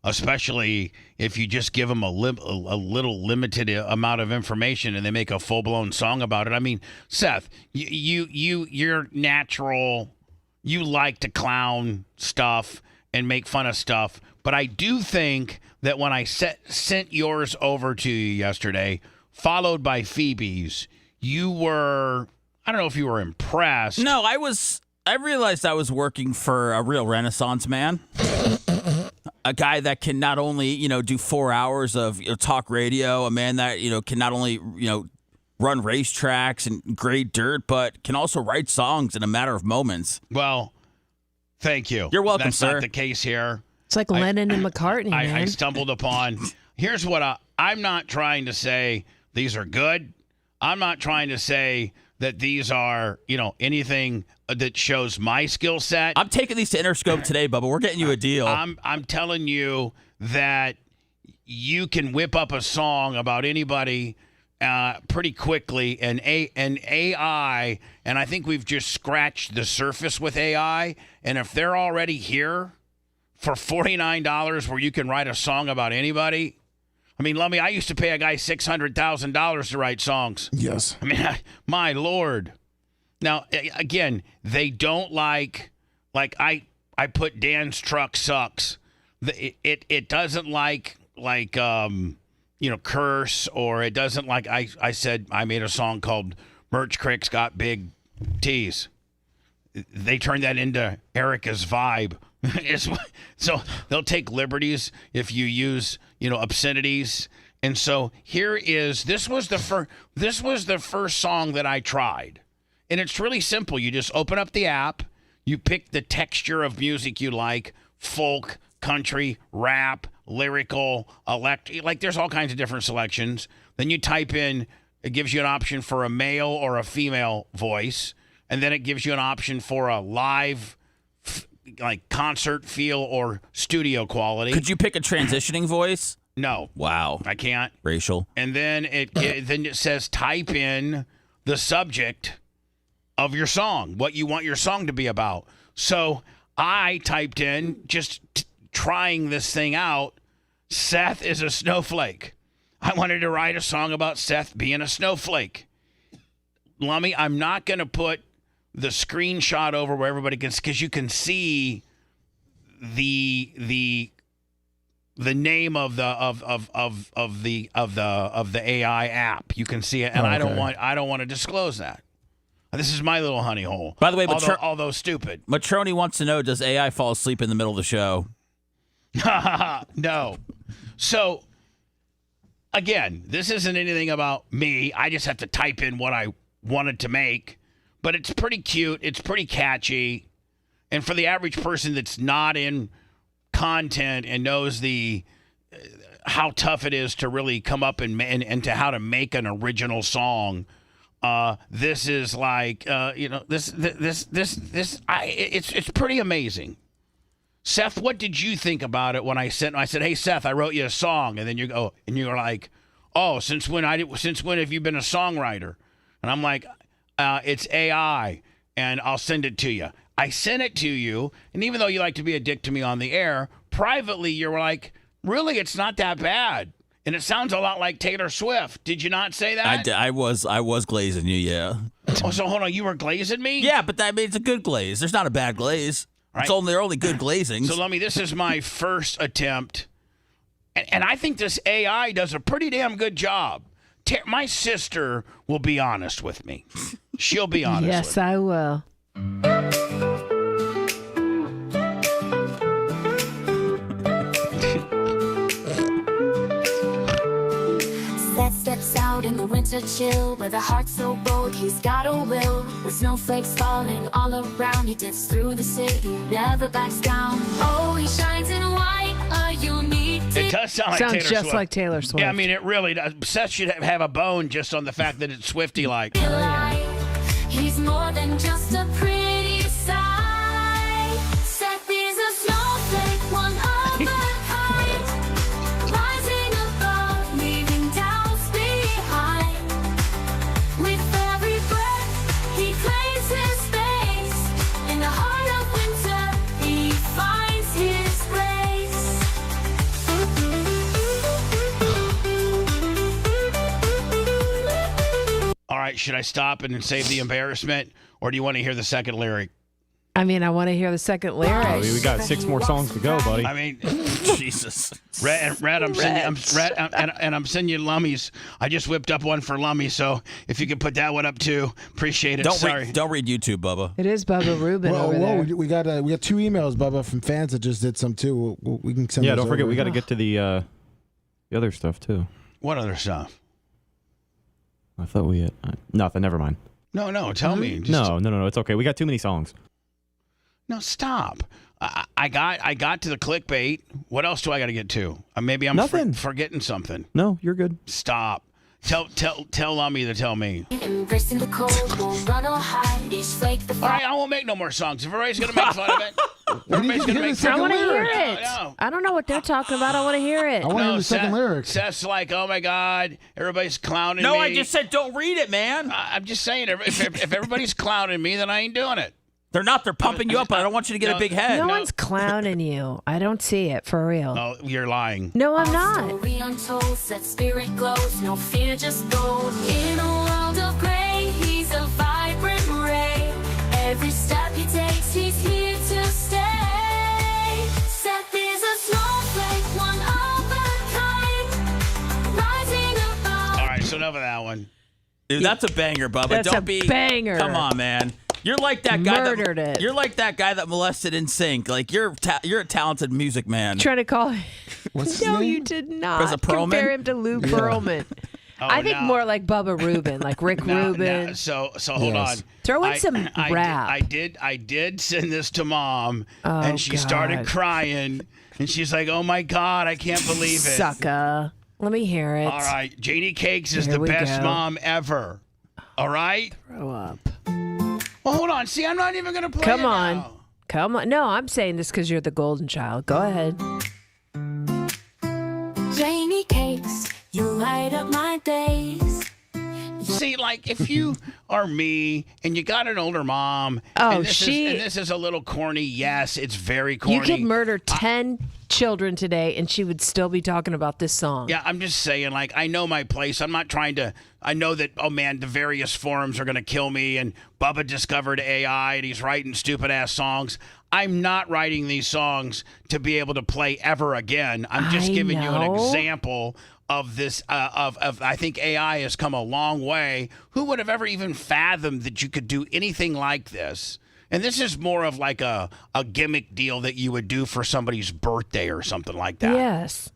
especially if you just give them a little limited amount of information and they make a full-blown song about it. I mean, Seth, you're natural. You like to clown stuff and make fun of stuff, but I do think that when I sent yours over to you yesterday, followed by Phoebe's, you were, I don't know if you were impressed.
No, I realized I was working for a real Renaissance man. A guy that can not only, do 4 hours of talk radio, a man that, can not only, run racetracks and grade dirt, but can also write songs in a matter of moments.
Well, thank you.
You're welcome,
That's
sir.
not the case here.
It's like Lennon and McCartney, man.
I stumbled upon. Here's what I'm not trying to say these are good. I'm not trying to say that these are, anything that shows my skill set.
I'm taking these to Interscope today, Bubba. We're getting you a deal.
I'm telling you that you can whip up a song about anybody pretty quickly, and AI, and I think we've just scratched the surface with AI, and if they're already here for $49 where you can write a song about anybody. I mean, Lummy, I used to pay a guy $600,000 to write songs.
Yes.
I mean, my Lord. Now, again, they don't like I put Dan's Truck Sucks. It doesn't like curse, or it doesn't like I said I made a song called Merch Crick's Got Big T's. They turned that into Erica's Vibe. So they'll take liberties if you use, obscenities. And so this was the first song that I tried. And it's really simple. You just open up the app, you pick the texture of music you like, folk, country, rap, lyrical, electric, there's all kinds of different selections. Then you type in, it gives you an option for a male or a female voice. And then it gives you an option for a live, concert feel or studio quality.
Could you pick a transitioning voice?
No.
Wow.
I can't.
Racial.
And then it says type in the subject of your song, what you want your song to be about. So I typed in, just trying this thing out, Seth is a snowflake. I wanted to write a song about Seth being a snowflake. Lummy, I'm not going to put the screenshot over where everybody can, because you can see the name of the AI app. You can see it, and I don't want to disclose that. This is my little honey hole.
By the way,
although stupid.
Matroni wants to know: does AI fall asleep in the middle of the show?
No. So again, this isn't anything about me. I just have to type in what I wanted to make. But it's pretty cute. It's pretty catchy. And for the average person that's not in content and knows how tough it is to really come up and to how to make an original song, this is it's pretty amazing. Seth, what did you think about it when I said, hey, Seth, I wrote you a song. And then you go, and you're like, oh, since when have you been a songwriter? And I'm like, it's AI, and I'll send it to you. I sent it to you, and even though you like to be a dick to me on the air, privately you're like, really, it's not that bad. And it sounds a lot like Taylor Swift. Did you not say that?
I was glazing you, yeah.
Oh, so hold on, you were glazing me?
Yeah, but that means a good glaze. There's not a bad glaze. Right. They're only good glazings.
So, Lummy, this is my first attempt, and I think this AI does a pretty damn good job. My sister will be honest with me. She'll be honest with me.
Yes, I will.
Seth steps out in the winter chill with a heart so bold he's got a will. With snowflakes falling all around, he dips through the city, never backs down. Oh, he shines in white, a unique.
It does sound like
Sounds
Taylor
just
Swift.
like Taylor Swift.
Yeah, I mean, it really does. Seth should have a bone just on the fact that it's Swifty-like.
He's more than just a pretty sight. Seth is a snowflake, one of a kind, rising above, leaving doubts behind. With every breath, he claims his space. In the heart of winter, he
should I stop and save the embarrassment, or do you want to hear the second lyric?
I mean, I want to hear the second lyric.
Oh, we got 6 more songs to go, buddy.
I mean,
Jesus.
Red, I'm sending you Lummies. I just whipped up one for Lummy, so if you could put that one up too, appreciate it.
Don't read YouTube, Bubba.
It is Bubba Rubin over there.
We got 2 emails, Bubba, from fans that just did some too. We can send.
Yeah,
those
don't forget
over.
we got to get to the other stuff too.
What other stuff?
I thought we had nothing. Never mind.
No, tell me.
No, it's okay. We got too many songs.
No, stop. I got to the clickbait. What else do I got to get to? Maybe I'm forgetting something.
No, you're good.
Stop. Tell Lummy to tell me.
Embracing the cold, won't run or hide. It's fake the
All right, I won't make no more songs. If everybody's gonna make fun of it, everybody's gonna make
I
fun
want
of
to
it.
hear it.
No.
I don't know what they're talking about. I want to hear it.
I want to hear the second lyric.
Seth's like, oh my God, everybody's clowning me.
No, I just said don't read it, man.
I'm just saying, if everybody's clowning me, then I ain't doing it.
They're not. They're pumping you up, but I don't want you to get a big head.
No one's clowning you. I don't see it for real.
No, you're lying.
No, I'm not.
Story untold, that spirit glows, no fear, just gold. In a world of gray, he's a vibrant ray. Every step he takes, he's here to stay. Seth is a snowflake, one of a kind, rising above.
All right, so enough of that one.
Dude, that's a banger, Bubba.
That's
Don't
a
be
banger.
Come on, man. You're like that guy
Murdered it.
You're like that guy that molested NSYNC. Like you're a talented music man.
Trying to call him.
What's his
No,
name?
you did not.
Was it Perlman?
Compare him to Lou Pearlman. I think more like Bubba Rubin, like Rick Rubin.
So hold on.
Throw in some rap.
I did send this to Mom,
Oh,
and she started
God.
crying, and she's like, "Oh my God, I can't believe it."
Sucker. Let me hear it.
All right, Janie Cakes is
Here
the
we
best
go.
mom ever. All right.
Grow up.
Well, hold on. See, I'm not even gonna play.
Come
it
on.
now.
Come on. No, I'm saying this because you're the golden child. Go ahead.
Janie Cakes, you light up my days.
See, like if you are me and you got an older mom,
Oh,
and this is a little corny. Yes, it's very corny.
You could murder 10 children today and she would still be talking about this song.
Yeah, I'm just saying, like, I know my place. I'm not trying to. I know that, oh man, the various forums are going to kill me, and Bubba discovered AI and he's writing stupid ass songs. I'm not writing these songs to be able to play ever again. I'm just giving you an example of this. I think AI has come a long way. Who would have ever even fathomed that you could do anything like this? And this is more of like a gimmick deal that you would do for somebody's birthday or something like that.
Yes.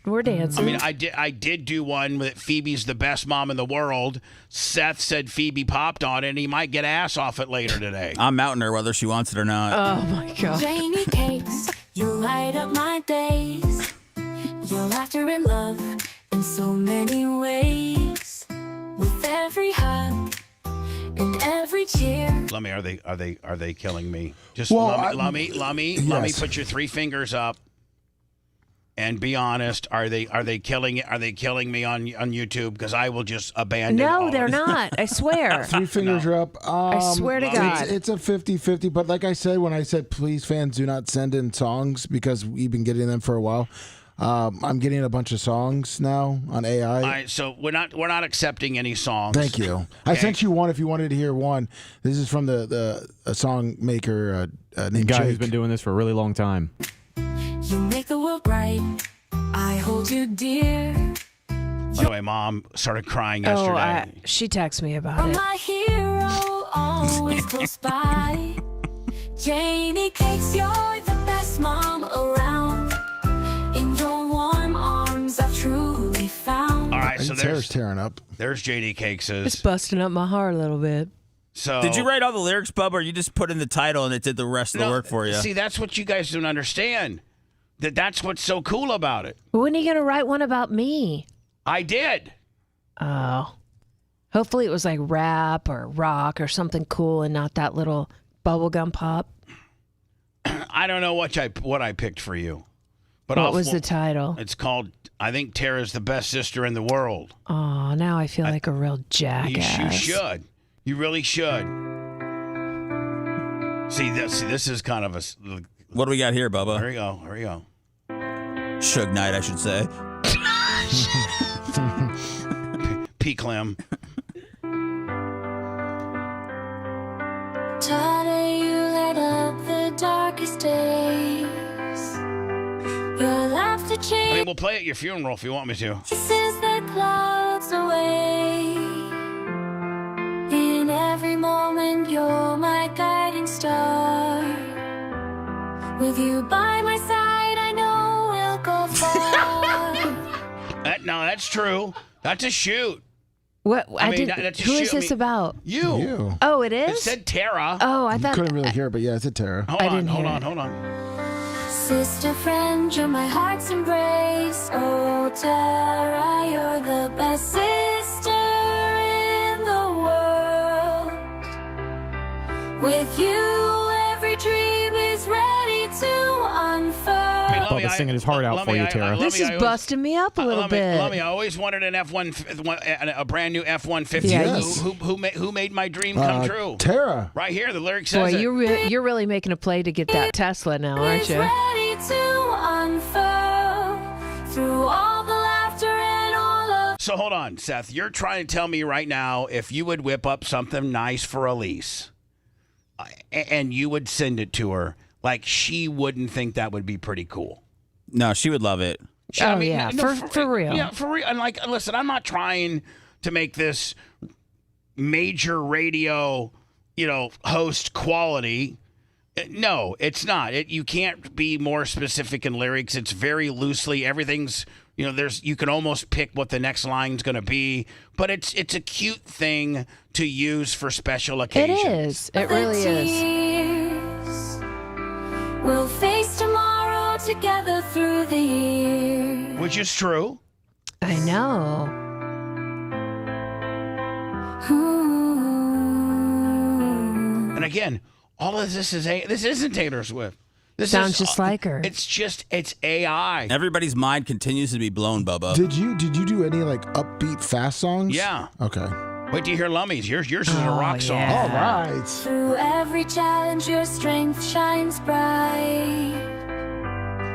We're dancing.
I mean, I did do one that Phoebe's the best mom in the world. Seth said Phoebe popped on it, and he might get ass off it later today.
I'm mounting her whether she wants it or not.
Oh my God.
Janie Cakes, you light up my days. Your laughter and love in so many ways. With every hug and every cheer.
Lummy, are they killing me? Just
Well,
Lummy,
yes.
put your 3 fingers up. And be honest, are they killing me on YouTube? Because I will just abandon.
No, they're not. I swear.
3 fingers are up.
I swear to God.
It's a 50-50. But like I said, when I said, please, fans, do not send in songs because we've been getting them for a while. I'm getting a bunch of songs now on AI.
All right, so we're not accepting any songs.
Thank you. I sent you one if you wanted to hear one. This is from a song maker named
guy
Jake.
who's been doing this for a really long time.
You make the world bright. I hold you dear.
By the way, Mom started crying yesterday.
She texted me about
You're
it.
my hero, always close by. Janie Cakes, you're the best mom around. In your warm arms, I've truly found.
All right, so
Sarah's tearing up.
There's JD Cakes'.
It's busting up my heart a little bit.
So
did you write all the lyrics, Bubba, or you just put in the title and it did the rest of the work for you?
See, that's what you guys don't understand. That's what's so cool about it.
When are you going to write one about me?
I did.
Oh. Hopefully it was like rap or rock or something cool and not that little bubblegum pop.
I don't know what I picked for you. But
what was the title?
It's called, I think Tara's the best sister in the world.
Oh, now I feel like a real jackass.
You should. You really should. See, this is kind of a...
What do we got here, Bubba?
Here we go.
Suge Knight, I should say.
P. Clem.
Shadow, you light up the darkest days. Your laughter
I
changes.
mean, we'll play at your funeral if you want me to.
Kisses the clouds away. In every moment, you're my guiding star. With you by my side, I know we'll go far.
No, that's true. That's a shoot.
What?
I mean, that's a
Who
shoot.
is this about?
You.
Oh, it is?
It said Tara.
Oh, I thought.
Couldn't really hear it, but yeah, it's a Tara.
Hold on.
Sister, friend, you're my heart's embrace. Oh, Tara, you're the best sister in the world. With you, every dream is ready to unfurl.
Bubba's singing his heart out for you, Tara.
This is busting me up a little bit.
I always wanted an a brand new F-150.
Yes.
Who made my dream come true?
Tara.
Right here, the lyric says
Boy,
it.
you're really making a play to get that Tesla now, aren't you?
Ready to unfurl through all the laughter and all of.
So hold on, Seth. You're trying to tell me right now if you would whip up something nice for Elise and you would send it to her, like she wouldn't think that would be pretty cool.
No, she would love it.
For real.
Yeah, for real. And like, listen, I'm not trying to make this major radio, host quality. No, it's not. You can't be more specific in lyrics. It's very loosely. Everything's, you can almost pick what the next line's going to be. But it's a cute thing to use for special occasions.
It is. It really is.
We'll face tomorrow together through the years.
Which is true.
I know.
And again, all of this isn't Taylor Swift. This
sounds just like her.
It's AI.
Everybody's mind continues to be blown, Bubba.
Did you do any like upbeat fast songs?
Yeah.
Okay.
Wait till you hear Lummy's. Yours is a rock song.
All right.
Through every challenge, your strength shines bright.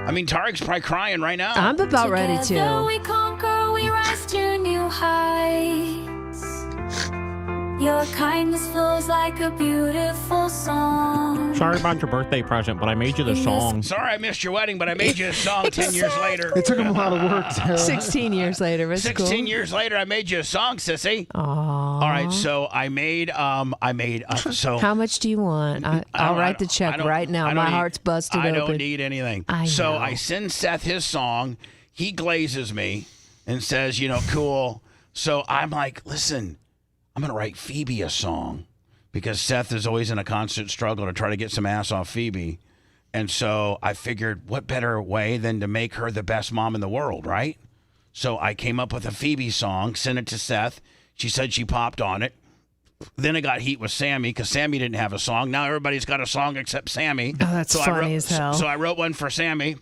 I mean, Tarek's probably crying right now.
I'm about ready
Together
to.
we conquer, we rise to new heights. Your kindness flows like a beautiful song.
Sorry about your birthday present, but I made you the song.
Sorry I missed your wedding, but I made you a song 10 years later.
It took him a lot of work, Tara.
16 years later. It's
16
cool.
years later, I made you a song, sissy.
Aww.
All right, so I made so.
How much do you want? I'll write the check right now. My heart's busted open.
I don't need anything. So I send Seth his song. He glazes me and says, cool. So I'm like, listen, I'm going to write Phoebe a song because Seth is always in a constant struggle to try to get some ass off Phoebe. And so I figured what better way than to make her the best mom in the world, right? So I came up with a Phoebe song, sent it to Seth. She said she popped on it. Then I got heat with Sammy because Sammy didn't have a song. Now everybody's got a song except Sammy.
Oh, that's funny as hell.
So I wrote one for Sammy,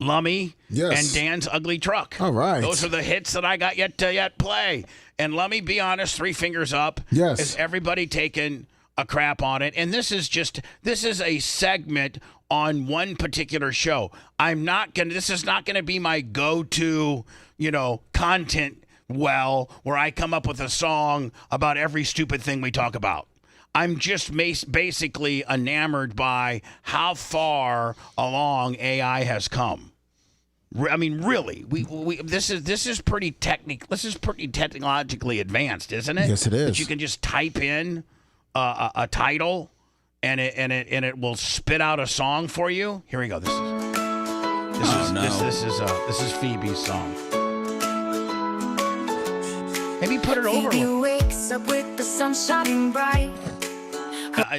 Lummy, and Dan's Ugly Truck.
All right.
Those are the hits that I got yet to play. And Lummy, be honest, 3 fingers up.
Yes.
Is everybody taking a crap on it? And this is a segment on one particular show. This is not going to be my go-to, content where I come up with a song about every stupid thing we talk about. I'm just basically enamored by how far along AI has come. I mean, really, this is pretty technologically advanced, isn't it?
Yes, it is.
That you can just type in a title, and it will spit out a song for you. Here we go. This is Phoebe's song. Maybe put it over.
Phoebe wakes up with the sun shining bright.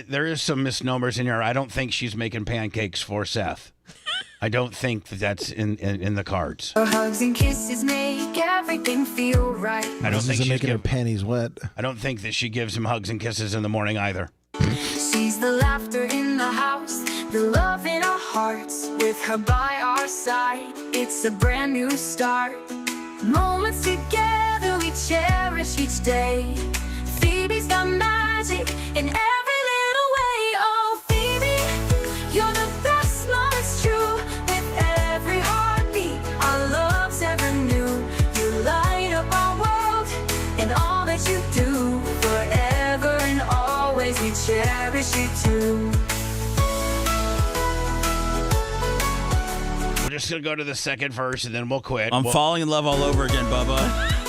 There is some misnomers in here. I don't think she's making pancakes for Seth. I don't think that's in the cards.
Her hugs and kisses make everything feel right.
I don't think she's
making her panties wet.
I don't think that she gives him hugs and kisses in the morning either.
She's the laughter in the house, the love in our hearts. With her by our side, it's a brand new start. Moments together we cherish each day. Phoebe's got magic in every little way. Oh, Phoebe, you're the best mom, it's true. With every heartbeat, our love's ever new. You light up our world and all that you do. Forever and always we cherish
just going to go to the second verse, and then we'll quit.
I'm falling in love all over again, Bubba.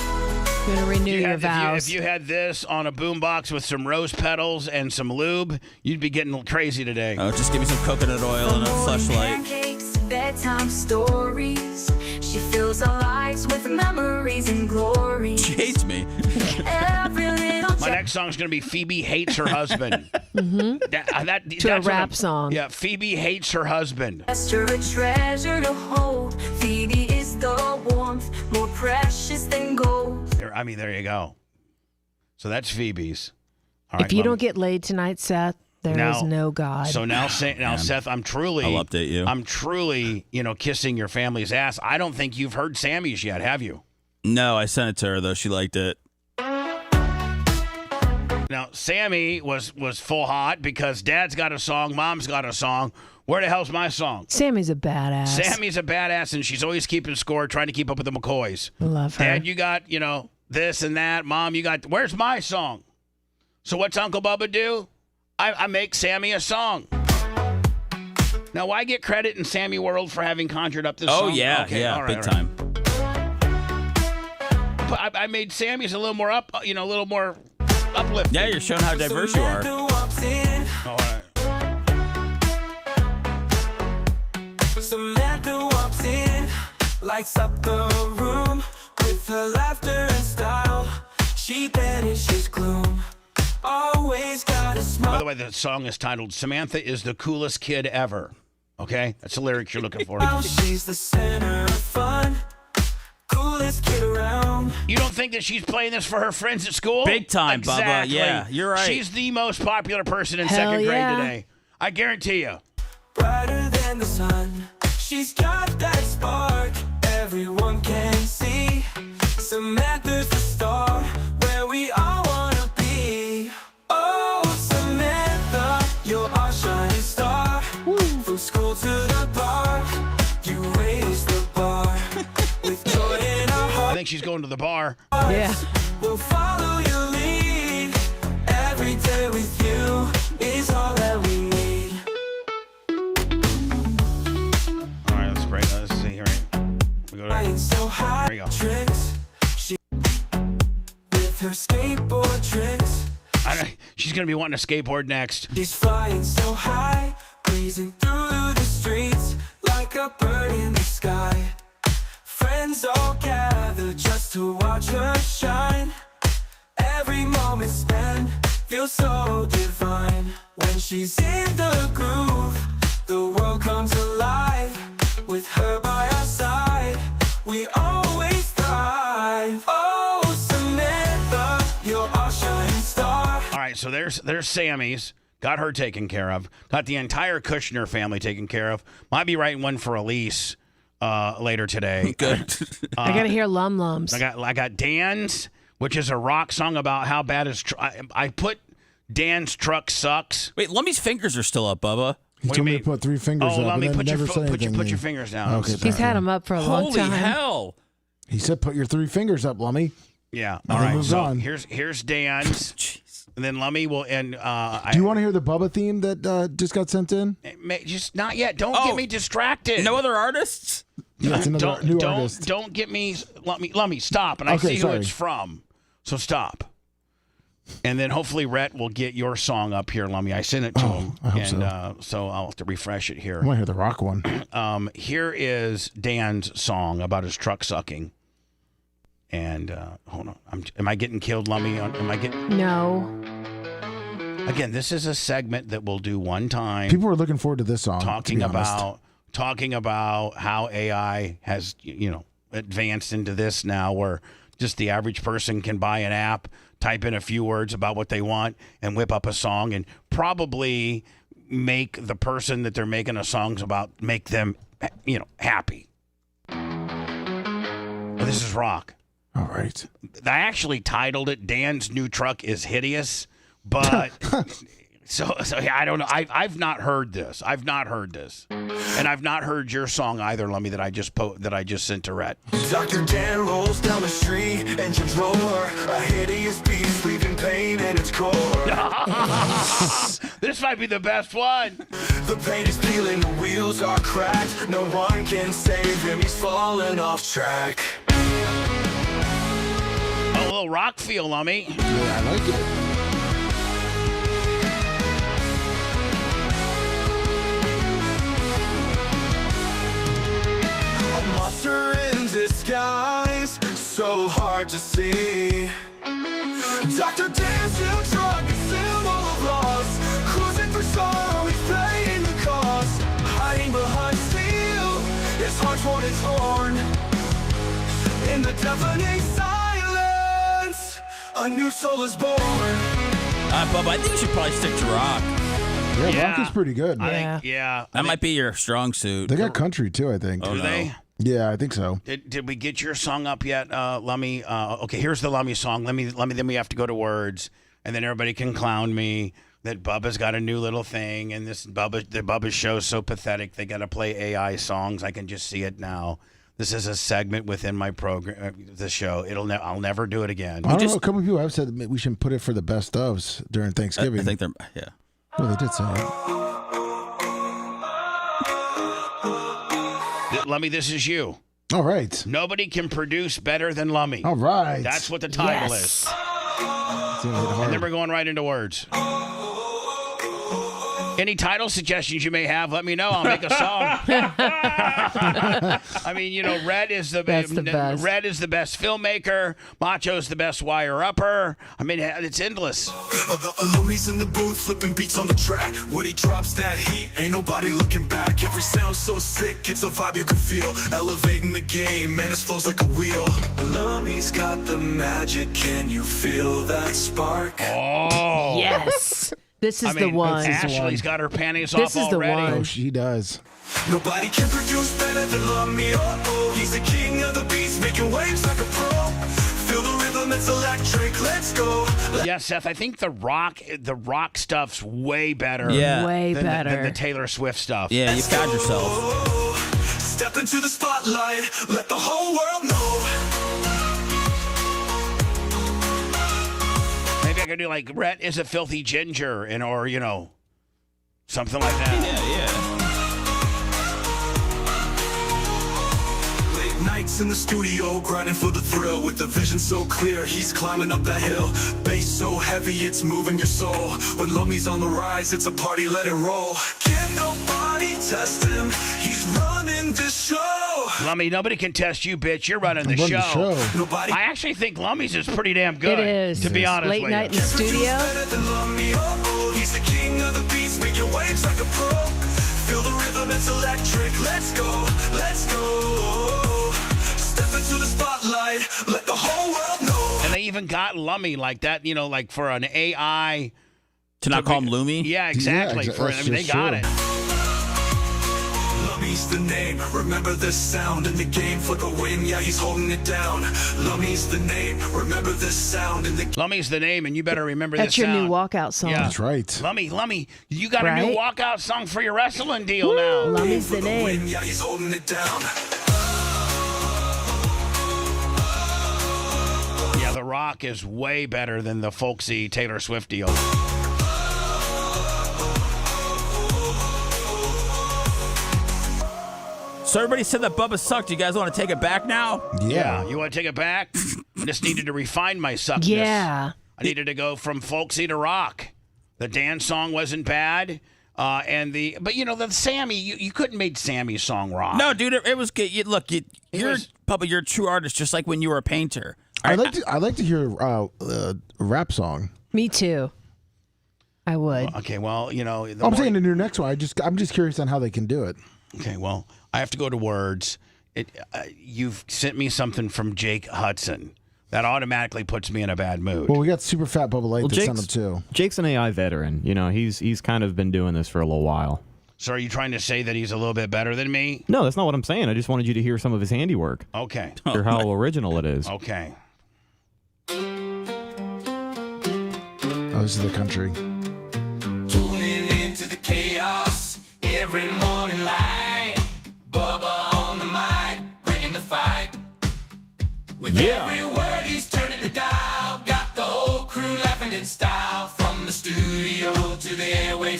You're going to renew your vows.
If you had this on a boombox with some rose petals and some lube, you'd be getting crazy today.
Oh, just give me some coconut oil and a fleshlight.
Bedtime stories. She fills our lives with memories and glory.
She hates me.
My next song is going to be Phoebe Hates Her Husband.
To a rap song.
Yeah, Phoebe hates her husband.
Esther, a treasure to hold. Phoebe is the warmth, more precious than gold.
There you go. So that's Phoebe's. All right,
if you don't get laid tonight, Seth, there is no God.
So now Seth, I'll
update you.
I'm truly, kissing your family's ass. I don't think you've heard Sammy's yet, have you?
No, I sent it to her though. She liked it.
Now Sammy was full hot because Dad's got a song, Mom's got a song. Where the hell's my song?
Sammy's a badass.
Sammy's a badass, and she's always keeping score, trying to keep up with the McCoys.
Love her.
Dad, you got this and that. Mom, you got. Where's my song? So what's Uncle Bubba do? I make Sammy a song. Now, why get credit in Sammy World for having conjured up this song?
Oh, yeah,
okay,
yeah,
all right,
big time.
But I made Sammy's a little more a little more uplifting.
Yeah, you're showing how diverse you are.
All right.
Samantha walks in, lights up the room with her laughter and style. She banishes gloom. Always got a smile.
By the way, the song is titled "Samantha is the coolest kid ever." Okay, that's the lyrics you're looking for.
She's the center of fun, coolest kid around.
You don't think that she's playing this for her friends at school?
Big time,
exactly.
Bubba. Yeah, you're right.
She's the most popular person in
Hell
second grade
yeah.
today. I guarantee you.
Brighter than the sun, she's got that spark everyone can see. Samantha's the star where we all wanna be. Oh, Samantha, you're our shining star. From school to the bar, you raise the bar with joy in our heart.
I think she's going to the bar.
Yeah.
We'll follow your lead. Every day with you is all that we need.
All right, let's break. Let's see here. We go to,
So high
there you go.
tricks. She with her skateboard tricks.
She's going to be wanting a skateboard next.
She's flying so high, breezing through the streets like a bird in the sky. Friends all gather just to watch her shine. Every moment spent feels so divine. When she's in the groove, the world comes alive. With her by our side, we always thrive. Oh, Samantha, you're our shining star.
All right, so there's Sammy's. Got her taken care of. Got the entire Kushner family taken care of. Might be writing one for Elise later today.
Good.
I got to hear Lum Lums.
I got Dan's, which is a rock song about how bad his. I put Dan's truck sucks.
Wait, Lummy's fingers are still up, Bubba.
He told me to put 3 fingers up.
Let me
and then
put
never said anything to
put
me.
your fingers down.
Okay,
He's had him up for a long time.
Holy hell.
He said, "Put your 3 fingers up, Lummy."
Yeah.
And
All
then
right.
moves
So
on.
here's Dan's, and then Lummy will end.
Do you want to hear the Bubba theme that just got sent in?
Just not yet. Don't get me distracted.
No other artists?
Yeah, it's another new artist.
Don't get me. Lummy, stop. And I
Okay,
see
sorry.
who it's from. So stop. And then hopefully Rhett will get your song up here, Lummy. I sent it to him.
I hope
and so I'll have to refresh it here.
I want to hear the rock one.
Here is Dan's song about his truck sucking. And hold on. Am I getting killed, Lummy? Am I getting...
No.
Again, this is a segment that we'll do one time.
People are looking forward to this song.
Talking
to be honest.
about how AI has, advanced into this now where just the average person can buy an app, type in a few words about what they want, and whip up a song and probably make the person that they're making a songs about, make them, happy. This is rock.
All right.
I actually titled it "Dan's New Truck is Hideous," but so I don't know. I've not heard this. And I've not heard your song either, Lummy, that I just sent to Rhett.
Dr. Dan rolls down the street, engines roar, a hideous beast leaving pain in its core.
This might be the best one.
The paint is peeling, the wheels are cracked. No one can save him, he's falling off track.
A little rock feel, Lummy.
Yeah, I like it.
A monster in disguise, so hard to see. Dr. Dan's new drug, a symbol of loss. Cruising for sorrow, he's playing the cause. Hiding behind steel, his heart's worn and torn. In the deafening silence, a new soul is born.
Bubba, I think you should probably stick to rock.
Yeah, rock is pretty good.
I think,
That might be your strong suit.
They got country too, I think.
Do they?
Yeah, I think so.
Did we get your song up yet, Lummy? Okay, here's the Lummy song. Let me. Then we have to go to words, and then everybody can clown me that Bubba's got a new little thing, and the Bubba show's so pathetic. They got to play AI songs. I can just see it now. This is a segment within my program, the show. I'll never do it again.
I don't know. A couple of people have said we should put it for the best ofs during Thanksgiving.
I think they're
Well, they did say it.
Lummy, this is you.
All right.
Nobody can produce better than Lummy.
All right.
That's what the title is. And then we're going right into words. Any title suggestions you may have, let me know. I'll make a song. I mean, Red is the best. Red is the best filmmaker. Macho's the best wire-upper. I mean, it's endless.
He's in the booth, flipping beats on the track. When he drops that heat, ain't nobody looking back. Every sound so sick, it's a vibe you can feel. Elevating the game, man, it flows like a wheel. Lummy's got the magic, can you feel that spark?
Oh.
Yes. This is the one.
Ashley's got her panties off already.
This is the one.
Oh, she does.
Nobody can produce better than Lummy. Oh, he's the king of the beats, making waves like a pro. Feel the rhythm, it's electric. Let's go.
Yeah, Seth, I think the rock stuff's way better.
Yeah,
way better
than the Taylor Swift stuff.
Yeah, you found yourself.
Step into the spotlight, let the whole world know.
Maybe I could do like Rhett is a filthy ginger, or something like that.
Yeah. Late nights in the studio, grinding for the thrill. With the vision so clear, he's climbing up that hill. Bass so heavy, it's moving your soul. When Lummy's on the rise, it's a party, let it roll. Can nobody test him? He's running this show.
Lummy, nobody can test you, bitch. You're running the show.
Nobody.
I actually think Lummy's is pretty damn good.
It is.
To be honest
Late
with
night
you.
in the studio.
He's the king of the beats, make your waves like a pro. Feel the rhythm, it's electric. Let's go, let's go. Step into the spotlight, let the whole world know.
And they even got Lummy like that, like for an AI.
To not call him Loomy?
Yeah, exactly.
Yeah,
They got it.
Lummy's the name, remember this sound in the game for the win, yeah, he's holding it down. Lummy's the name, remember this sound in the game.
Lummy's the name, and you better remember
That's
this
your
sound.
new walkout song.
Yeah.
That's right.
Lummy, you got a new walkout song for your wrestling deal now.
Lummy's the name.
Win, yeah, he's holding it down.
Yeah, The Rock is way better than the folksy Taylor Swift deal.
So everybody said that Bubba sucked. You guys want to take it back now?
Yeah. You want to take it back? I just needed to refine my suckness.
Yeah.
I needed to go from folksy to rock. The dance song wasn't bad. But the Sammy, you couldn't make Sammy's song rock.
No, dude, it was good. Bubba, you're a true artist, just like when you were a painter.
I'd like to hear a rap song.
Me too. I would.
Okay, well,
I'm saying in your next one. I'm just curious on how they can do it.
Okay, well, I have to go to words. You've sent me something from Jake Hudson. That automatically puts me in a bad mood.
Well, we got Super Fat Bubba Light that sent him too.
Jake's an AI veteran. He's kind of been doing this for a little while.
So are you trying to say that he's a little bit better than me?
No, that's not what I'm saying. I just wanted you to hear some of his handiwork.
Okay.
Hear how original it is.
Okay.
Oh, this is the country.
Tuning into the chaos every morning light. Bubba on the mic, bringing the fight. With every word he's turning the dial. Got the whole crew laughing in style. From the studio to the airwaves.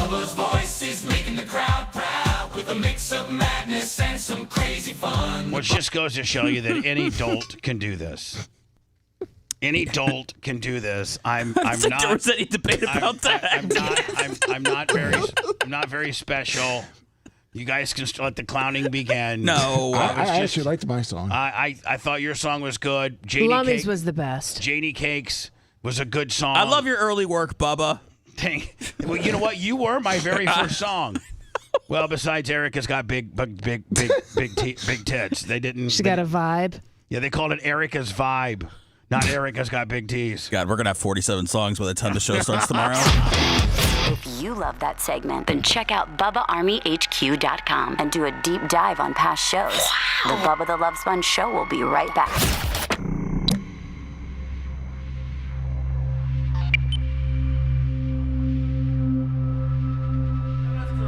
Bubba's voice is making the crowd proud with a mix of madness and some crazy fun.
Which just goes to show you that any dolt can do this. Any dolt can do this. I'm not.
There was any debate about that.
I'm not very special. You guys can let the clowning begin.
No,
I actually liked my song.
I thought your song was good. Janie
Lummies was the best.
Janie Cakes was a good song.
I love your early work, Bubba.
Well, you know what? You were my very first song. Well, besides Erica's got big tits. They didn't.
She got a vibe.
Yeah, they called it Erica's vibe. Not Erica's got big T's.
God, we're going to have 47 songs by the time the show starts tomorrow.
If you love that segment, then check out BubbaArmyHQ.com and do a deep dive on past shows. The Bubba the Love Sponge Show will be right back.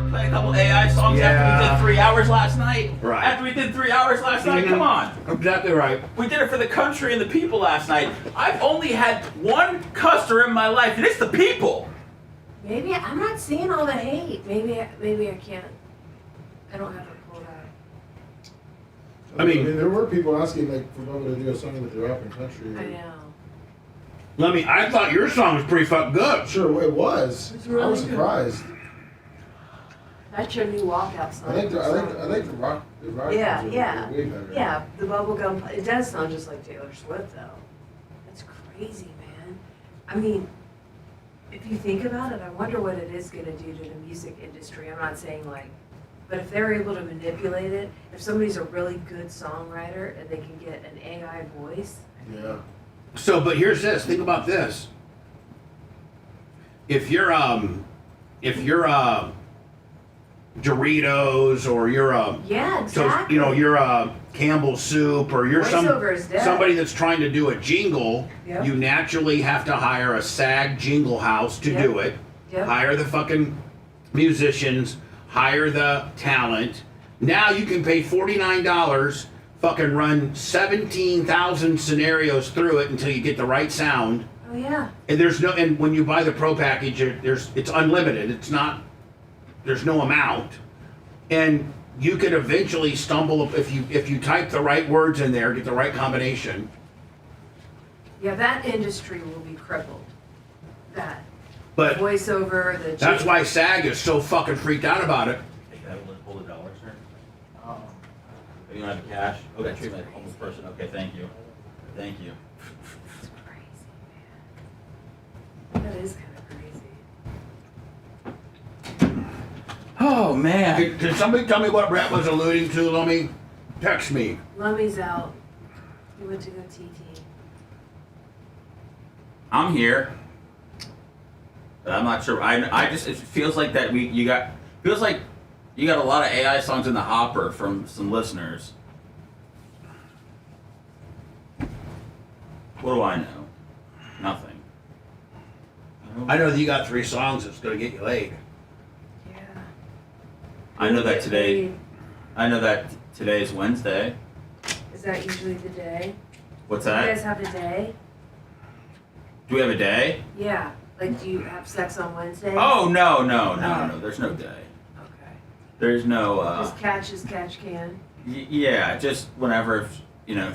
Play a couple AI songs after we did 3 hours last night.
Right.
After we did 3 hours last night, come on.
Exactly right.
We did it for the country and the people last night. I've only had one customer in my life, and it's the people.
Maybe I'm not seeing all the hate. Maybe I can't. I don't have it pulled out.
I mean, there were people asking like for Bubba to do a song with the rap and country.
I know.
I thought your song was pretty fucking good.
Sure, it was.
Really
I was
good.
surprised.
That's your new walkout song.
I like the rock.
Yeah,
version
yeah,
way better.
yeah. The bubblegum. It does sound just like Taylor Swift, though. That's crazy, man. I mean, if you think about it, I wonder what it is going to do to the music industry. I'm not saying but if they're able to manipulate it, if somebody's a really good songwriter and they can get an AI voice.
Yeah.
So, but here's this. Think about this. If you're Doritos or you're
Yeah, exactly.
you're Campbell's Soup or you're
Voiceover is dead.
somebody that's trying to do a jingle,
Yep.
you naturally have to hire a SAG jingle house to
Yep.
do it.
Yep.
Hire the fucking musicians, hire the talent. Now you can pay $49, fucking run 17,000 scenarios through it until you get the right sound.
Oh yeah.
And when you buy the pro package, it's unlimited. There's no amount, and you could eventually stumble if you type the right words in there, get the right combination.
Yeah, that industry will be crippled. That.
But
Voiceover, the.
that's why SAG is so fucking freaked out about it.
Pull the dollars, sir. Oh. You don't have the cash? Okay, treat me like a homeless person. Okay, thank you. Thank you.
That's crazy, man. That is kind of crazy.
Oh, man.
Can somebody tell me what Brett was alluding to? Let me text me.
Lummy's out. He went to go TT.
I'm here. But I'm not sure. It feels like that feels like you got a lot of AI songs in the hopper from some listeners. What do I know? Nothing.
I know that you got 3 songs that's gonna get you laid.
Yeah.
I know that today's Wednesday.
Is that usually the day?
What's
Do
that?
you guys have a day?
Do we have a day?
Yeah. Like, do you have sex on Wednesday?
Oh, no. There's no day.
Okay.
There's no,
Just catch as catch can.
Yeah, just whenever,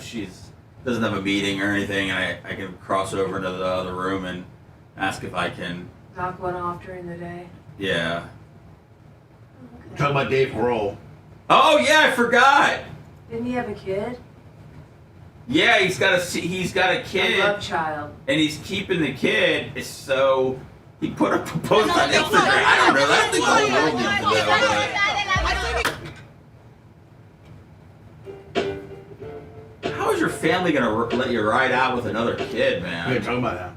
she's doesn't have a meeting or anything, and I can cross over into the other room and ask if I can.
Knock one off during the day.
Yeah.
Okay.
Talking about Dave Grohl.
Oh, yeah, I forgot.
Didn't he have a kid?
Yeah, he's got a kid.
A love child.
And he's keeping the kid, so he put a post on Instagram. I don't know. That's the whole world needs to know. But how is your family gonna let you ride out with another kid, man?
Yeah, talking about that.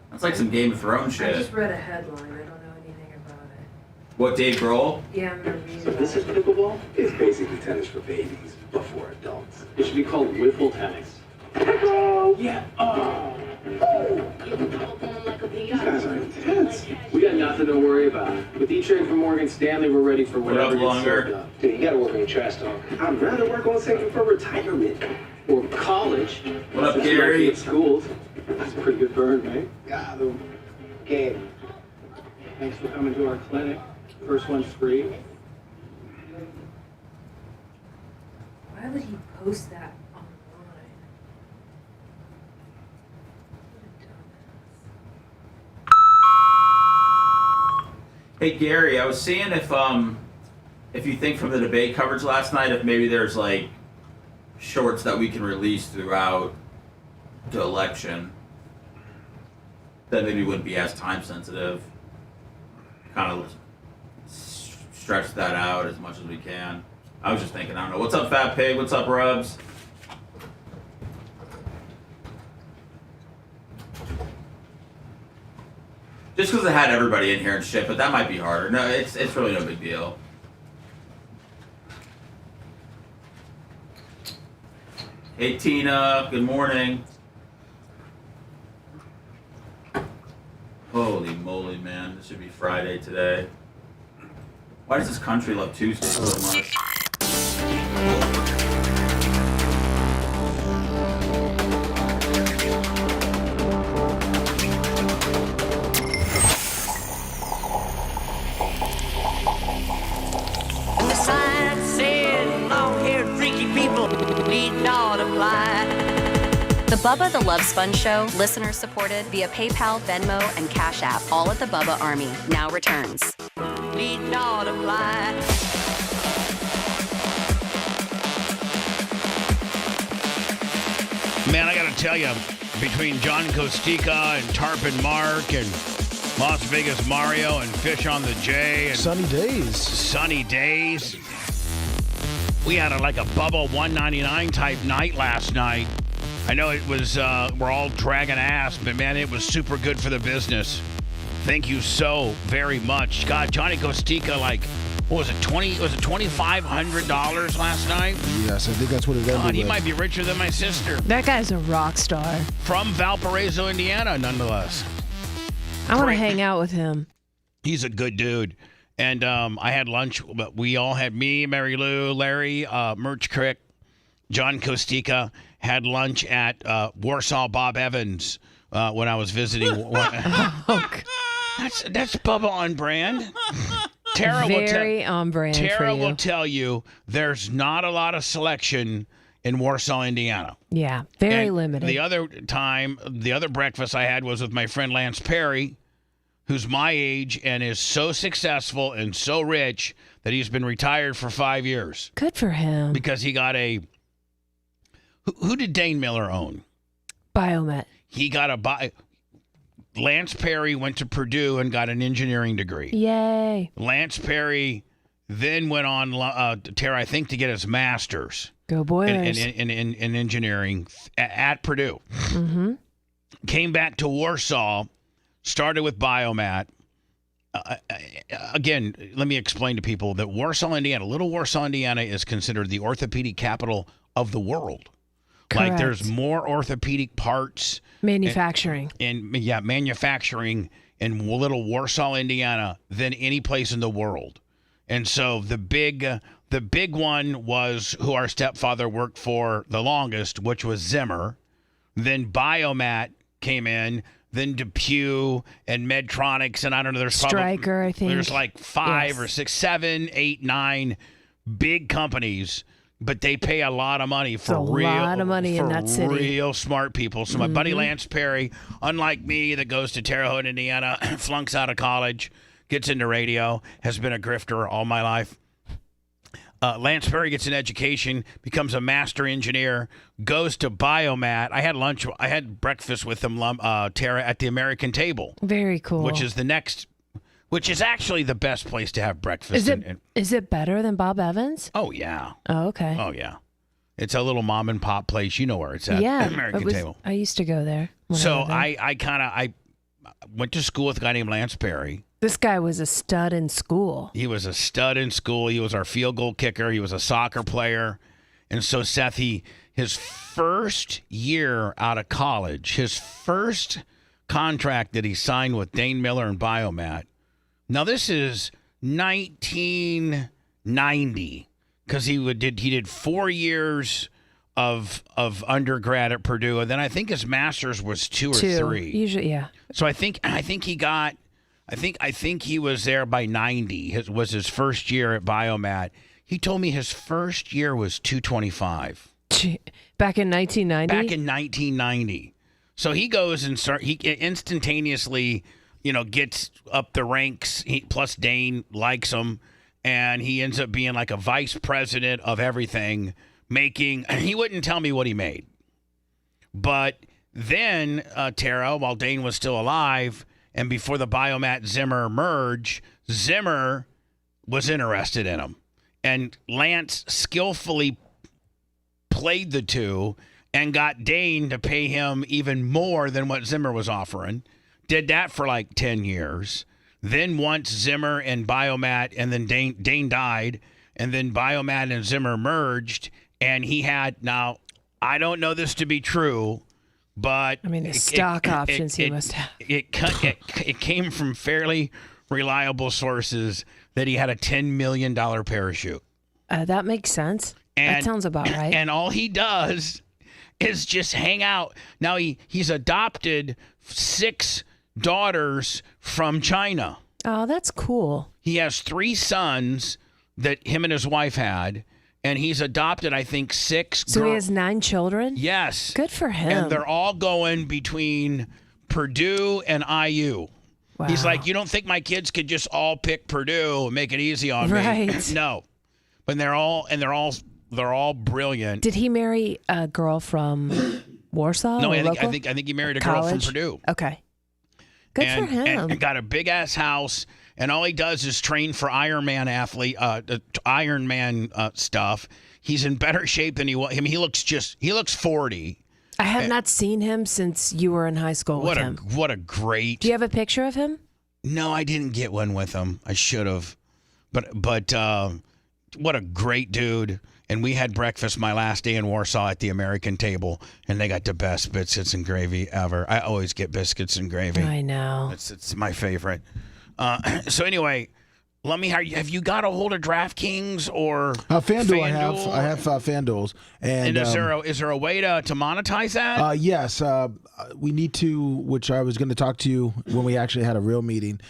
That's like some Game of Thrones
I
shit.
just read a headline. I don't know anything about it.
What, Dave Grohl?
Yeah, I'm gonna read
So
it.
this is pickleball? It's basically tennis for babies, but for adults. It should be called wiffle tennis. Pickle! Yeah. Oh. These guys are intense. We got nothing to worry about. With E-Trade from Morgan Stanley, we're ready for whatever gets served up. Dude, you gotta work on your trash talk. I'd rather work on saving for retirement. Or college.
What up, Gary?
Schools. That's a pretty good burn, man. Got him. Game. Thanks for coming to our clinic. First one's free.
Why would he post that online?
Hey Gary, I was seeing if you think from the debate coverage last night, if maybe there's like shorts that we can release throughout the election that maybe wouldn't be as time sensitive. Kind of stretch that out as much as we can. I was just thinking, I don't know. What's up, Fat Pig? What's up, Rubs? Just because I had everybody in here and shit, but that might be harder. No, it's really no big deal. Hey Tina, good morning. Holy moly, man. This should be Friday today. Why does this country love Tuesday so much?
And the sign said, long-haired freaky people need not apply.
The Bubba the Love Sponge Show, listener supported via PayPal, Venmo, and Cash App, all at the Bubba Army, now returns.
Need not apply.
Man, I got to tell you, between John Costica and Tarpon Mark and Las Vegas Mario and Fish on the J and
Sunny days.
We had like a Bubba 199 type night last night. I know it was, we're all dragging ass, but man, it was super good for the business. Thank you so very much. God, Johnny Costica, like, what was it, $2,500 last night?
Yes, I think that's what it ended
God, he
with.
might be richer than my sister.
That guy's a rock star.
From Valparaiso, Indiana, nonetheless.
I want to hang out with him.
He's a good dude. And I had lunch, but we all had me, Mary Lou, Larry, Merch Crick, John Costica, had lunch at Warsaw Bob Evans when I was visiting. That's Bubba on brand. Tara
Very on brand for
Tara
you.
will tell you there's not a lot of selection in Warsaw, Indiana.
Yeah, very
And
limited.
The other breakfast I had was with my friend Lance Perry, who's my age and is so successful and so rich that he's been retired for 5 years.
Good for him.
Because he got a... Who did Dane Miller own?
Biomet.
He got Lance Perry went to Purdue and got an engineering degree.
Yay.
Lance Perry then went on, Tara, I think, to get his master's.
Go Boilers.
In engineering at Purdue.
Mm-hmm.
Came back to Warsaw, started with Biomat. Again, let me explain to people that Warsaw, Indiana, little Warsaw, Indiana is considered the orthopedic capital of the world.
Correct.
Like there's more orthopedic parts.
Manufacturing.
Manufacturing in little Warsaw, Indiana than any place in the world. And so the big one was who our stepfather worked for the longest, which was Zimmer. Then Biomat came in, then DePuy and Medtronics, and I don't know, there's
Stryker, I think.
There's like 5 or 6, 7, 8, 9 big companies, but they pay a lot of money for
lot of money in that city.
Real smart people. So my buddy Lance Perry, unlike me that goes to Terre Haute, Indiana, flunks out of college, gets into radio, has been a grifter all my life. Lance Perry gets an education, becomes a master engineer, goes to Biomat. I had breakfast with him, Tara, at the American Table.
Very cool.
Which is actually the best place to have breakfast.
Is it better than Bob Evans?
Oh, yeah.
Oh, okay.
Oh, yeah. It's a little mom and pop place. You know where it's at.
Yeah.
American Table.
I used to go there.
So I went to school with a guy named Lance Perry.
This guy was a stud in school.
He was a stud in school. He was our field goal kicker. He was a soccer player. And so, Seth, his first year out of college, his first contract that he signed with Dane Miller and Biomat. Now, this is 1990 because he did 4 years of undergrad at Purdue, and then I think his master's was 2 or 3.
Usually, yeah.
So I think he got I think he was there by 90. Was his first year at Biomat. He told me his first year was 225.
Back in 1990?
Back in 1990. So he goes and he instantaneously, gets up the ranks. Plus Dane likes him, and he ends up being like a vice president of everything, he wouldn't tell me what he made. But then, Tara, while Dane was still alive, and before the Biomat Zimmer merge, Zimmer was interested in him. And Lance skillfully played the two and got Dane to pay him even more than what Zimmer was offering. Did that for like 10 years. Then once Zimmer and Biomat, and then Dane died, and then Biomat and Zimmer merged, and he had, now, I don't know this to be true, but
I mean, the stock options he must have.
It came from fairly reliable sources that he had a $10 million parachute.
That makes sense. That sounds about right.
And all he does is just hang out. Now, he's adopted 6 daughters from China.
Oh, that's cool.
He has 3 sons that him and his wife had. And he's adopted, I think, 6
So he has 9 children?
Yes.
Good for him.
And they're all going between Purdue and IU.
Wow.
He's like, you don't think my kids could just all pick Purdue and make it easy on
right.
me? No. But they're all brilliant.
Did he marry a girl from Warsaw?
No,
I
think he married a girl from Purdue.
Okay. Good for him.
And got a big ass house. And all he does is train for Ironman stuff. He's in better shape than he was. I mean, he looks 40.
I have not seen him since you were in high school with him.
What a great.
Do you have a picture of him?
No, I didn't get one with him. I should have. But what a great dude. And we had breakfast my last day in Warsaw at the American table, and they got the best biscuits and gravy ever. I always get biscuits and gravy.
I know.
It's my favorite. So anyway, let me have you got a hold of DraftKings or
FanDuel? I have FanDuels.
And is there a way to monetize that?
Yes. We need to, which I was going to talk to you when we actually had a real meeting.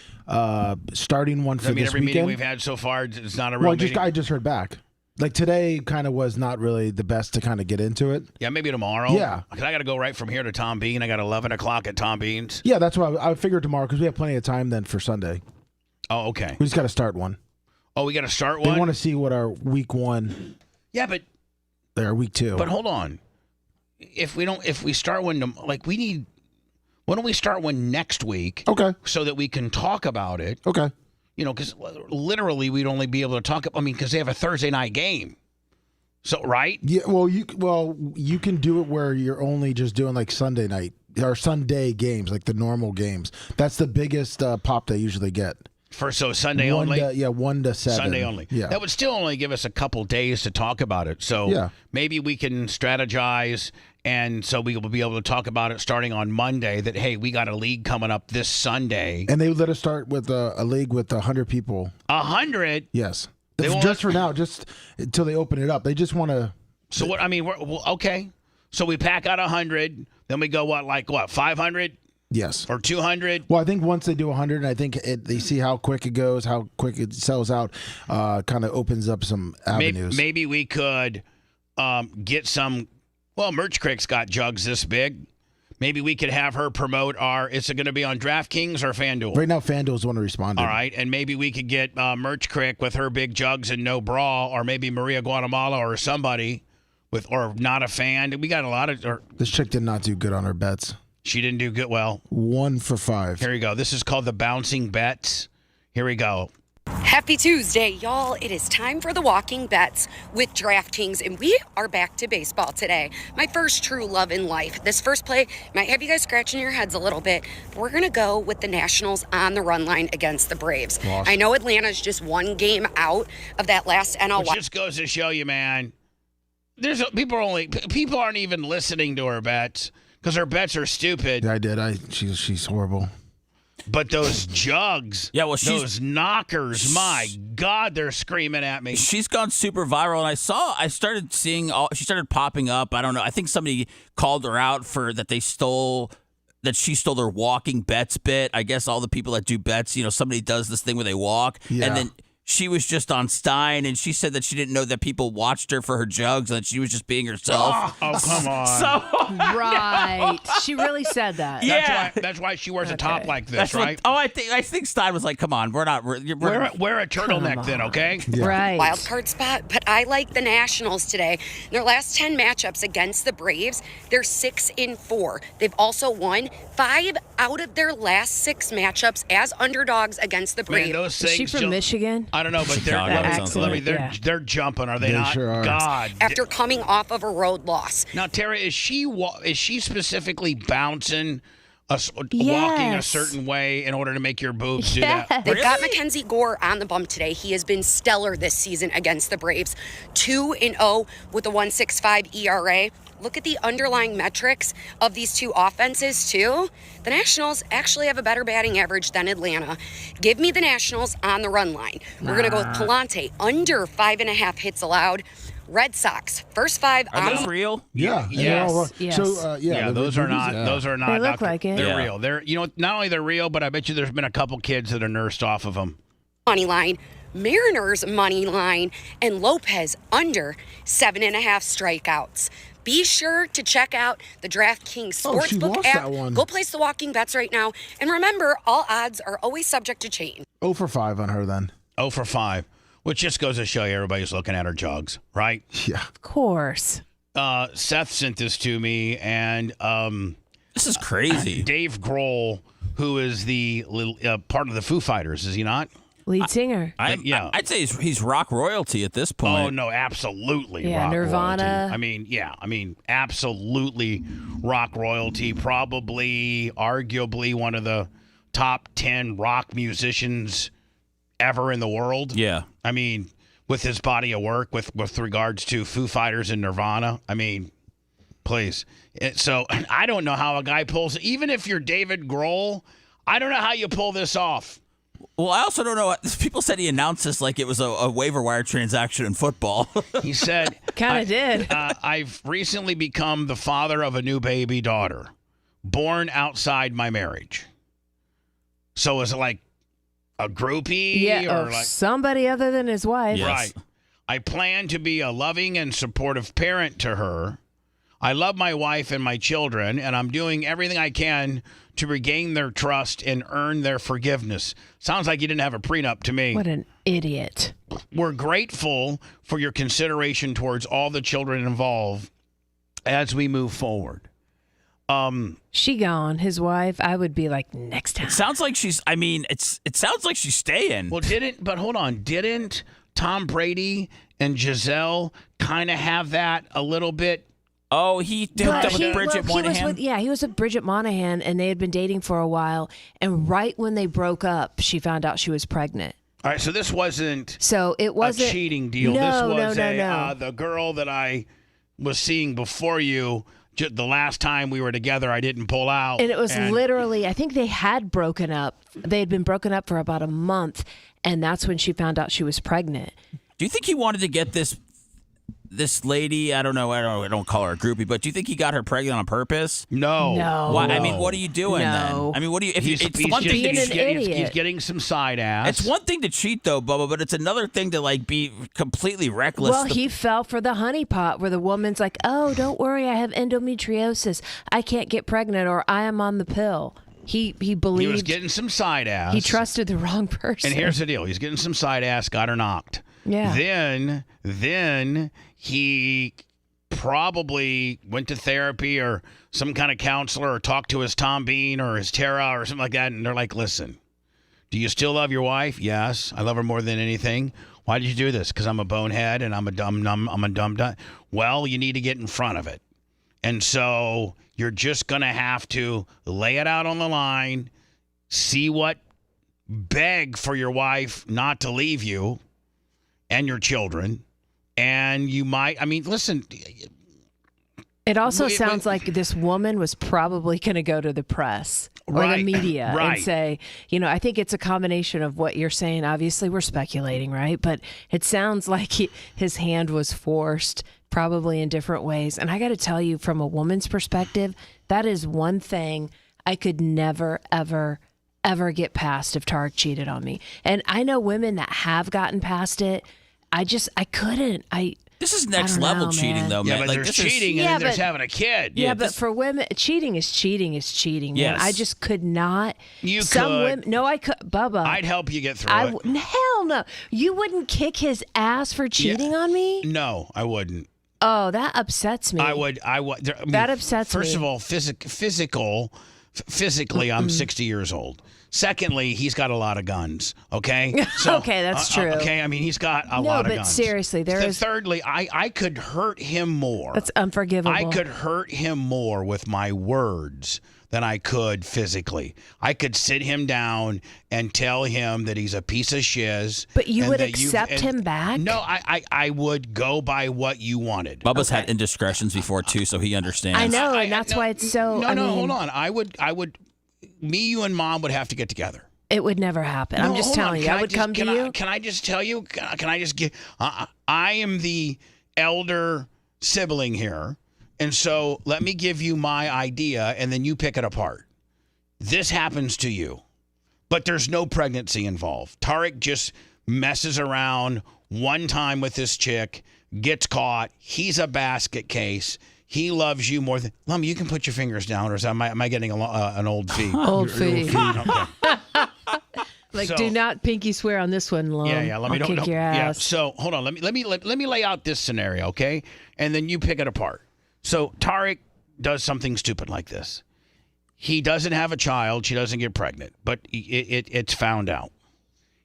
Starting one for this
every
weekend.
Meeting we've had so far, it's not a real meeting?
I just heard back. Like today kind of was not really the best to kind of get into it.
Yeah, maybe tomorrow.
Yeah.
Because I got to go right from here to Tom Bean. I got 11 o'clock at Tom Bean's.
Yeah, that's why I figured tomorrow because we have plenty of time then for Sunday.
Oh, okay.
We just got to start one.
Oh, we got to start one?
They want to see what our week 1.
Yeah, but.
Or week 2.
But hold on. If we start one, why don't we start one next week?
Okay.
So that we can talk about it.
Okay.
Because literally we'd only be able to talk. Because they have a Thursday night game. So right?
Yeah. Well, you can do it where you're only just doing like Sunday night or Sunday games, like the normal games. That's the biggest pop they usually get.
So Sunday only?
1 to 7.
Sunday only.
Yeah.
That would still only give us a couple days to talk about it. So maybe we can strategize. And so we will be able to talk about it starting on Monday that, hey, we got a league coming up this Sunday.
And they let us start with a league with 100 people.
100?
Yes. Just for now, just until they open it up. They just want to.
So what? I mean, okay. So we pack out 100. Then we go, 500?
Yes.
Or 200?
Well, I think once they do 100, I think they see how quick it goes, how quick it sells out, kind of opens up some avenues.
Maybe we could get some. Well, Merch Crick's got jugs this big. Maybe we could have her promote is it going to be on DraftKings or FanDuel?
Right now, FanDuel's the one to respond.
All right, and maybe we could get Merch Crick with her big jugs and no bra, or maybe Maria Guatemala or somebody or not a fan. We got a lot of.
This chick did not do good on her bets.
She didn't do good. Well,
1 for 5.
Here we go. This is called the bouncing bets. Here we go.
Happy Tuesday, y'all. It is time for the Walking Bets with DraftKings, and we are back to baseball today. My first true love in life. This first play might have you guys scratching your heads a little bit. We're going to go with the Nationals on the run line against the Braves.
Awesome.
I know Atlanta's just 1 game out of that last NL.
Which just goes to show you, man, people aren't even listening to her bets because her bets are stupid.
Yeah, I did. She's horrible.
But those jugs, those knockers, my God, they're screaming at me.
She's gone super viral, and I started seeing she started popping up. I don't know. I think somebody called her out for that they stole that she stole their walking bets bit. I guess all the people that do bets, somebody does this thing where they walk, and then she was just on Stein, and she said that she didn't know that people watched her for her jugs and that she was just being herself.
Oh, come on.
Right. She really said that.
Yeah.
That's why she wears a top like this,
That's
right?
I think Stein was like, come on, we're not.
Wear a turtleneck then, okay?
Yeah. Right.
Wild card spot, but I like the Nationals today. In their last 10 matchups against the Braves, they're 6-4. They've also won 5 out of their last 6 matchups as underdogs against the Braves.
Man, those
Is she
things
from Michigan?
I don't know, but they're jumping, are they
They
not?
sure are.
God.
After coming off of a road loss.
Now, Tara, is she specifically bouncing, walking a
Yes.
certain way in order to make your boobs do that?
They've got Mackenzie Gore on the bump today. He has been stellar this season against the Braves. 2-0 with a 1.65 ERA. Look at the underlying metrics of these two offenses, too. The Nationals actually have a better batting average than Atlanta. Give me the Nationals on the run line. We're going to go with Palante, under 5.5 hits allowed. Red Sox, first 5
Are
on
those real?
Yeah.
Yes.
Yes.
So,
Those are not. Those are not.
They look
Doctor.
like it.
They're
Yeah.
real. They're not only they're real, but I bet you there's been a couple kids that are nursed off of them.
money line. Mariners money line, and Lopez under 7.5 strikeouts. Be sure to check out the DraftKings
Oh, she
Sportsbook
lost
app.
that one.
Go place the walking bets right now. And remember, all odds are always subject to change.
0 for 5 on her then.
0 for 5, which just goes to show you everybody's looking at her jugs, right?
Yeah.
Of course.
Seth sent this to me, and
This is crazy.
Dave Grohl, who is the part of the Foo Fighters, is he not?
Lead singer.
I'd say he's rock royalty at this point.
Oh no, absolutely.
Yeah,
rock
Nirvana.
Royalty. Absolutely rock royalty. Probably, arguably, one of the top 10 rock musicians ever in the world.
Yeah.
I mean, with his body of work, with regards to Foo Fighters and Nirvana. I mean, please. So I don't know how a guy pulls. Even if you're David Grohl, I don't know how you pull this off.
Well, I also don't know what people said. He announced this like it was a waiver wire transaction in football.
He said,
Kind of did.
I've recently become the father of a new baby daughter, born outside my marriage. So is it like a groupie?
Yeah,
or
of
like
somebody other than his wife.
Yes.
Right. I plan to be a loving and supportive parent to her. I love my wife and my children, and I'm doing everything I can to regain their trust and earn their forgiveness. Sounds like you didn't have a prenup to me.
What an idiot.
We're grateful for your consideration towards all the children involved as we move forward.
She gone. His wife. I would be like, next time.
It sounds like she's. I mean, it sounds like she's staying.
Well, didn't Tom Brady and Giselle kind of have that a little bit?
Oh, he hooked up with Bridget Moynihan?
He was with Bridget Moynihan, and they had been dating for a while. And right when they broke up, she found out she was pregnant.
All right, so this wasn't.
So it wasn't
a cheating deal.
No,
this was
no.
The girl that I was seeing before you. The last time we were together, I didn't pull out.
And it was literally, I think they had broken up. They had been broken up for about a month, and that's when she found out she was pregnant.
Do you think he wanted to get this lady? I don't know. I don't call her a groupie, but do you think he got her pregnant on purpose?
No.
Why? I mean, what are you doing then? I mean, what do you? If
he's,
it's
he's
one thing.
he's getting some side ass.
It's one thing to cheat, though, Bubba, but it's another thing to like be completely reckless.
Well, he fell for the honeypot where the woman's like, "Oh, don't worry, I have endometriosis. I can't get pregnant, or I am on the pill." He believed
he was getting some side ass.
He trusted the wrong person.
And here's the deal: he's getting some side ass. Got her knocked.
Yeah.
Then he probably went to therapy or some kind of counselor or talked to his Tom Bean or his Tara or something like that. And they're like, listen, do you still love your wife? Yes. I love her more than anything. Why did you do this? Because I'm a bonehead and I'm a dumb. Well, you need to get in front of it. And so you're just going to have to lay it out on the line, beg for your wife not to leave you and your children. And you might, listen.
It also sounds like this woman was probably going to go to the press or the media and say, I think it's a combination of what you're saying. Obviously, we're speculating, right? But it sounds like his hand was forced, probably in different ways. And I got to tell you, from a woman's perspective, that is one thing I could never, ever, ever get past if Tarek cheated on me. And I know women that have gotten past it. I couldn't.
This is next level cheating, though, man.
Yeah, but
like,
there's cheating and then there's having a kid.
Yeah, but for women, cheating is cheating, man.
Yes.
I just could not.
You
Some
could.
women, no, I could. Bubba.
I'd help you get through it.
Hell no. You wouldn't kick his ass for cheating on me?
No, I wouldn't.
Oh, that upsets me.
I would.
That upsets me.
First of all, physically, I'm 60 years old. Secondly, he's got a lot of guns. Okay. So,
okay, that's true.
Okay, I mean he's got a lot of guns.
No, but seriously,
Thirdly, I could hurt him more.
That's unforgivable.
I could hurt him more with my words than I could physically. I could sit him down and tell him that he's a piece of shiz.
But you would accept him back?
No, I would go by what you wanted.
Bubba's had indiscretions before too, so he understands.
I know, and that's why it's so.
No, hold on. I would. Me, you, and Mom would have to get together.
It would never happen. I'm just telling you. I would come to you.
Can I just tell you? Can I just give? I am the elder sibling here, and so let me give you my idea, and then you pick it apart. This happens to you, but there's no pregnancy involved. Tarek just messes around one time with this chick, gets caught. He's a basket case. He loves you more than... Lum, you can put your fingers down, or am I getting an old fee?
Old fee.
Okay.
Do not pinky swear on this one, Lum.
Yeah.
I'll kick your ass.
Yeah. So hold on. Let me lay out this scenario, okay? And then you pick it apart. So Tarek does something stupid like this. He doesn't have a child. She doesn't get pregnant, but it's found out.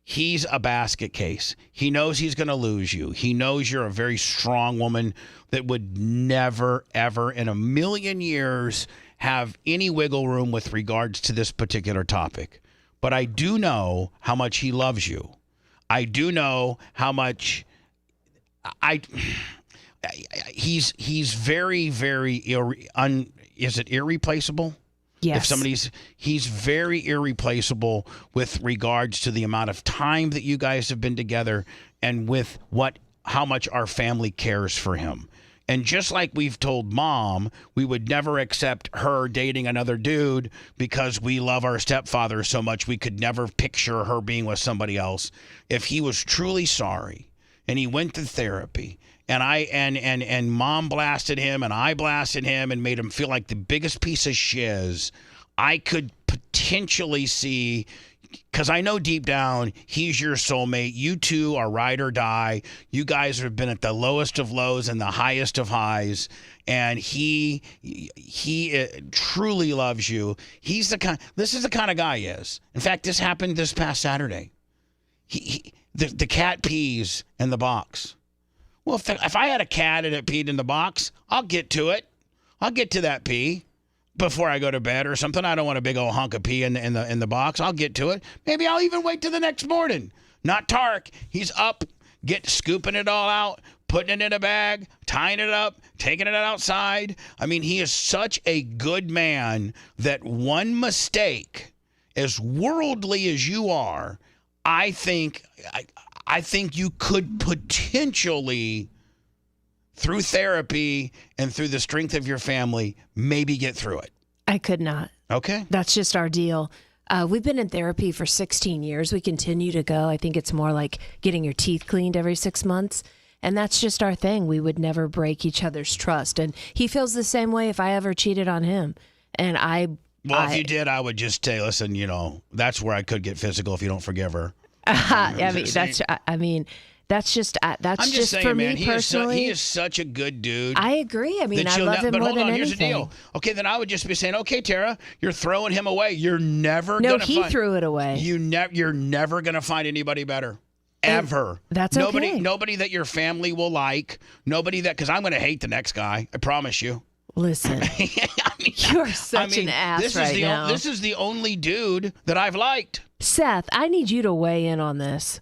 He's a basket case. He knows he's going to lose you. He knows you're a very strong woman that would never, ever in a million years have any wiggle room with regards to this particular topic. But I do know how much he loves you. I do know how much he's very, very is it irreplaceable?
Yes.
He's very irreplaceable with regards to the amount of time that you guys have been together and with how much our family cares for him. And just like we've told Mom, we would never accept her dating another dude because we love our stepfather so much we could never picture her being with somebody else. If he was truly sorry and he went to therapy and Mom blasted him and I blasted him and made him feel like the biggest piece of shiz, I could potentially see, because I know deep down he's your soulmate. You two are ride or die. You guys have been at the lowest of lows and the highest of highs, and he truly loves you. This is the kind of guy he is. In fact, this happened this past Saturday. The cat pees in the box. Well, if I had a cat and it peed in the box, I'll get to it. I'll get to that pee before I go to bed or something. I don't want a big old hunk of pee in the box. I'll get to it. Maybe I'll even wait till the next morning. Not Tarek. He's up, scooping it all out, putting it in a bag, tying it up, taking it outside. I mean, he is such a good man that one mistake, as worldly as you are, I think you could potentially, through therapy and through the strength of your family, maybe get through it.
I could not.
Okay.
That's just our deal. We've been in therapy for 16 years. We continue to go. I think it's more like getting your teeth cleaned every 6 months. And that's just our thing. We would never break each other's trust. And he feels the same way if I ever cheated on him. And
if you did, I would just say, listen, that's where I could get physical if you don't forgive her.
That's just
saying,
for
man,
me personally.
He is such a good dude.
I agree. I mean, I love him more than anything.
Here's the deal. Okay, then I would just be saying, okay, Tara, you're throwing him away. You're never
No, he threw it away.
You're never gonna find anybody better. Ever.
That's okay.
Nobody that your family will like. Nobody that, because I'm gonna hate the next guy. I promise you.
Listen, you're such an ass now.
This is the only dude that I've liked.
Seth, I need you to weigh in on this.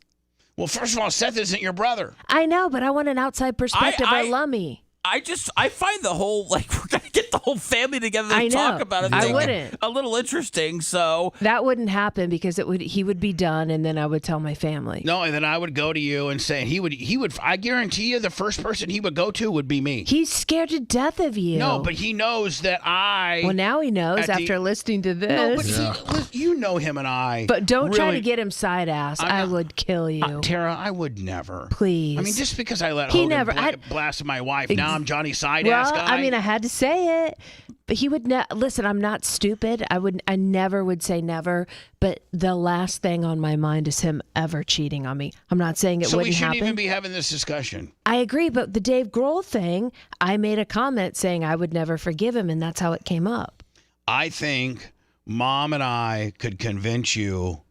Well, first of all, Seth isn't your brother.
I know, but I want an outside perspective. Lummy.
I find the whole, we're going to get the whole family together to talk about it.
I wouldn't.
A little interesting, so.
That wouldn't happen because he would be done, and then I would tell my family.
No, and then I would go to you and say, he would. I guarantee you the first person he would go to would be me.
He's scared to death of you.
No, but he knows that
Well, now he knows after listening to this.
No, but you know him and I.
But don't try to get him side ass. I would kill you.
Tara, I would never.
Please.
I mean, just because I let Hogan blast my wife, now I'm Johnny side ass guy.
I mean, I had to say it. But he would listen. I'm not stupid. I never would say never. But the last thing on my mind is him ever cheating on me. I'm not saying it wouldn't happen.
So we shouldn't even be having this discussion.
I agree, but the Dave Grohl thing, I made a comment saying I would never forgive him, and that's how it came up.
I think Mom and I could convince you.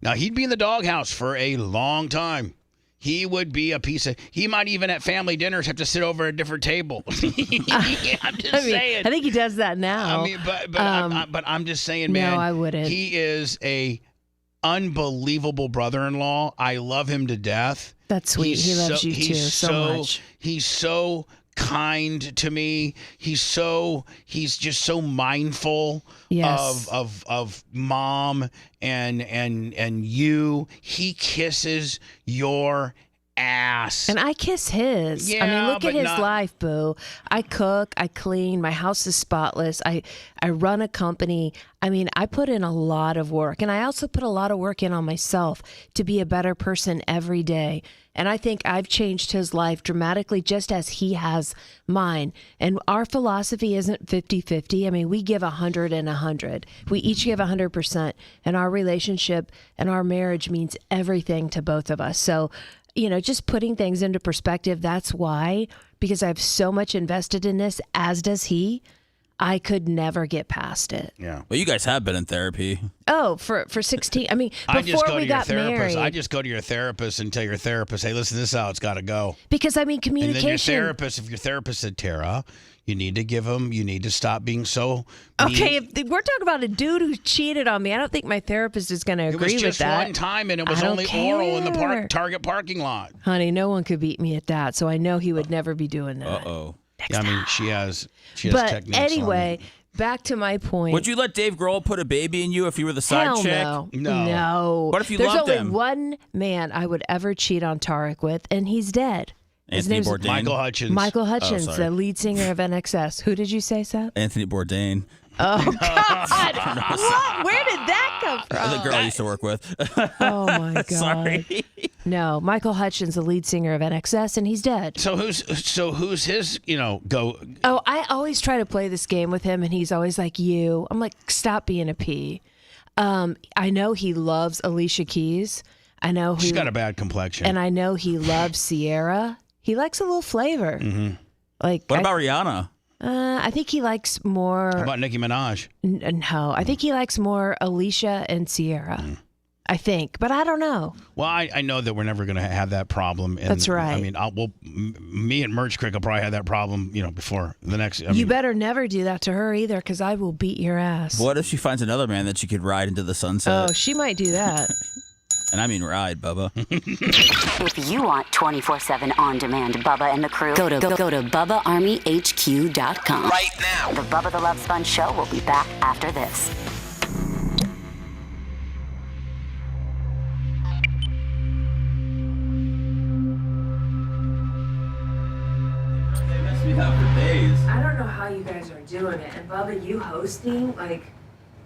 Now he'd be in the doghouse for a long time. He would be a piece of. He might even at family dinners have to sit over at a different table. I'm just saying.
I think he does that now.
I mean, but I'm just saying, man.
No, I wouldn't.
He is a unbelievable brother-in-law. I love him to death.
That's sweet. He loves you too so much.
He's so kind to me. He's just so mindful of Mom and you. He kisses your ass.
And I kiss his.
Yeah,
I mean, look at his
not...
life, boo. I cook, I clean, my house is spotless. I run a company. I mean, I put in a lot of work, and I also put a lot of work in on myself to be a better person every day. And I think I've changed his life dramatically just as he has mine. And our philosophy isn't 50-50. I mean, we give 100 and 100. We each give 100%. And our relationship and our marriage means everything to both of us. So, just putting things into perspective, that's why, because I have so much invested in this, as does he. I could never get past it.
Yeah.
Well, you guys have been in therapy.
Oh, for 16. I mean, before we got married.
I just go to your therapist and tell your therapist, hey, listen, this is how it's got to go.
Because, I mean, communication.
And then if your therapist said, Tara, you need to stop being so mean.
Okay, if we're talking about a dude who cheated on me, I don't think my therapist is going to agree with that.
It was just one time, and it was only oral in the Target parking lot.
Honey, no one could beat me at that, so I know he would never be doing that.
Uh-oh.
Yeah, I mean, she has
but
techniques.
Anyway, back to my point.
Would you let Dave Grohl put a baby in you if you were the side chick?
No.
What if you
There's
loved
only
him?
one man I would ever cheat on Tarek with, and he's dead.
Anthony Bourdain.
Michael Hutchins.
Michael Hutchins, the lead singer of NXS. Who did you say, Seth?
Anthony Bourdain.
Oh, God. What? Where did that come from?
The girl I used to work with.
Oh, my God.
Sorry.
No, Michael Hutchins, the lead singer of NXS, and he's dead.
So who's his, go?
Oh, I always try to play this game with him, and he's always like, you. I'm like, stop being a P. I know he loves Alicia Keys. I know
she's got a bad complexion.
And I know he loves Sierra. He likes a little flavor.
Mm-hmm.
What about Rihanna?
I think he likes more.
How about Nicki Minaj?
No, I think he likes more Alicia and Sierra. I think, but I don't know.
Well, I know that we're never going to have that problem.
That's right.
I mean, me and Merch Crick will probably have that problem, before the next.
You better never do that to her either, because I will beat your ass.
What if she finds another man that she could ride into the sunset?
Oh, she might do that.
And I mean ride, Bubba.
If you want 24/7 on-demand Bubba and the crew, go to BubbaArmyHQ.com.
Right now.
The Bubba the Love Sponge Show will be back after this.
They messed me up for days.
I don't know how you guys are doing it. And Bubba, you hosting,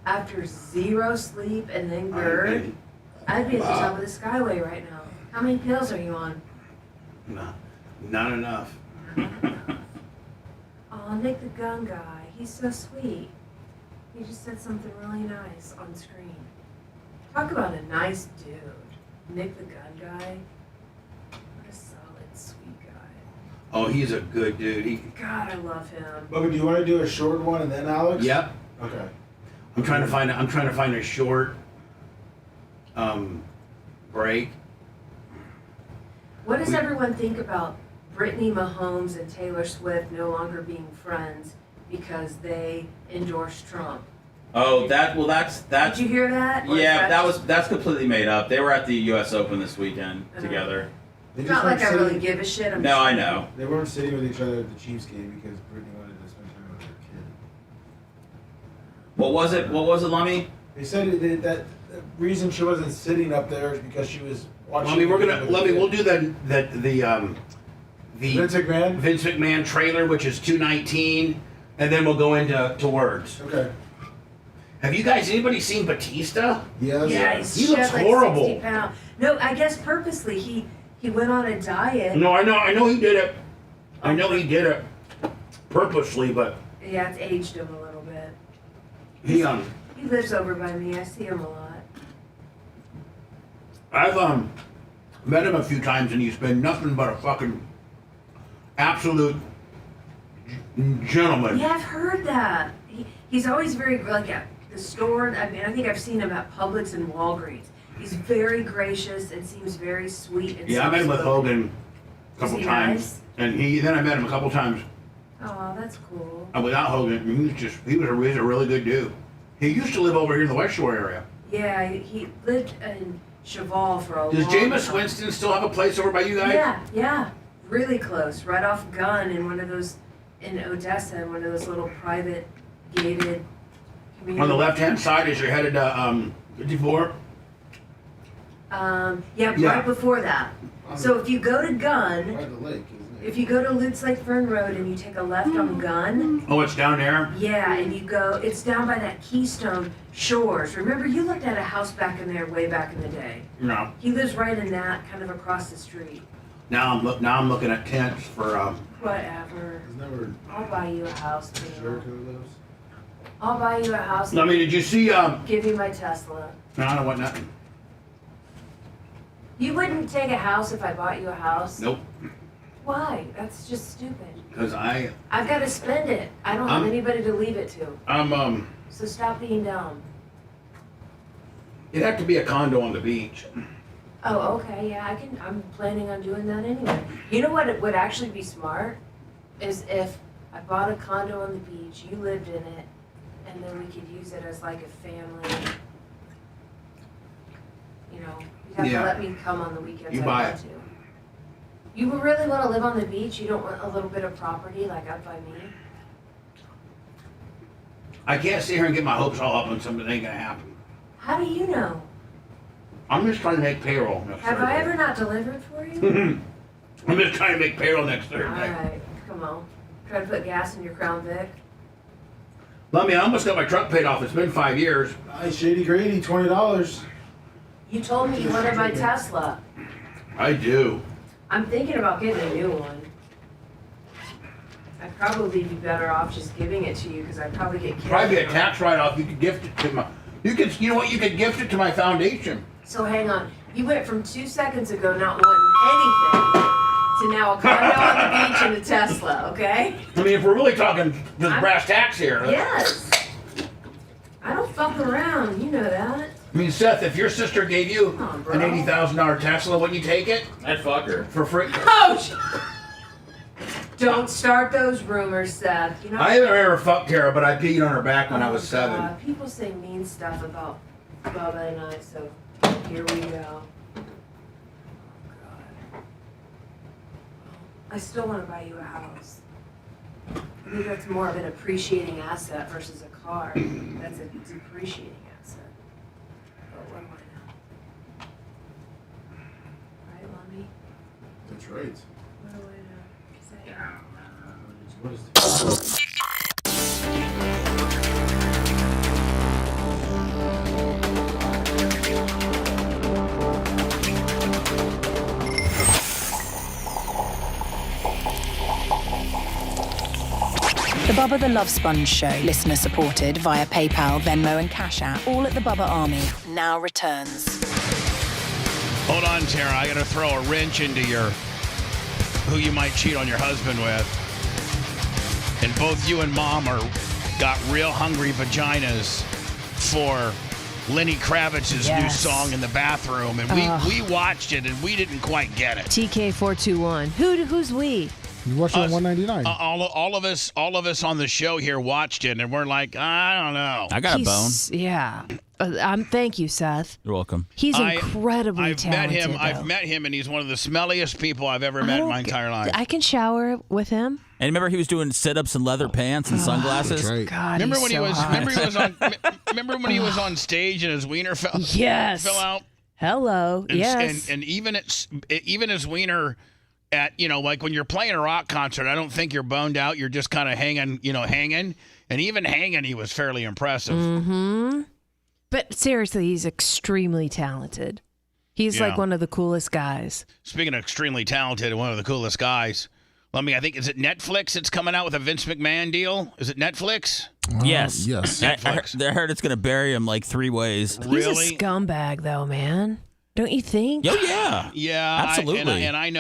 after 0 sleep and then GERD, I'd be at the top of the skyway right now. How many pills are you on?
No, not enough.
Oh, Nick the gun guy. He's so sweet. He just said something really nice on screen. Talk about a nice dude. Nick the gun guy. What a solid, sweet guy.
Oh, he's a good dude.
God, I love him.
Bubba, do you want to do a short one and then Alex?
Yep.
Okay.
I'm trying to find a short break.
What does everyone think about Brittany Mahomes and Taylor Swift no longer being friends because they endorsed Trump?
Oh, that's.
Did you hear that? Or
Yeah, that's completely made up. They were at the U.S. Open this weekend together.
It's not like I really give a shit.
No, I know.
They weren't sitting with each other at the Chiefs game because Brittany wanted to spend time with her kid.
What was it, Lummy?
They said that the reason she wasn't sitting up there is because she was watching.
Lummy, we'll do the
Vince
McMahon trailer, which is 219, and then we'll go into words.
Okay.
Have you guys, anybody seen Batista?
Yes.
Yeah,
he looks
like
horrible.
60 pounds. No, I guess purposely he went on a diet.
No, I know he did it. I know he did it purposely, but
Yeah, it's aged him a little bit.
he
He lives over by me. I see him a lot.
I've met him a few times, and he's been nothing but a fucking absolute gentleman.
Yeah, I've heard that. He's always very, like, at the store. I mean, I think I've seen him at Publix and Walgreens. He's very gracious and seems very sweet. And
Yeah, I met him with Hogan a couple
Is he
times, and then I met him a couple times
Oh, that's cool.
without Hogan. He was a really good dude. He used to live over here in the West Shore area.
Yeah, he lived in Cheval for a long
Does
time.
Jameis Winston still have a place over by you guys?
Yeah, really close, right off Gun in one of those, in Odessa, in one of those little private gated communities.
On the left-hand side as you're headed to 54?
Yeah, right before that. So if you go to Gun,
By the lake, isn't it?
if you go to Lutz Lake Fern Road and you take a left on Gun,
Oh, it's down there?
yeah, and you go, it's down by that Keystone Shores. Remember, you looked at a house back in there way back in the day.
No.
He lives right in that, kind of across the street.
Now I'm looking at tents for
Whatever.
He's never
I'll buy you a house, too.
Jericho lives.
I'll buy you a house.
I mean, did you see
Give you my Tesla.
No, I don't want nothing.
You wouldn't take a house if I bought you a house?
Nope.
Why? That's just stupid.
Because
I've got to spend it. I don't have anybody to leave it to.
So
stop being dumb.
It'd have to be a condo on the beach.
Oh, okay, yeah, I'm planning on doing that anyway. You know what it would actually be smart? Is if I bought a condo on the beach, you lived in it, and then we could use it as like a family. You know, you'd have to let me come on the weekends.
You buy it.
To. You would really want to live on the beach? You don't want a little bit of property like up by me?
I can't sit here and get my hopes all up on something that ain't gonna happen.
How do you know?
I'm just trying to make payroll next
Have
Thursday.
I ever not delivered for you?
I'm just trying to make payroll next Thursday.
Alright, come on. Try to put gas in your Crown Vic.
Lummy, I almost got my truck paid off. It's been 5 years.
Nice, Shady Grady, $20.
You told me you wanted my Tesla.
I do.
I'm thinking about getting a new one. I'd probably be better off just giving it to you because I'd probably get killed.
Probably a tax write-off. You could gift it to my. You know what? You could gift it to my foundation.
So hang on. You went from 2 seconds ago not wanting anything to now a condo on the beach and a Tesla, okay?
I mean, if we're really talking the brass tacks here.
Yes. I don't fuck around. You know that.
I mean, Seth, if your sister gave you an $80,000 Tesla, wouldn't you take it?
I'd fuck her.
For free?
Oh, don't start those rumors, Seth. You know,
I haven't ever fucked Tara, but I peed on her back when I was 7.
People say mean stuff about Bubba and I, so here we go. Oh, God. I still want to buy you a house. I think that's more of an appreciating asset versus a car. That's a depreciating asset. But what am I now? Right, Lummy?
That's right.
What do I know? Say
What is
The Bubba the Love Sponge Show, listener supported via PayPal, Venmo, and Cash App, all at the Bubba Army, now returns.
Hold on, Tara. I got to throw a wrench into who you might cheat on your husband with. And both you and Mom got real hungry vaginas for Lenny Kravitz's new song in the bathroom. And we watched it and we didn't quite get it.
TK421. Who's we?
You watched it on 199.
All of us on the show here watched it, and we're like, I don't know.
I got a bone.
Yeah. Thank you, Seth.
You're welcome.
He's incredibly talented.
I've met him, and he's one of the smelliest people I've ever met in my entire life.
I can shower with him.
And remember, he was doing sit-ups in leather pants and sunglasses.
That's right.
God,
Remember
he's
when
so hot.
remember when he was on stage and his wiener fell out?
Hello.
And,
yes.
And even his wiener at, like when you're playing a rock concert, I don't think you're boned out. You're just kind of hanging. And even hanging, he was fairly impressive.
Mm-hmm. But seriously, he's extremely talented. He's like one of the coolest guys.
Speaking of extremely talented and one of the coolest guys, I think, is it Netflix that's coming out with a Vince McMahon deal? Is it Netflix?
Yes.
Yes.
Netflix.
I heard it's going to bury him like 3 ways.
Really?
He's a scumbag, though, man. Don't you think?
Oh, yeah.
Yeah.
Absolutely.
I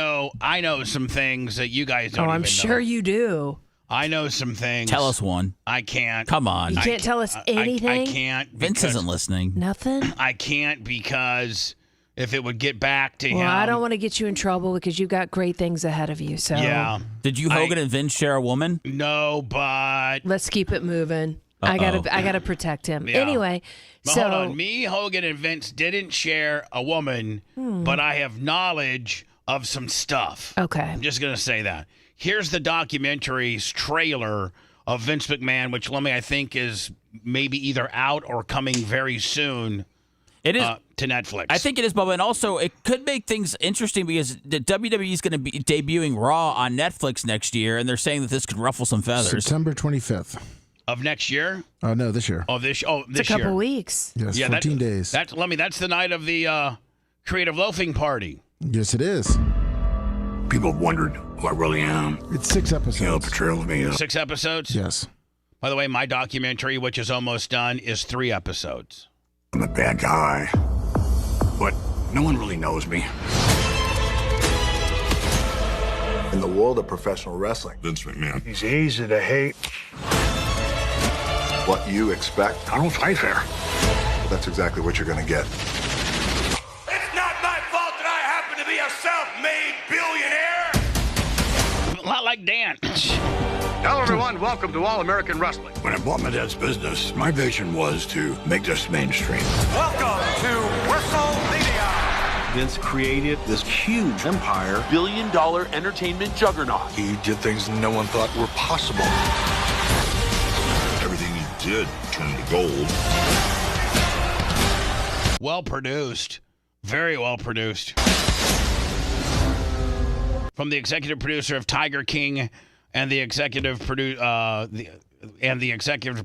know some things that you guys don't
I'm sure you do.
I know some things.
Tell us one.
I can't.
Come on.
You can't tell us anything?
I can't.
Vince isn't listening.
Nothing?
I can't because if it would get back to him.
Well, I don't want to get you in trouble because you've got great things ahead of you. So
yeah.
Did you, Hogan, and Vince share a woman?
No, but
let's keep it moving.
Uh-oh.
I gotta protect him.
Yeah.
Anyway,
but
so
hold on. Me, Hogan, and Vince didn't share a woman, but I have knowledge of some stuff.
Okay.
I'm just gonna say that. Here's the documentary's trailer of Vince McMahon, which I think is maybe either out or coming very soon.
It is
to Netflix.
I think it is, Bubba, and also it could make things interesting because the WWE is going to be debuting Raw on Netflix next year, and they're saying that this could ruffle some feathers.
September 25th.
Of next year?
Oh, no, this year.
This
it's a couple
year.
weeks.
Yes, 14 days.
That's the night of the creative loafing party.
Yes, it is.
People have wondered who I really am.
It's 6 episodes.
Portrayal of me.
6 episodes?
Yes.
By the way, my documentary, which is almost done, is 3 episodes.
I'm a bad guy, but no one really knows me.
In the world of professional wrestling,
Vince McMahon.
he's easy to hate. What you expect,
I don't fight fair.
that's exactly what you're going to get.
It's not my fault that I happen to be a self-made billionaire.
A lot like Dan.
Hello, everyone. Welcome to All American Wrestling. When I bought my dad's business, my vision was to make this mainstream.
Welcome to WrestleMania.
Vince created this huge empire,
$billion entertainment juggernaut.
He did things no one thought were possible.
Everything he did turned to gold.
Well produced. Very well produced. From the executive producer of Tiger King and the executive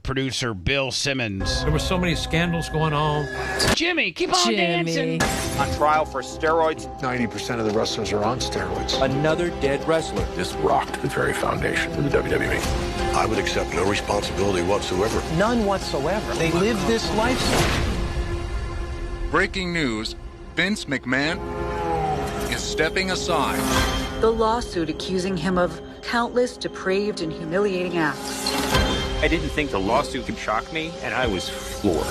producer Bill Simmons.
There were so many scandals going on.
Jimmy, keep on dancing.
On trial for steroids.
90% of the wrestlers are on steroids.
Another dead wrestler.
This rocked the very foundation of the WWE. I would accept no responsibility whatsoever.
None whatsoever. They live this lifestyle.
Breaking news, Vince McMahon is stepping aside.
The lawsuit accusing him of countless depraved and humiliating acts.
I didn't think the lawsuit could shock me, and I was floored.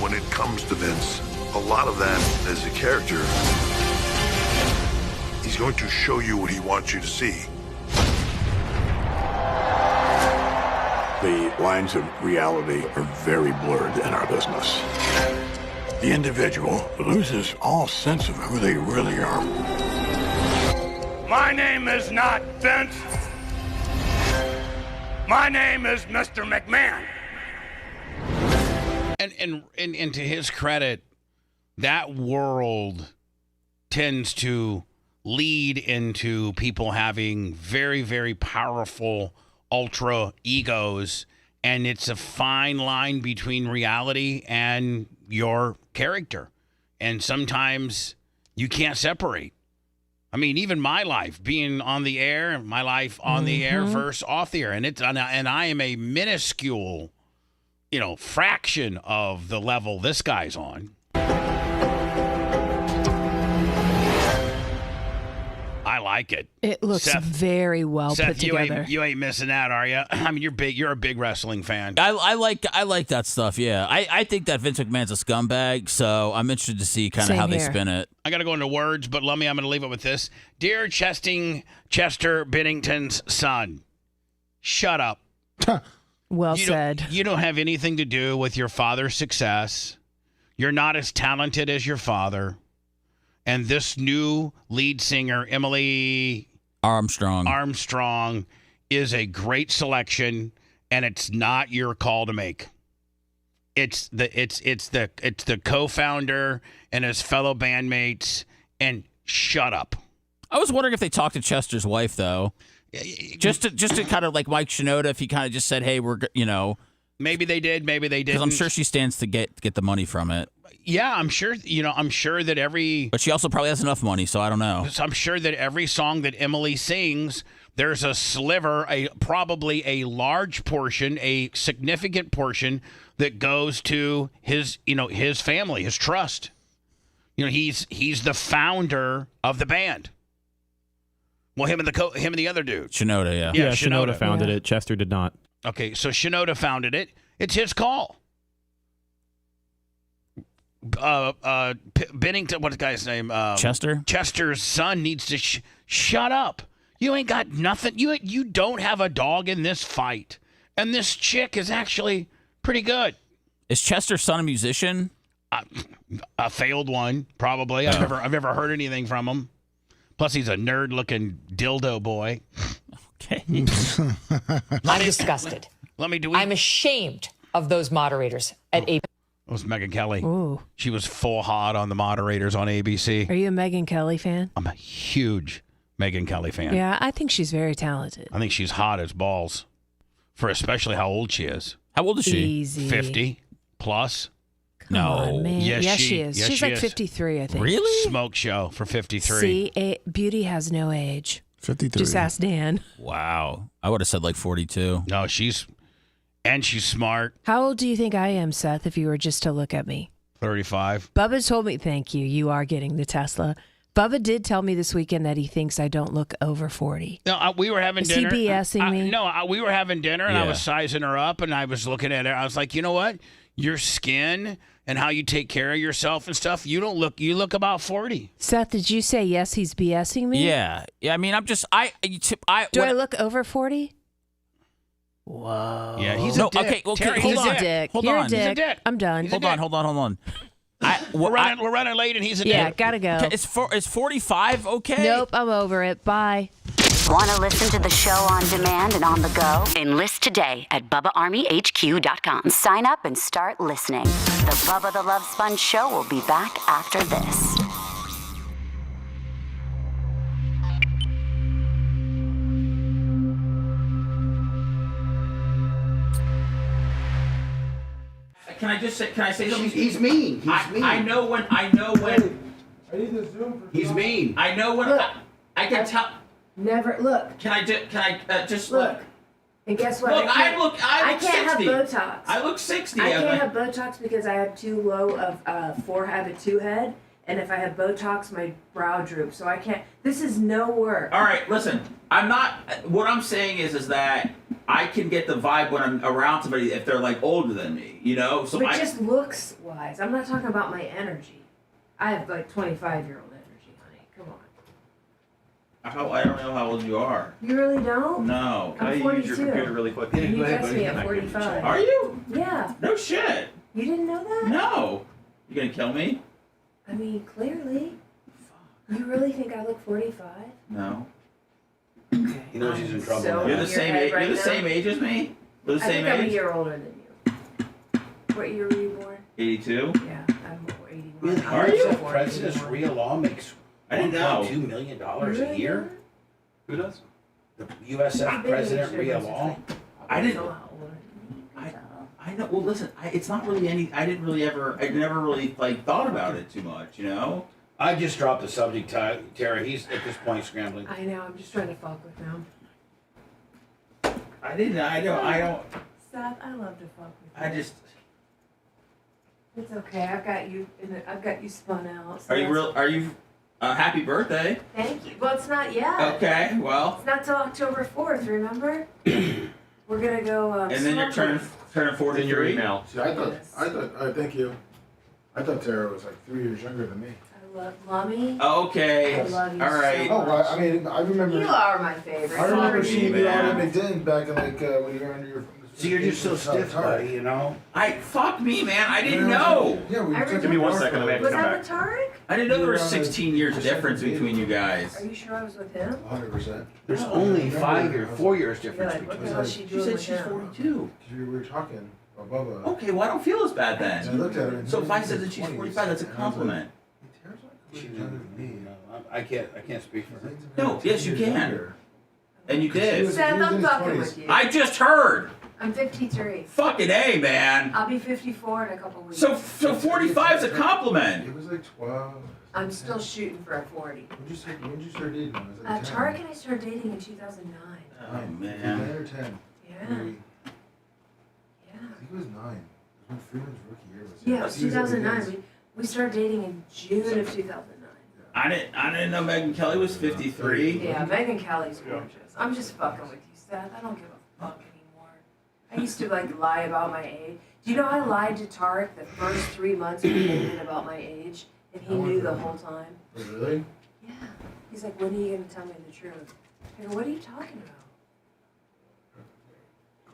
When it comes to Vince, a lot of that is a character. He's going to show you what he wants you to see.
The lines of reality are very blurred in our business. The individual loses all sense of who they really are.
My name is not Vince. My name is Mr. McMahon.
And to his credit, that world tends to lead into people having very, very powerful ultra egos, and it's a fine line between reality and your character, and sometimes you can't separate. I mean, even my life being on the air, my life on the air versus off the air, and I am a minuscule, fraction of the level this guy's on. I like it.
It looks
Seth,
very well put together.
You ain't missing that, are you? I mean, you're a big wrestling fan.
I like that stuff. Yeah, I think that Vince McMahon's a scumbag, so I'm interested to see kind of how they spin it.
I got to go into words, but I'm going to leave it with this: Dear Chester Bennington's son, shut up.
Well said.
You don't have anything to do with your father's success. You're not as talented as your father. And this new lead singer, Emily Armstrong, is a great selection, and it's not your call to make. It's the co-founder and his fellow bandmates, and shut up.
I was wondering if they talked to Chester's wife though, just to kind of like Mike Shinoda, if he kind of just said, "Hey, we're
maybe they did, maybe they didn't."
Because I'm sure she stands to get the money from it.
Yeah, I'm sure. I'm sure that
but she also probably has enough money, so I don't know.
So I'm sure that every song that Emily sings, there's a sliver, probably a large portion, a significant portion that goes to his family, his trust. He's the founder of the band. Well, him and the other dude,
Shinoda, yeah.
Yeah, Shinoda founded it. Chester did not.
Okay, so Shinoda founded it. It's his call. Bennington, what's the guy's name?
Chester.
Chester's son needs to shut up. You ain't got nothing. You don't have a dog in this fight. And this chick is actually pretty good.
Is Chester's son a musician?
A failed one, probably.
Oh.
I've never heard anything from him. Plus, he's a nerd-looking dildo boy.
Okay.
I'm disgusted. I'm ashamed of those moderators at ABC.
It was Megyn Kelly.
Ooh.
She was full hot on the moderators on ABC.
Are you a Megyn Kelly fan?
I'm a huge Megyn Kelly fan.
Yeah, I think she's very talented.
I think she's hot as balls, for especially how old she is.
How old is she?
Easy.
50 plus.
Come on, man.
Yes,
she is.
Yes,
she's
she
like
is.
53, I think.
Really?
Smoke show for 53.
See, beauty has no age.
53.
Just ask Dan.
Wow. I would have said like 42.
No, she's smart.
How old do you think I am, Seth, if you were just to look at me?
35.
Bubba told me, thank you, you are getting the Tesla. Bubba did tell me this weekend that he thinks I don't look over 40.
No, we were having
Is
dinner.
he BSing me?
No, we were having dinner, and I
Yeah.
was sizing her up, and I was looking at her. I was like, you know what? Your skin and how you take care of yourself and stuff, you look about 40.
Seth, did you say yes, he's BSing me?
Yeah. Yeah, I mean, I'm just,
Do I look over 40? Whoa.
Yeah, he's
no,
a dick.
okay,
Terry,
He's
he's
a dick.
Hold
You're
on.
a dick.
He's a dick.
I'm done.
He's a
Hold on.
We're running late, and he's a
Yeah,
dick.
gotta go.
Is 45 okay?
Nope, I'm over it. Bye.
Want to listen to the show on demand and on the go? Enlist today at BubbaArmyHQ.com. Sign up and start listening. The Bubba the Love Sponge Show will be back after this.
Can I say something?
He's mean. He's mean.
I know when.
He's mean.
I know when.
Look,
I can tell.
Never look.
Can I just
Look. And guess what?
Look, I look
I can't
60.
have Botox.
I look 60.
I can't have Botox because I have too low of forehead, a two head, and if I have Botox, my brow droops. So I can't. This is no work.
All right, listen. I'm not. What I'm saying is that I can get the vibe when I'm around somebody if they're like older than me, you know. So
But just looks wise, I'm not talking about my energy. I have like 25-year-old energy, honey. Come on.
I don't know how old you are.
You really don't?
No.
I'm 42.
really quick?
You guessed me at 45.
Are you?
Yeah.
No shit.
You didn't know that?
No. You gonna kill me?
I mean, clearly. You really think I look 45?
No.
Okay.
He knows he's in trouble.
So
You're the
in your
same
head
age.
right
You're the
now?
same age as me. We're the
I
same
think I'm a
age.
year older than you. What year were you born?
82.
Yeah, I'm 81.
Are you?
President's real law makes
I didn't know.
$1.2 million a year.
Who does?
The USF president real law.
I didn't. I know. Well, listen. It's not really any. I didn't really ever. I never really like thought about it too much. You know.
I just dropped the subject, Tara. He's at this point scrambling.
I know. I'm just trying to fuck with him.
I didn't. I don't.
Seth, I love to fuck with you.
I just.
It's okay. I've got you. I've got you spun out. So
Are you
that's-
real? Are you? Happy birthday.
Thank you. Well, it's not yet.
Okay. Well.
It's not till October 4th. Remember? We're gonna go.
And then you're turning 43.
In your email.
See, I thought, thank you. I thought Tara was like 3 years younger than me.
I Lummy.
Okay.
I love you
All right.
so much.
I mean, I remember.
You are my favorite.
I remember seeing you
man.
on at McDinn back in when you were under your.
So you're just so stiff, buddy, you know?
Fuck me, man. I didn't know.
Yeah, we
Give me 1 second. I have to
Was
come
that
back.
with Tarek?
I didn't know there was 16 years difference between you guys.
Are you sure I was with him?
100%.
There's only 4 years
You're
difference
like, what
between
the hell
us.
is she
She
doing
said
with
she's
him?
42.
We were talking about Bubba.
Okay, well, I don't feel as bad
And I
then.
looked at her. And
So
he
if I
was
said
in
that
his
she's
20s,
45, that's a
and I was like,
compliment.
"Tara's like younger than me."
I can't speak for her.
No, yes, you can. And you did.
Seth, I'm fucking with you.
I just heard.
I'm 53.
Fucking A, man.
I'll be 54 in a couple weeks.
So 45 is a compliment.
It was like 12.
I'm still shooting for a 40.
When did you start dating? I was like 10.
Tarek and I started dating in 2009.
Oh,
9
man.
or 10.
Yeah.
Maybe.
Yeah.
I think it was 9. It was when Freeman's rookie year was.
Yeah, it was
He was at
2009. We started dating in June of 2009.
I didn't know Megan Kelly was 53.
Yeah, Megan Kelly's gorgeous. I'm just fucking with you, Seth. I don't give a fuck anymore. I used to lie about my age. Do you know I lied to Tarek the first 3 months we dated about my age, and he knew the whole time?
Really?
Yeah. He's like, when are you gonna tell me the truth? I go, what are you talking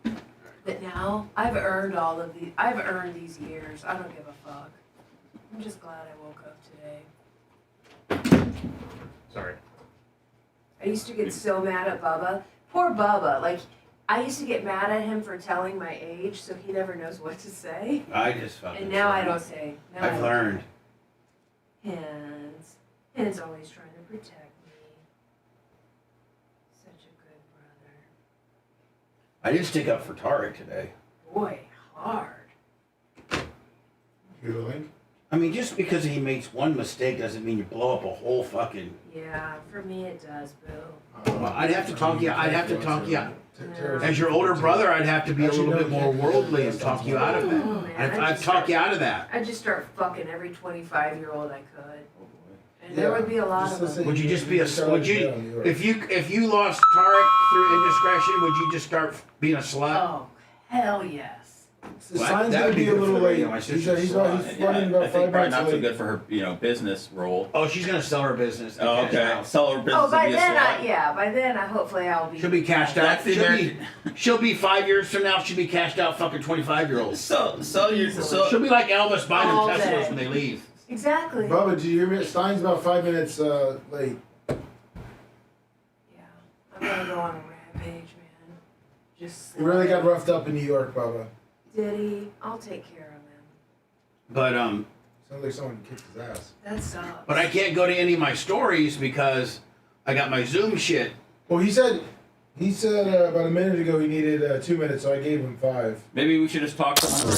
about? But now I've earned these years. I don't give a fuck. I'm just glad I woke up today.
Sorry.
I used to get so mad at Bubba. Poor Bubba. Like, I used to get mad at him for telling my age, so he never knows what to say.
I just fucking.
And now I don't say. Now
I've learned.
Hen's always trying to protect me. Such a good brother.
I did stick up for Tarek today.
Boy, hard.
You a link?
I mean, just because he makes one mistake doesn't mean you blow up a whole fucking.
Yeah, for me it does, boo.
Well, I'd have to talk you. As your older brother, I'd have to be a little bit more worldly and talk you out of that. I'd talk you out of that.
I'd just start fucking every 25-year-old I could. And there would be a lot of them.
Would you just be if you lost Tarek through indiscretion, would you just start being a slut?
Oh, hell yes.
The sign's gonna be a little late. He's running about
I
5
think probably
minutes
not so
late.
good for her, business role.
Oh, she's gonna sell her business.
Oh, okay. Sell her business.
Oh, by
to be a
then,
slut.
hopefully I'll be.
She'll be cashed out.
That's the American.
She'll be 5 years from now. She'll be cashed out. Fucking 25-year-olds.
So
She'll be like Elvis buying
All
them
day.
Teslas when they leave.
Exactly.
Bubba, do you hear me? Stein's about 5 minutes late.
Yeah, I'm gonna go on a rampage, man. Just.
He really got roughed up in New York, Bubba.
Did he? I'll take care of him.
But
Sounds like someone kicked his ass.
That sucks.
But I can't go to any of my stories because I got my Zoom shit.
Well, he said about a minute ago he needed 2 minutes, so I gave him 5.
Maybe we should just talk to her.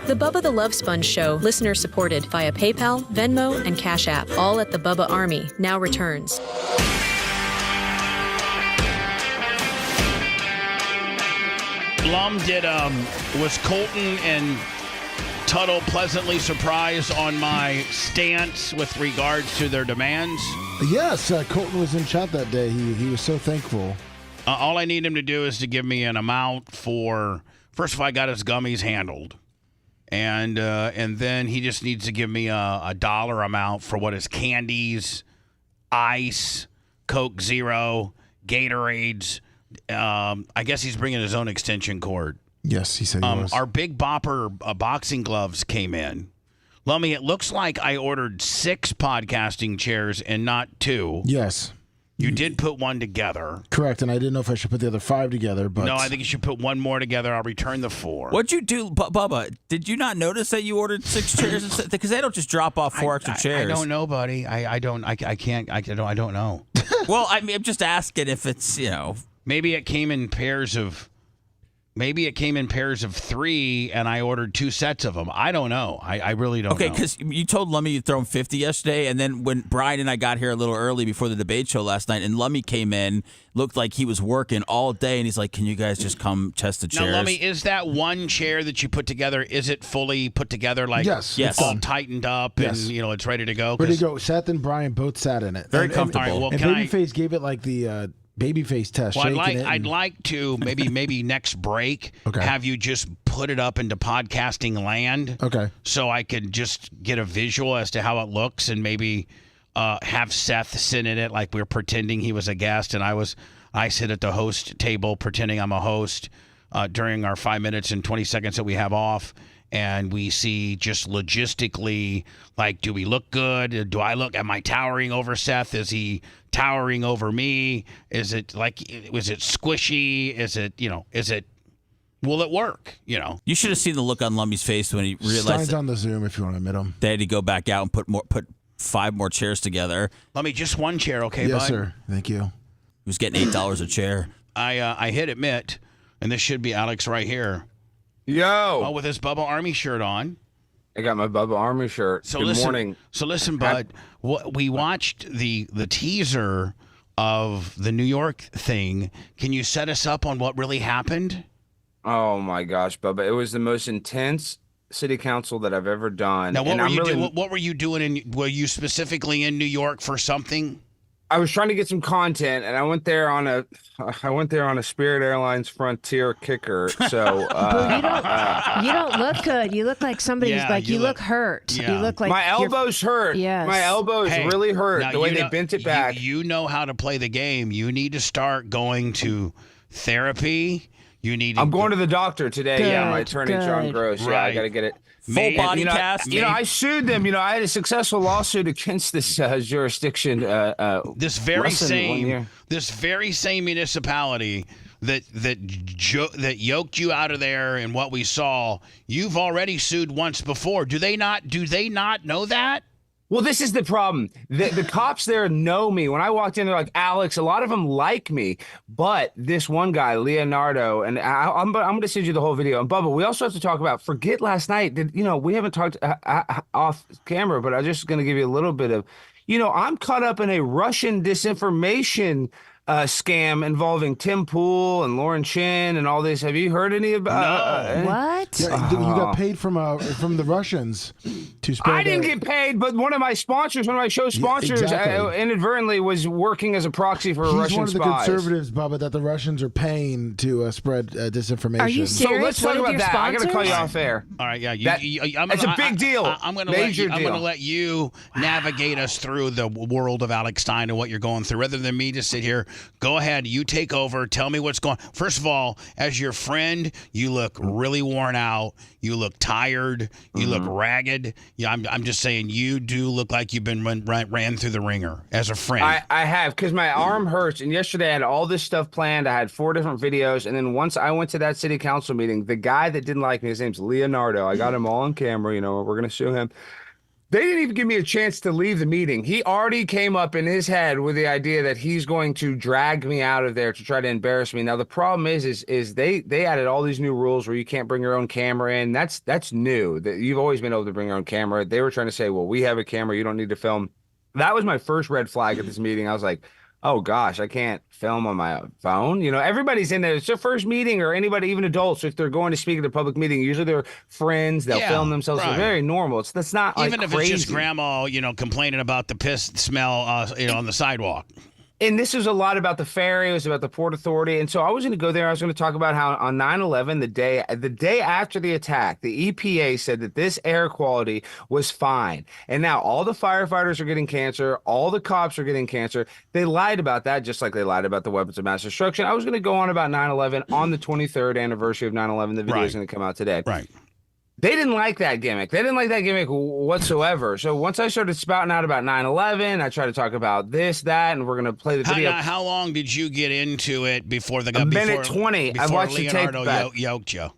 The Bubba the Love Sponge Show, listener supported via PayPal, Venmo, and Cash App. All at the Bubba Army, now returns.
Blum was Colton and Tuttle pleasantly surprised on my stance with regards to their demands?
Yes, Colton was in chat that day. He was so thankful.
All I need him to do is to give me an amount for, first of all, I got his gummies handled. And then he just needs to give me a dollar amount for what his candies, ice, Coke Zero, Gatorades. I guess he's bringing his own extension cord.
Yes, he said he was.
Our Big Bopper boxing gloves came in. Lummy, it looks like I ordered 6 podcasting chairs and not 2.
Yes.
You did put one together.
Correct, and I didn't know if I should put the other 5 together, but...
No, I think you should put one more together. I'll return the 4.
What'd you do, Bubba? Did you not notice that you ordered 6 chairs? Because they don't just drop off 4 extra chairs.
I don't know, buddy. I don't know.
Well, I mean, I'm just asking if it's,
Maybe it came in pairs of Maybe it came in pairs of 3, and I ordered 2 sets of them. I don't know. I really don't know.
Okay, because you told Lummy you'd throw him 50 yesterday, and then when Brian and I got here a little early before the debate show last night, and Lummy came in, looked like he was working all day, and he's like, can you guys just come test the chairs?
Now, Lummy, is that one chair that you put together, is it fully put together? Like,
yes.
It's all tightened up, and, it's ready to go?
Ready to go. Seth and Brian both sat in it.
Very comfortable.
And Babyface gave it like the... babyface test.
Well, I'd like to maybe next break have you just put it up into podcasting land.
Okay.
So I could just get a visual as to how it looks, and maybe have Seth sit in it like we're pretending he was a guest, and I sit at the host table pretending I'm a host during our 5 minutes and 20 seconds that we have off. And we see just logistically, like, do we look good? Am I towering over Seth? Is he towering over me? Was it squishy? Will it work?
You should have seen the look on Lummy's face when he realized.
Signs on the Zoom if you want to admit him.
They had to go back out and put 5 more chairs together.
Lummy, just one chair, okay,
yes,
bud?
Yes, sir. Thank you.
He was getting $8 a chair.
I hit admit, and this should be Alex right here.
Yo!
Oh, with his Bubba Army shirt on.
I got my Bubba Army shirt. Good morning.
So listen, bud. We watched the teaser of the New York thing. Can you set us up on what really happened?
Oh my gosh, Bubba! It was the most intense city council that I've ever done.
Now, what were you doing? Were you specifically in New York for something?
I was trying to get some content, and I went there on a Spirit Airlines Frontier kicker. So
you don't look good. You look like somebody's you look hurt.
Yeah.
You look like
my elbows hurt.
Yes.
My elbows really hurt the way they bent it back.
You know how to play the game. You need to start going to therapy. I'm
going to the doctor today.
Good,
my attorney John Gross.
Right.
Yeah, I got to get it.
Full body cast.
I sued them. I had a successful lawsuit against this jurisdiction.
This very same municipality that yoked you out of there, and what we saw, you've already sued once before. Do they not know that?
Well, this is the problem. The cops there know me. When I walked in, they're like, Alex, a lot of them like me. But this one guy, Leonardo, and I'm going to send you the whole video. And Bubba, we also have to talk about, forget last night. We haven't talked off camera, but I'm just going to give you a little bit of, I'm caught up in a Russian disinformation scam involving Tim Pool and Lauren Chin and all this. Have you heard any about
what?
Yeah, you got paid from the Russians to spread.
I didn't get paid, but one of my show sponsors, inadvertently was working as a proxy for Russian spies.
He's one of the conservatives, Bubba, that the Russians are paying to spread disinformation.
Are you serious?
So let's talk about that. I got to call you off air.
All right, yeah.
It's a big deal.
I'm going to let you navigate us through the world of Alex Stein and what you're going through, rather than me just sit here. Go ahead. You take over. Tell me what's going on. First of all, as your friend, you look really worn out. You look tired. You look ragged. Yeah, I'm just saying, you do look like you've been ran through the ringer as a friend.
I have, because my arm hurts. And yesterday I had all this stuff planned. I had 4 different videos. And then once I went to that city council meeting, the guy that didn't like me, his name's Leonardo. I got him all on camera. We're going to sue him. They didn't even give me a chance to leave the meeting. He already came up in his head with the idea that he's going to drag me out of there to try to embarrass me. Now, the problem is they added all these new rules where you can't bring your own camera in. That's new. You've always been able to bring your own camera. They were trying to say, well, we have a camera. You don't need to film. That was my first red flag at this meeting. I was like, oh, gosh, I can't film on my phone. Everybody's in there. It's their first meeting, or anybody, even adults, if they're going to speak at a public meeting, usually they're friends. They'll film themselves. Right. It's very normal. That's not
even
like
if
crazy.
It's just grandma, complaining about the piss smell, on the sidewalk.
And this was a lot about the ferry. It was about the Port Authority. And so I was going to go there. I was going to talk about how on 9/11, the day after the attack, the EPA said that this air quality was fine. And now all the firefighters are getting cancer. All the cops are getting cancer. They lied about that, just like they lied about the weapons of mass destruction. I was going to go on about 9/11 on the 23rd anniversary of 9/11. The video is going to come out today.
Right.
They didn't like that gimmick. They didn't like that gimmick whatsoever. So once I started spouting out about 9/11, I tried to talk about this, that, and we're going to play the video.
How long did you get into it before the guy?
A minute 20. I watched the tape back.
Yoked you.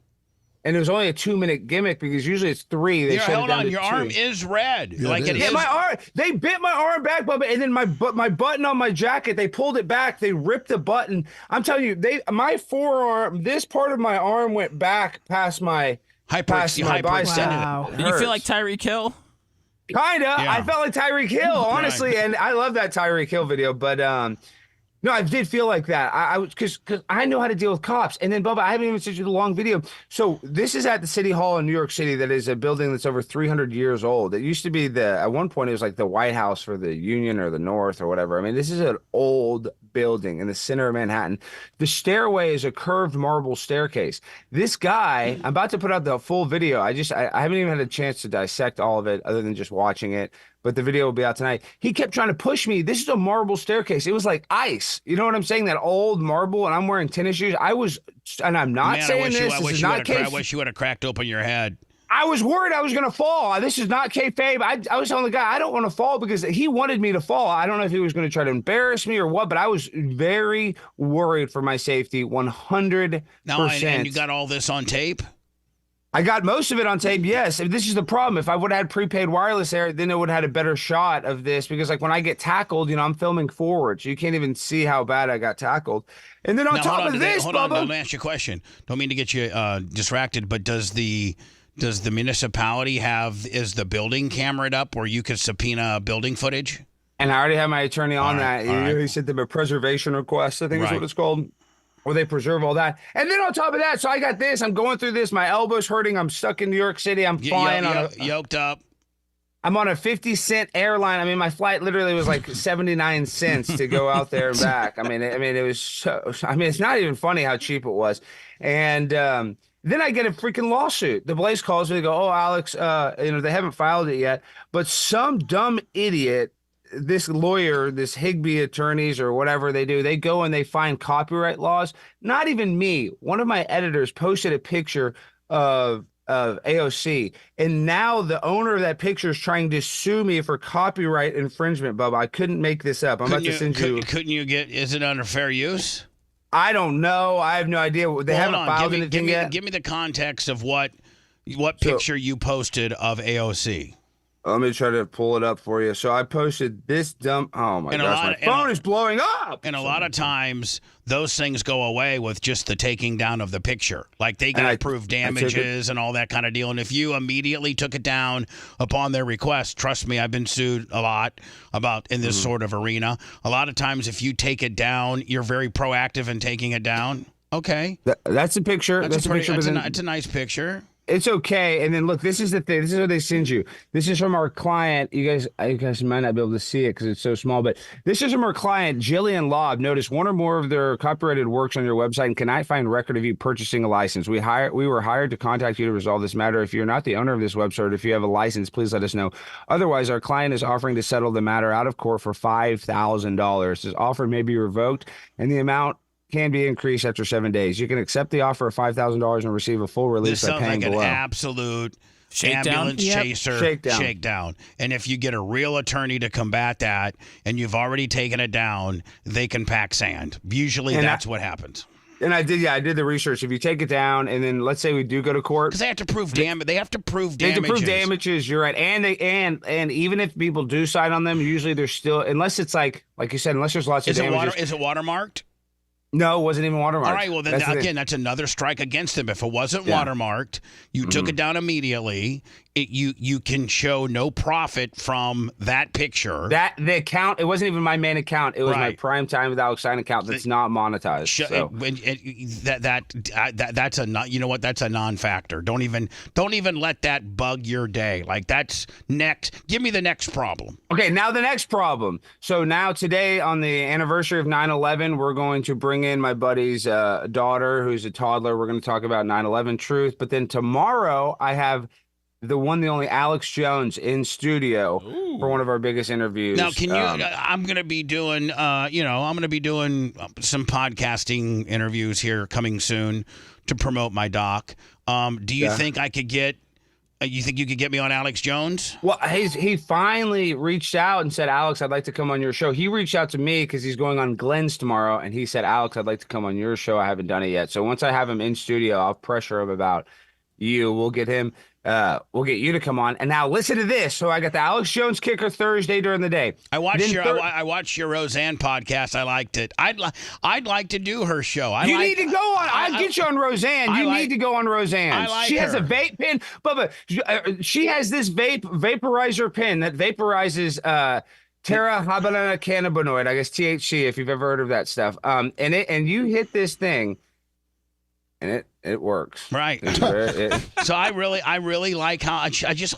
And it was only a 2-minute gimmick because usually it's 3. They shut it down to
your
2.
arm is red.
Yeah, it is.
Yeah, my arm. They bit my arm back, Bubba, and then my button on my jacket. They pulled it back. They ripped the button. I'm telling you, my forearm. This part of my arm went back past my bicep.
Wow. Did you feel like Tyreek Hill?
Kinda.
Yeah.
I felt like Tyreek Hill, honestly, and I love that Tyreek Hill video. But no, I did feel like that. I was because I know how to deal with cops. And then, Bubba, I haven't even sent you the long video. So this is at the City Hall in New York City. That is a building that's over 300 years old. It used to be at one point, it was like the White House for the Union or the North or whatever. I mean, this is an old building in the center of Manhattan. The stairway is a curved marble staircase. This guy, I'm about to put out the full video. I haven't even had a chance to dissect all of it other than just watching it. But the video will be out tonight. He kept trying to push me. This is a marble staircase. It was like ice. You know what I'm saying? That old marble, and I'm wearing tennis shoes. And I'm not saying this. This is not
I wish you would have cracked open your head.
I was worried I was going to fall. This is not kayfabe. I was telling the guy, I don't want to fall because he wanted me to fall. I don't know if he was going to try to embarrass me or what, but I was very worried for my safety, 100%.
Now, and you got all this on tape?
I got most of it on tape, yes. This is the problem. If I would have had prepaid wireless there, then it would have had a better shot of this because, like, when I get tackled, I'm filming forward, so you can't even see how bad I got tackled. And then on top of this,
hold on, let me ask you a question. Don't mean to get you distracted, but does the municipality is the building cameraed up where you could subpoena building footage?
And I already have my attorney on that. He sent them a preservation request, I think is what it's called. Where they preserve all that. And then on top of that, so I got this. I'm going through this. My elbow's hurting. I'm stuck in New York City. I'm flying
yoked up.
I'm on a 50-cent airline. I mean, my flight literally was like 79 cents to go out there and back. I mean, it was so. I mean, it's not even funny how cheap it was. And then I get a freaking lawsuit. The Blaze calls me. They go, "Oh, Alex, they haven't filed it yet, but some dumb idiot." This lawyer, this Higbee attorneys or whatever they do, they go and they find copyright laws. Not even me. One of my editors posted a picture of AOC, and now the owner of that picture is trying to sue me for copyright infringement, Bubba. I couldn't make this up. Couldn't
you get, is it under fair use?
I don't know. I have no idea. They haven't filed anything yet.
Give me the context of what picture you posted of AOC.
Let me try to pull it up for you. So I posted this dumb. Oh my gosh, my phone is blowing up.
And a lot of times those things go away with just the taking down of the picture. Like they got to prove damages and all that kind of deal. And if you immediately took it down upon their request, trust me, I've been sued a lot in this sort of arena. A lot of times if you take it down, you're very proactive in taking it down. Okay.
That's a picture. That's a picture.
It's a nice picture.
It's okay. And then look, this is the thing. This is what they send you. This is from our client. You guys might not be able to see it because it's so small, but this is from our client, Jillian Lobb. Notice one or more of their copyrighted works on your website and cannot find record of you purchasing a license. We were hired to contact you to resolve this matter. If you're not the owner of this website, if you have a license, please let us know. Otherwise, our client is offering to settle the matter out of court for $5,000. This offer may be revoked and the amount can be increased after 7 days. You can accept the offer of $5,000 and receive a full release by paying below.
This sounds like an absolute ambulance chaser shakedown. And if you get a real attorney to combat that and you've already taken it down, they can pack sand. Usually that's what happens.
And I did the research. If you take it down and then let's say we do go to court.
Because they have to prove damage. They have to prove damages.
They have to prove damages. You're right. And even if people do cite on them, usually there's still, unless it's like you said, unless there's lots of damages.
Is it watermarked?
No, it wasn't even watermarked.
All right, well, then that's another strike against them. If it wasn't watermarked, you took it down immediately. You can show no profit from that picture.
The account, it wasn't even my main account. It was my Prime Time with Alex Stein account that's not monetized.
That's a non-factor. Don't even let that bug your day. Like that's next. Give me the next problem.
Okay, now the next problem. So now today on the anniversary of 9/11, we're going to bring in my buddy's daughter, who's a toddler. We're going to talk about 9/11 truth. But then tomorrow I have the one, the only Alex Jones in studio for one of our biggest interviews.
Now, can you? I'm going to be doing, some podcasting interviews here coming soon to promote my doc. Do you think I could get? You think you could get me on Alex Jones?
Well, he finally reached out and said, Alex, I'd like to come on your show. He reached out to me because he's going on Glenn's tomorrow, and he said, Alex, I'd like to come on your show. I haven't done it yet. So once I have him in studio, I'll pressure him about you. We'll get him. We'll get you to come on. And now listen to this. So I got the Alex Jones kicker Thursday during the day.
I watched I watched your Roseanne podcast. I liked it. I'd like to do her show.
You need to go on. I'll get you on Roseanne. You need to go on Roseanne. She has a vape pen. Bubba, she has this vaporizer pen that vaporizes terahybana cannabinoid, I guess THC, if you've ever heard of that stuff. And you hit this thing, and it works.
Right. So I really like how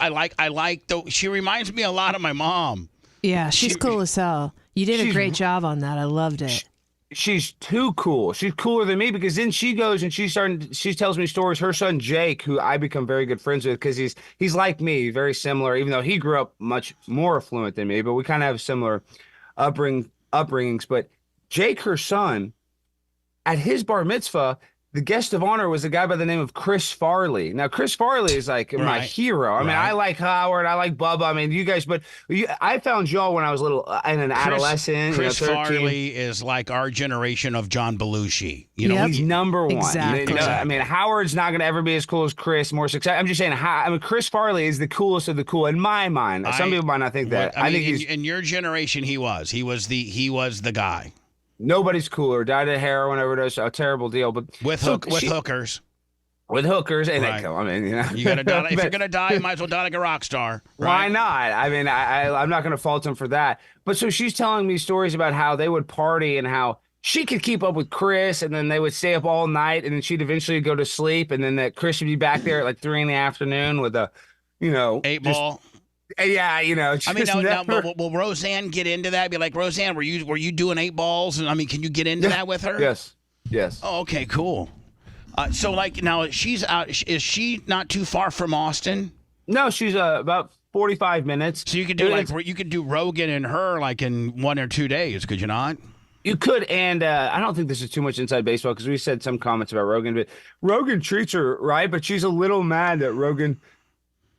I like she reminds me a lot of my mom.
Yeah, she's cool as hell. You did a great job on that. I loved it.
She's too cool. She's cooler than me because then she goes and she tells me stories. Her son Jake, who I become very good friends with because he's like me, very similar, even though he grew up much more affluent than me, but we kind of have similar upbringings. But Jake, her son, at his bar mitzvah, the guest of honor was a guy by the name of Chris Farley. Now, Chris Farley is like my hero. I mean, I like Howard. I like Bubba. I mean, you guys, but I found y'all when I was little and an adolescent.
Chris Farley is like our generation of John Belushi. You know,
he's number one.
Exactly.
I mean, Howard's not going to ever be as cool as Chris, more success. I'm just saying, Chris Farley is the coolest of the cool in my mind. Some people might not think that.
I think he's in your generation. He was the guy.
Nobody's cooler. Died of heroin overdose. A terrible deal. But
with hookers.
With hookers, and they kill. I mean,
you gotta die. If you're gonna die, you might as well die like a rock star. Right?
Why not? I mean, I'm not gonna fault him for that. But so she's telling me stories about how they would party and how she could keep up with Chris, and then they would stay up all night, and then she'd eventually go to sleep, and then that Chris would be back there at like 3 p.m. with a,
8-ball.
Yeah,
I mean, now, will Roseanne get into that? Be like, Roseanne, were you doing 8 balls? And I mean, can you get into that with her?
Yes.
Oh, okay, cool. So, like, now she's out. Is she not too far from Austin?
No, she's about 45 minutes.
So you could do Rogan and her like in 1 or 2 days, could you not?
You could, and I don't think this is too much inside baseball because we said some comments about Rogan, but Rogan treats her right, but she's a little mad that Rogan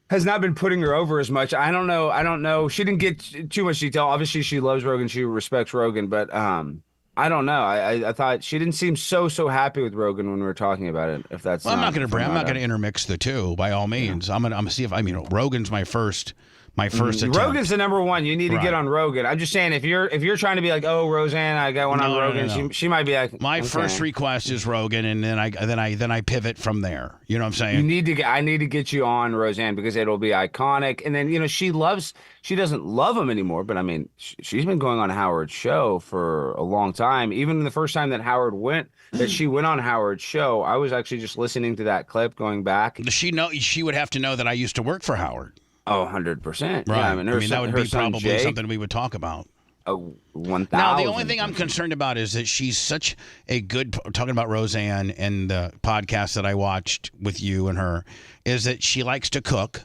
has not been putting her over as much. I don't know. She didn't get too much detail. Obviously, she loves Rogan. She respects Rogan, but I don't know. I thought she didn't seem so happy with Rogan when we were talking about it. If that's
I'm not going to intermix the two by all means. Yeah. I'm gonna see if Rogan's my first attempt.
Rogan's the number one. You need to get on Rogan. I'm just saying if you're trying to be like, oh, Roseanne, I got one on Rogan. No. She might be like,
my first request is Rogan, and then I pivot from there. You know what I'm saying?
I need to get you on Roseanne because it'll be iconic. And then she doesn't love him anymore, but I mean she's been going on Howard's show for a long time. Even the first time that she went on Howard's show, I was actually just listening to that clip going back.
She would have to know that I used to work for Howard.
Oh, 100%.
Right.
Yeah,
I mean, that would be probably Jake, something we would talk about.
1,000.
Now, the only thing I'm concerned about is that she's such a good, talking about Roseanne and the podcast that I watched with you and her, is that she likes to cook.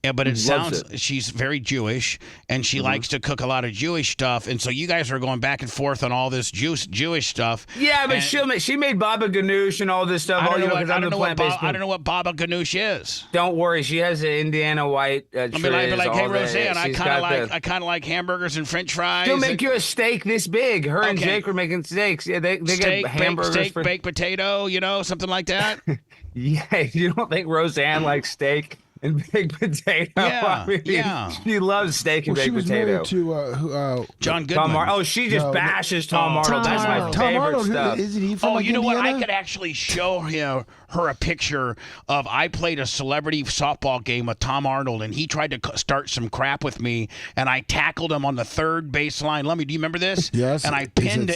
Yeah, but she's very Jewish, and she likes to cook a lot of Jewish stuff, and so you guys are going back and forth on all this Jewish stuff.
Yeah, but she made baba ganoush and all this stuff.
I don't know what baba ganoush is.
Don't worry, she has an Indiana white.
Hey Roseanne, I kind of like hamburgers and French fries.
She'll make you a steak this big. Her and Jake were making steaks. Yeah, they get hamburgers.
Baked potato, something like that.
Yeah, you don't think Roseanne likes steak and baked potato?
Yeah,
She loves steak and baked potato.
She was married to
John Goodman.
She just bashes Tom Arnold. That's my favorite stuff.
Isn't he from
you know
Indiana?
what? I could actually show her a picture of I played a celebrity softball game with Tom Arnold, and he tried to start some crap with me, and I tackled him on the third baseline. Do you remember this?
Yes.
And I pinned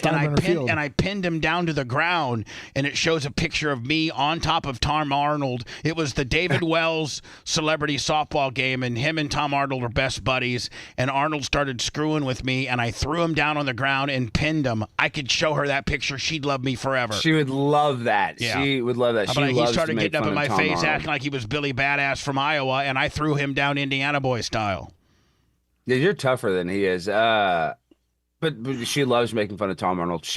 him down to the ground, and it shows a picture of me on top of Tom Arnold. It was the David Wells celebrity softball game, and him and Tom Arnold were best buddies, and Arnold started screwing with me, and I threw him down on the ground and pinned him. I could show her that picture. She'd love me forever.
She would love that. Yeah. She would love that.
He started getting up in my face, acting like he was Billy Badass from Iowa, and I threw him down Indiana boy style.
Yeah, you're tougher than he is. But she loves making fun of Tom Arnold.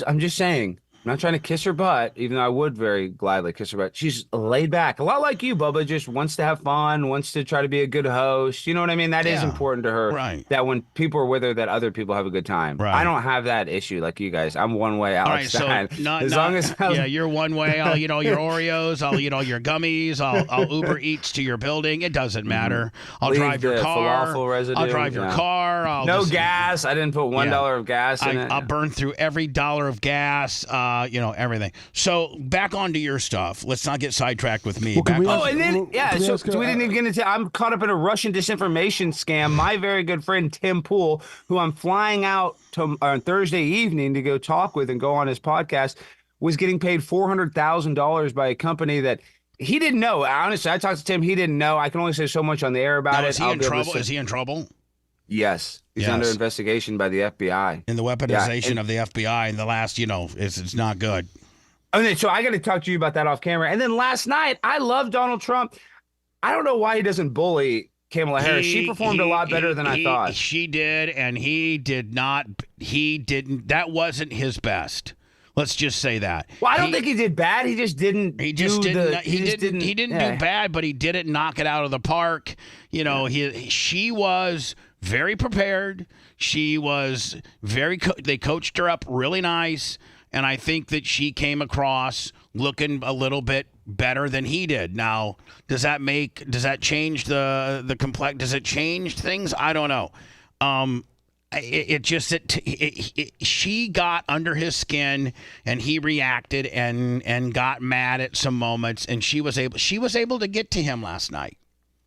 I'm just saying, I'm not trying to kiss her butt, even though I would very gladly kiss her butt. She's laid back, a lot like you, Bubba. Just wants to have fun, wants to try to be a good host. You know what I mean? That is important to her.
Right.
That when people are with her, that other people have a good time.
Right.
I don't have that issue like you guys. I'm one way. Alex
All right, so long as you're one way. I'll eat all your Oreos. I'll eat all your gummies. I'll Uber Eats to your building. It doesn't matter. I'll
Leave
drive your
the
car.
falafel residue.
I'll drive your car.
No gas. I didn't put $1 of gas in it.
I'll burn through every dollar of gas. Everything. So back onto your stuff. Let's not get sidetracked with me.
So we didn't even get into. I'm caught up in a Russian disinformation scam. My very good friend Tim Pool, who I'm flying out to on Thursday evening to go talk with and go on his podcast, was getting paid $400,000 by a company that he didn't know. Honestly, I talked to Tim. He didn't know. I can only say so much on the air about it.
Is he in trouble? Is he in trouble?
Yes. He's under investigation by the FBI.
And the weaponization of the FBI in the last, it's not good.
Okay, so I got to talk to you about that off camera. And then last night, I love Donald Trump. I don't know why he doesn't bully Kamala Harris. She performed a lot better than I thought.
She did, and he did not. He didn't. That wasn't his best. Let's just say that.
Well, I don't think he did bad. He just didn't.
He didn't do bad, but he didn't knock it out of the park. She was very prepared. She was very. They coached her up really nice. And I think that she came across looking a little bit better than he did. Now, does that change the complex? Does it change things? I don't know. She got under his skin, and he reacted and got mad at some moments, and she was able to get to him last night.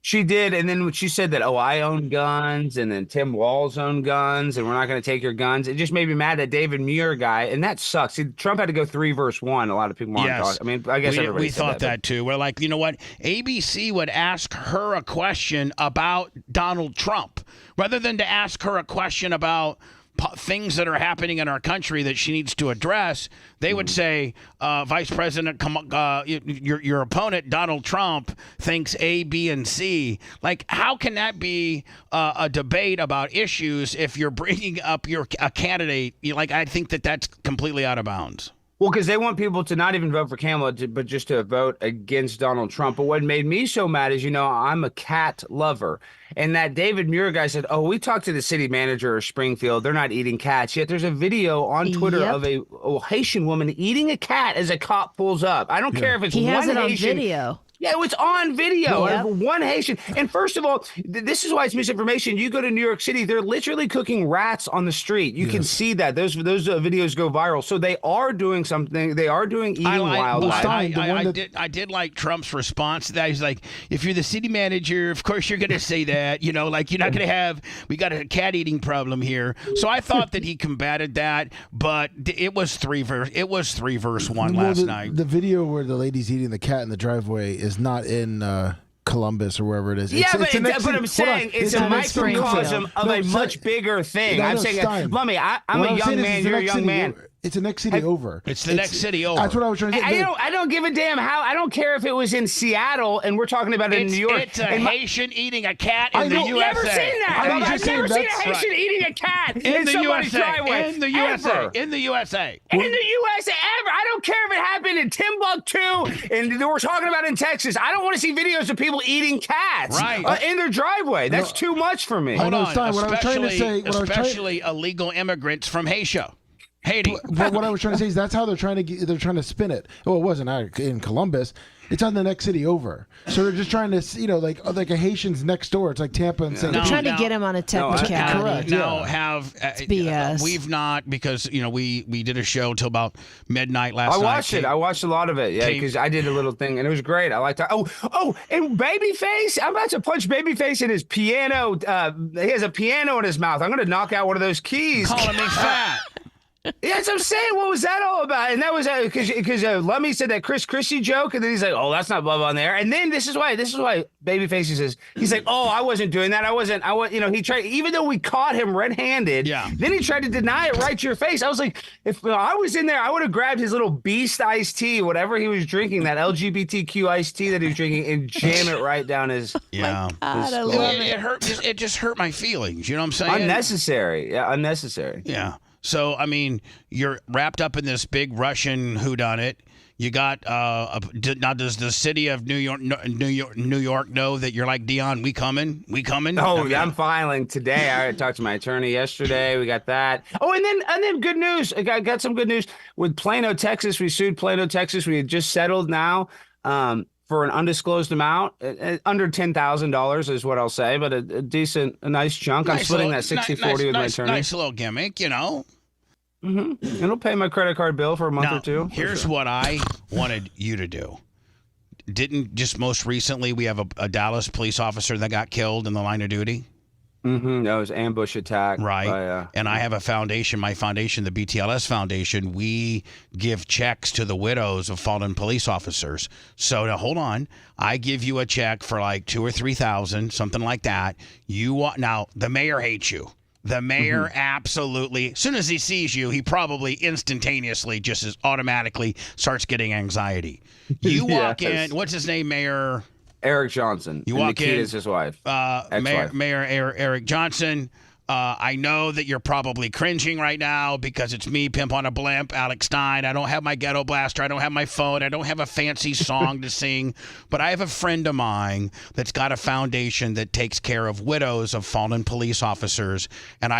She did, and then when she said that, I own guns, and then Tim Walz owned guns, and we're not going to take your guns, it just made me mad that David Muir guy, and that sucks. See, Trump had to go 3 verse 1. A lot of people want to talk. I mean, I guess everybody
we thought that too. We're like, you know what? ABC would ask her a question about Donald Trump rather than to ask her a question about things that are happening in our country that she needs to address. They would say, Vice President, your opponent, Donald Trump, thinks A, B, and C. Like, how can that be a debate about issues if you're bringing up a candidate? I think that's completely out of bounds.
Well, because they want people to not even vote for Kamala, but just to vote against Donald Trump. But what made me so mad is, I'm a cat lover. And that David Muir guy said, we talked to the city manager of Springfield. They're not eating cats. Yet there's a video on Twitter of a Haitian woman eating a cat as a cop pulls up. I don't care if it's
he has
one
it on
Haitian
video.
Yeah, it's on video.
Yep.
One Haitian. And first of all, this is why it's misinformation. You go to New York City, they're literally cooking rats on the street. You can see that. Those videos go viral. So they are doing something. They are doing eating wildlife.
I did like Trump's response to that. He's like, if you're the city manager, of course you're going to say that. You're not going to have, we got a cat eating problem here. So I thought that he combated that, but it was 3 verse 1 last night.
The video where the lady's eating the cat in the driveway is not in Columbus or wherever it is.
But I'm saying it's a microcosm of a much bigger thing. I'm saying, Lummy, I'm a young man. You're a young man.
It's the next city over.
It's the next city over.
That's what I was trying to say.
I don't give a damn how. I don't care if it was in Seattle and we're talking about it in New York.
It's a Haitian eating a cat in the USA.
I've never seen that. I've never seen a Haitian eating a cat in somebody's driveway.
In the USA. In the USA.
In the USA ever. I don't care if it happened in Timbuktu and we're talking about in Texas. I don't want to see videos of people eating cats in their driveway. That's too much for me.
Hold on. Especially illegal immigrants from Haiti.
But what I was trying to say is that's how they're trying to spin it. Well, it wasn't in Columbus. It's on the next city over. So they're just trying to, like a Haitian's next door. It's like Tampa and St.
They're trying to get him on a technicality.
Correct.
Now
it's BS.
We've not, because we did a show till about midnight last night.
I watched it. I watched a lot of it. Yeah, because I did a little thing and it was great. I liked that. And Babyface. I'm about to punch Babyface in his piano. He has a piano in his mouth. I'm going to knock out one of those keys.
Calling me fat.
Yeah, that's what I'm saying. What was that all about? And that was because Lummy said that Chris Christie joke, and then he's like, "Oh, that's not Bubba on there." And then this is why Babyface says he's like, "Oh, I wasn't doing that. He tried, even though we caught him red-handed.
Yeah.
Then he tried to deny it right to your face. I was like, if I was in there, I would have grabbed his little Beast iced tea, whatever he was drinking, that LGBTQ iced tea that he was drinking, and jam it right down his.
Yeah.
God, I love it.
It hurt. It just hurt my feelings. You know what I'm saying?
Unnecessary. Yeah, unnecessary.
Yeah. So, I mean, you're wrapped up in this big Russian whodunit. You got now. Does the city of New York know that you're like, Dion? We coming?
Oh, okay. I'm filing today. I talked to my attorney yesterday. We got that. Oh, and then good news. I got some good news with Plano, Texas. We sued Plano, Texas. We had just settled now for an undisclosed amount, under $10,000 is what I'll say, but a nice chunk. I'm splitting that 60-40 with my attorney.
Nice little gimmick, you know.
Mm-hmm. It'll pay my credit card bill for a month or two.
Here's what I wanted you to do. Didn't just most recently we have a Dallas police officer that got killed in the line of duty?
Mm-hmm. That was ambush attack.
Right. And I have a foundation, my foundation, the BTLS Foundation. We give checks to the widows of fallen police officers. So now hold on. I give you a check for like $2,000 or $3,000, something like that. Now the mayor hates you. The mayor absolutely, as soon as he sees you, he probably instantaneously just automatically starts getting anxiety. You walk in, what's his name, Mayor?
Eric Johnson.
You walk in.
Is his wife.
Mayor Eric Johnson. I know that you're probably cringing right now because it's me, Pimp on a Blimp, Alex Stein. I don't have my ghetto blaster. I don't have my phone. I don't have a fancy song to sing. But I have a friend of mine that's got a foundation that takes care of widows of fallen police officers. And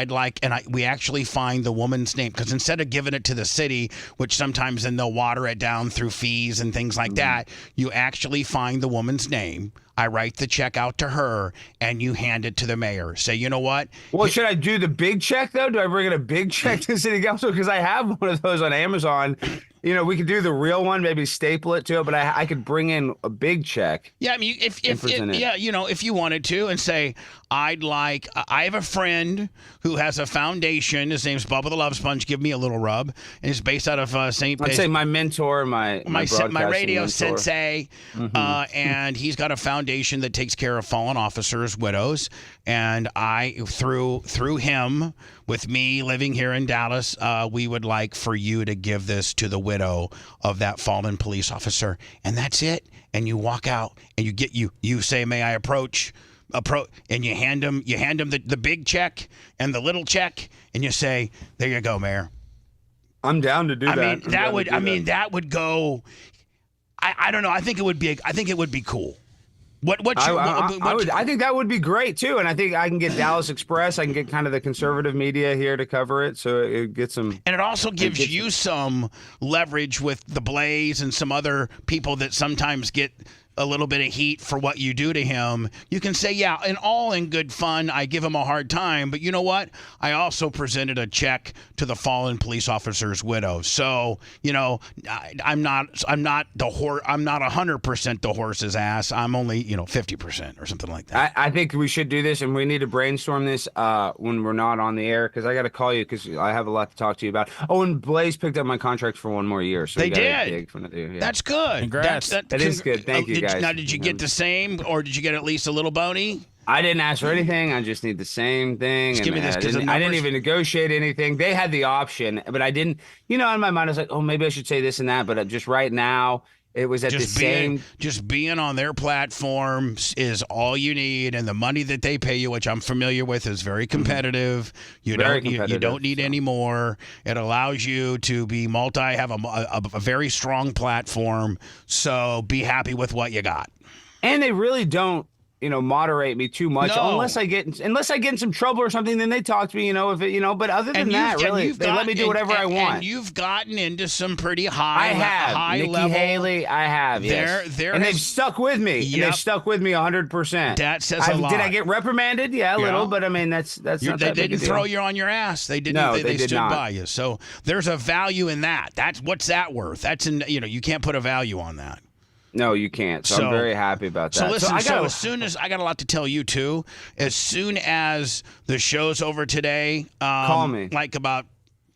we actually find the woman's name, because instead of giving it to the city, which sometimes then they'll water it down through fees and things like that, you actually find the woman's name. I write the check out to her, and you hand it to the mayor. Say, you know what?
Well, should I do the big check, though? Do I bring in a big check to the city council? Because I have one of those on Amazon. You know, we could do the real one, maybe staple it to it, but I could bring in a big check.
Yeah, I mean, if you wanted to, and say, I have a friend who has a foundation. His name's Bubba the Love Sponge. Give me a little rub. And he's based out of St.
I'd say my mentor, my
radio
mentor.
sensei, and he's got a foundation that takes care of fallen officers, widows, and I through him, with me living here in Dallas, we would like for you to give this to the widow of that fallen police officer, and that's it. And you walk out, and you say, "May I approach?" And you hand him the big check and the little check, and you say, "There you go, Mayor."
I'm down to do that.
That would go. I don't know. I think it would be cool. I
think that would be great too, and I think I can get Dallas Express. I can get kind of the conservative media here to cover it, so it gets some.
And it also gives you some leverage with the Blaze and some other people that sometimes get a little bit of heat for what you do to him. You can say, yeah, and all in good fun, I give him a hard time, but you know what? I also presented a check to the fallen police officer's widow. So, you know, I'm not 100% the horse's ass. I'm only, 50% or something like that.
I think we should do this, and we need to brainstorm this when we're not on the air, because I got to call you because I have a lot to talk to you about. Oh, and Blaze picked up my contract for one more year. So
they did. That's good.
Congrats. That is good. Thank you, guys.
Now, did you get the same, or did you get at least a little bony?
I didn't ask for anything. I just need the same thing.
Just give me this,
I didn't even negotiate anything. They had the option, but I didn't. In my mind, I was like, oh, maybe I should say this and that. But just right now, it was at the same.
Just being on their platform is all you need, and the money that they pay you, which I'm familiar with, is very competitive. You don't need any more. It allows you to be have a very strong platform. So be happy with what you got.
And they really don't, moderate me too much.
No.
Unless I get in some trouble or something, then they talk to me, but other than that, really, they let me do whatever I want.
And you've gotten into some pretty high
Nikki
level.
Haley, I have, yes. They've stuck with me.
Yep.
And they've stuck with me 100%.
That says a lot.
Did I get reprimanded? Yeah, a little, but I mean, that's not that big a deal.
They didn't throw you on your ass. They didn't. They stood by you. So there's a value in that. What's that worth? That's you can't put a value on that.
No, you can't. So I'm very happy about that.
So listen, as soon as I got a lot to tell you too, as soon as the show's over today,
call me.
Like about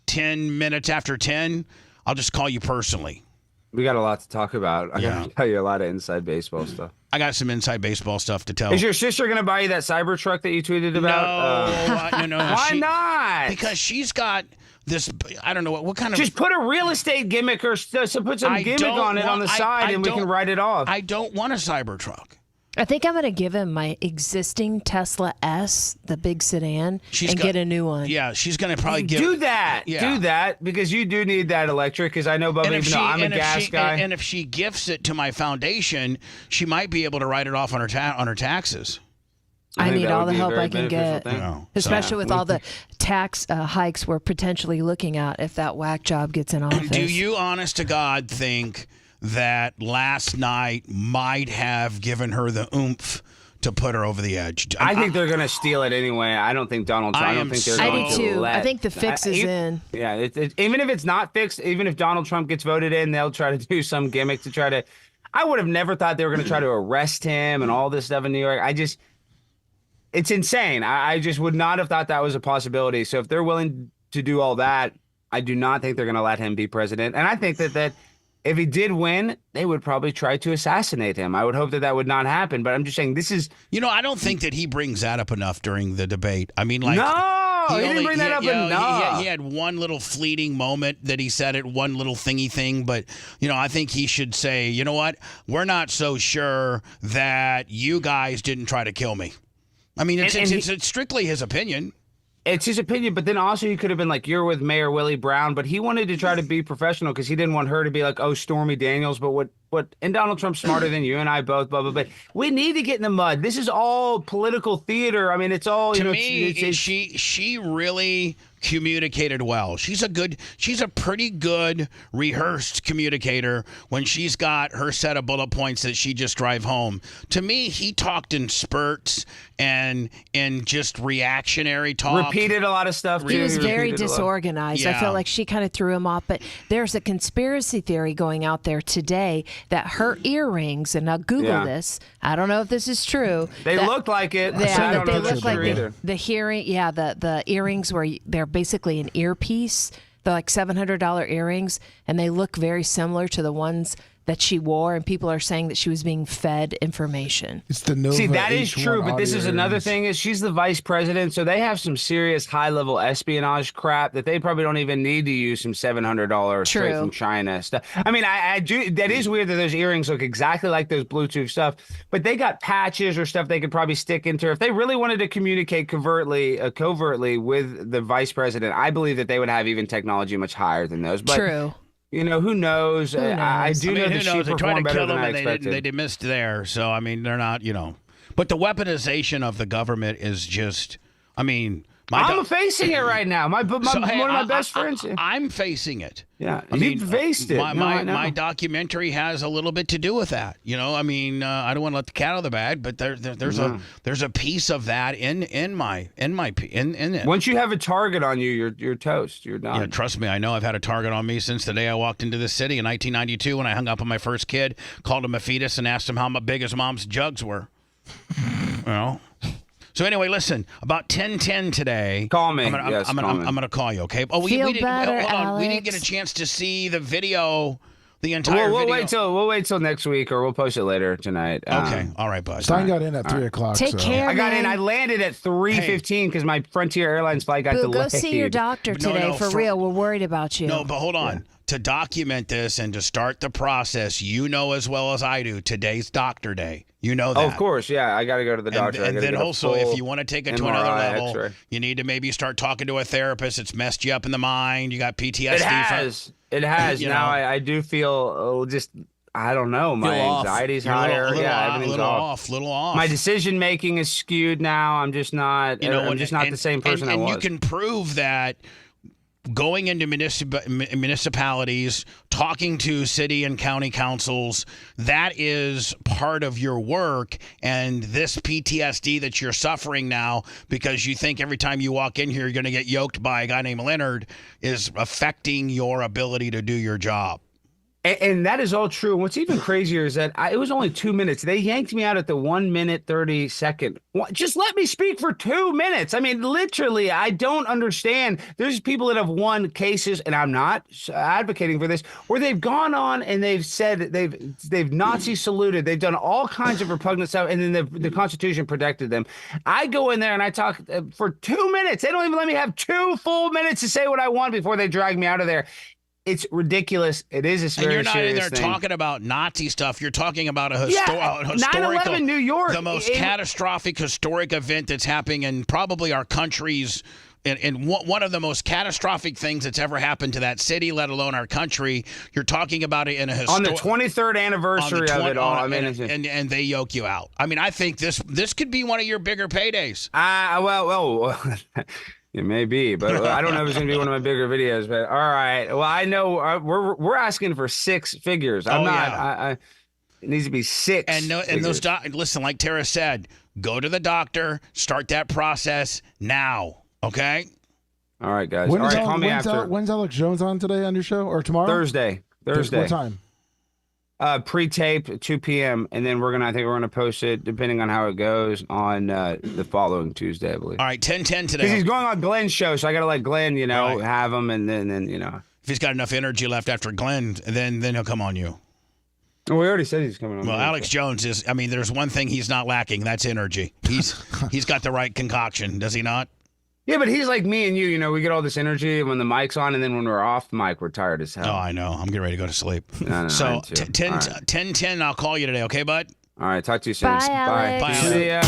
10 minutes after 10, I'll just call you personally.
We got a lot to talk about. I got to tell you a lot of inside baseball stuff.
I got some inside baseball stuff to tell.
Is your sister going to buy you that Cybertruck that you tweeted about?
No.
Why not?
Because she's got this, I don't know what kind of.
Just put a real estate gimmick or put some gimmick on it on the side, and we can write it off.
I don't want a Cybertruck.
I think I'm going to give him my existing Tesla S, the big sedan, get a new one.
Yeah, she's going to probably
do that.
Yeah.
Do that because you do need that electric. Because I know, Bubba, even though I'm a gas guy,
and if she gifts it to my foundation, she might be able to write it off on her taxes.
I need all the help I can get, especially with all the tax hikes we're potentially looking at if that whack job gets in office.
Do you, honest to God, think that last night might have given her the oomph to put her over the edge?
I think they're going to steal it anyway. I don't think Donald Trump. I don't think they're going to.
I do too. I think the fix is in.
Yeah, even if it's not fixed, even if Donald Trump gets voted in, they'll try to do some gimmick to try to. I would have never thought they were going to try to arrest him and all this stuff in New York. It's insane. I just would not have thought that was a possibility. So if they're willing to do all that, I do not think they're going to let him be president. And I think that if he did win, they would probably try to assassinate him. I would hope that would not happen. But I'm just saying this is...
I don't think that he brings that up enough during the debate. I mean, like...
No! He didn't bring that up enough.
He had one little fleeting moment that he said it, one little thingy thing. But, I think he should say, you know what? We're not so sure that you guys didn't try to kill me. I mean, it's strictly his opinion.
It's his opinion, but then also he could have been like, you're with Mayor Willie Brown, but he wanted to try to be professional because he didn't want her to be like, oh, Stormy Daniels. But and Donald Trump's smarter than you and I both, Bubba. But we need to get in the mud. This is all political theater. I mean, it's all
to me. She really communicated well. She's a pretty good rehearsed communicator when she's got her set of bullet points that she just drive home. To me, he talked in spurts and just reactionary talk.
Repeated a lot of stuff.
He was very disorganized.
Yeah.
I felt like she kind of threw him off. But there's a conspiracy theory going out there today that her earrings, and now Google this. I don't know if this is true.
They looked like it.
Yeah, they look like the hearing. Yeah, the earrings where they're basically an earpiece. They're like $700 earrings, and they look very similar to the ones that she wore, and people are saying that she was being fed information.
It's the Nova.
See, that is
H1
true, but this is another
earrings.
thing is she's the vice president, so they have some serious high-level espionage crap that they probably don't even need to use some $700 straight from China stuff. I mean, I do. That is weird that those earrings look exactly like those Bluetooth stuff, but they got patches or stuff they could probably stick into her. If they really wanted to communicate covertly with the vice president, I believe that they would have even technology much higher than those. But,
True.
Who knows? I do know that she performed better than I expected.
They missed there. So, I mean, they're not, But the weaponization of the government is just, I mean...
I'm facing it right now. One of my best friends.
I'm facing it.
Yeah, you faced it.
My documentary has a little bit to do with that. I mean, I don't want to let the cat out of the bag, but there's a piece of that in it.
Once you have a target on you, you're toast. You're done.
Yeah, trust me, I know. I've had a target on me since the day I walked into this city in 1992 when I hung up on my first kid, called him a fetus, and asked him how big his mom's jugs were. So anyway, listen, about 10:10 today.
Call me.
I'm gonna call you, okay? Oh, we didn't get a chance to see the video, the entire video.
We'll wait till next week, or we'll post it later tonight.
Okay, all right, bud.
Stein got in at 3 o'clock.
Take care.
I got in. I landed at 3:15 because my Frontier Airlines flight got delayed.
Go see your doctor today for real. We're worried about you.
No, but hold on. To document this and to start the process, as well as I do, today's doctor day. You know that.
Oh, of course, yeah. I got to go to the doctor.
And then also, if you want to take it to another level,
X-ray.
you need to maybe start talking to a therapist. It's messed you up in the mind. You got PTSD.
It has. Now I do feel I don't know. My anxiety's higher. Everything's
little off.
My decision making is skewed now. I'm just not. I'm just not the same person I was.
And you can prove that. Going into municipalities, talking to city and county councils, that is part of your work. And this PTSD that you're suffering now because you think every time you walk in here you're going to get yoked by a guy named Leonard is affecting your ability to do your job.
And that is all true. And what's even crazier is that it was only 2 minutes. They yanked me out at the 1 minute 30 second. Just let me speak for 2 minutes. I mean, literally, I don't understand. There's people that have won cases, and I'm not advocating for this, where they've gone on and they've said they've Nazi saluted. They've done all kinds of repugnant stuff, and then the Constitution protected them. I go in there and I talk for 2 minutes. They don't even let me have 2 full minutes to say what I want before they drag me out of there. it's ridiculous. It is a
And
very
you're not in there
thing.
talking about Nazi stuff. You're talking about a
9/11 New York,
the most catastrophic historic event that's happening in probably our country's. And one of the most catastrophic things that's ever happened to that city, let alone our country. You're talking about it in a
on the 23rd anniversary of it all.
And they yoke you out. I mean, I think this could be one of your bigger paydays.
Well, it may be, but I don't know if it's going to be one of my bigger videos. But all right, well, I know we're asking for 6 figures. I'm not. Yeah. It needs to be 6.
And those listen, like Tara said, go to the doctor, start that process now. Okay.
All right, guys. Call me after.
When's Alex Jones on today on your show or tomorrow?
Thursday.
What time?
Pre-tape 2 p.m. and then I think we're gonna post it depending on how it goes on the following Tuesday, I believe.
All right, 10:10 today.
Because he's going on Glenn's show, so I gotta let Glenn, have him, and then if
he's got enough energy left after Glenn, then he'll come on you.
Well, we already said he's coming on.
Well, Alex Jones is. I mean, there's one thing he's not lacking. That's energy. He's got the right concoction, does he not?
Yeah, but he's like me and you. We get all this energy when the mic's on, and then when we're off mic, we're tired as hell.
Oh, I know. I'm getting ready to go to sleep.
No,
so 10:10, I'll call you today, okay, bud?
All right, talk to you soon.
Bye, Alex.
Bye.
See ya.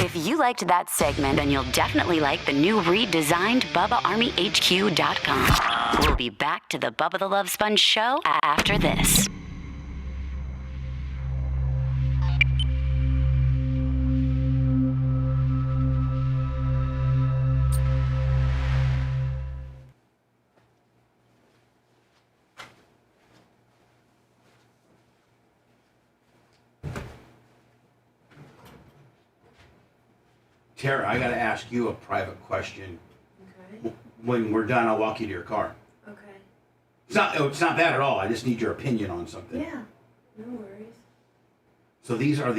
If you liked that segment, then you'll definitely like the new redesigned BubbaArmyHQ.com. We'll be back to the Bubba the Love Sponge show after this.
Tara, I got to ask you a private question.
Okay.
When we're done, I'll walk you to your car.
Okay.
It's not bad at all. I just need your opinion on something.
Yeah. No worries.
So these are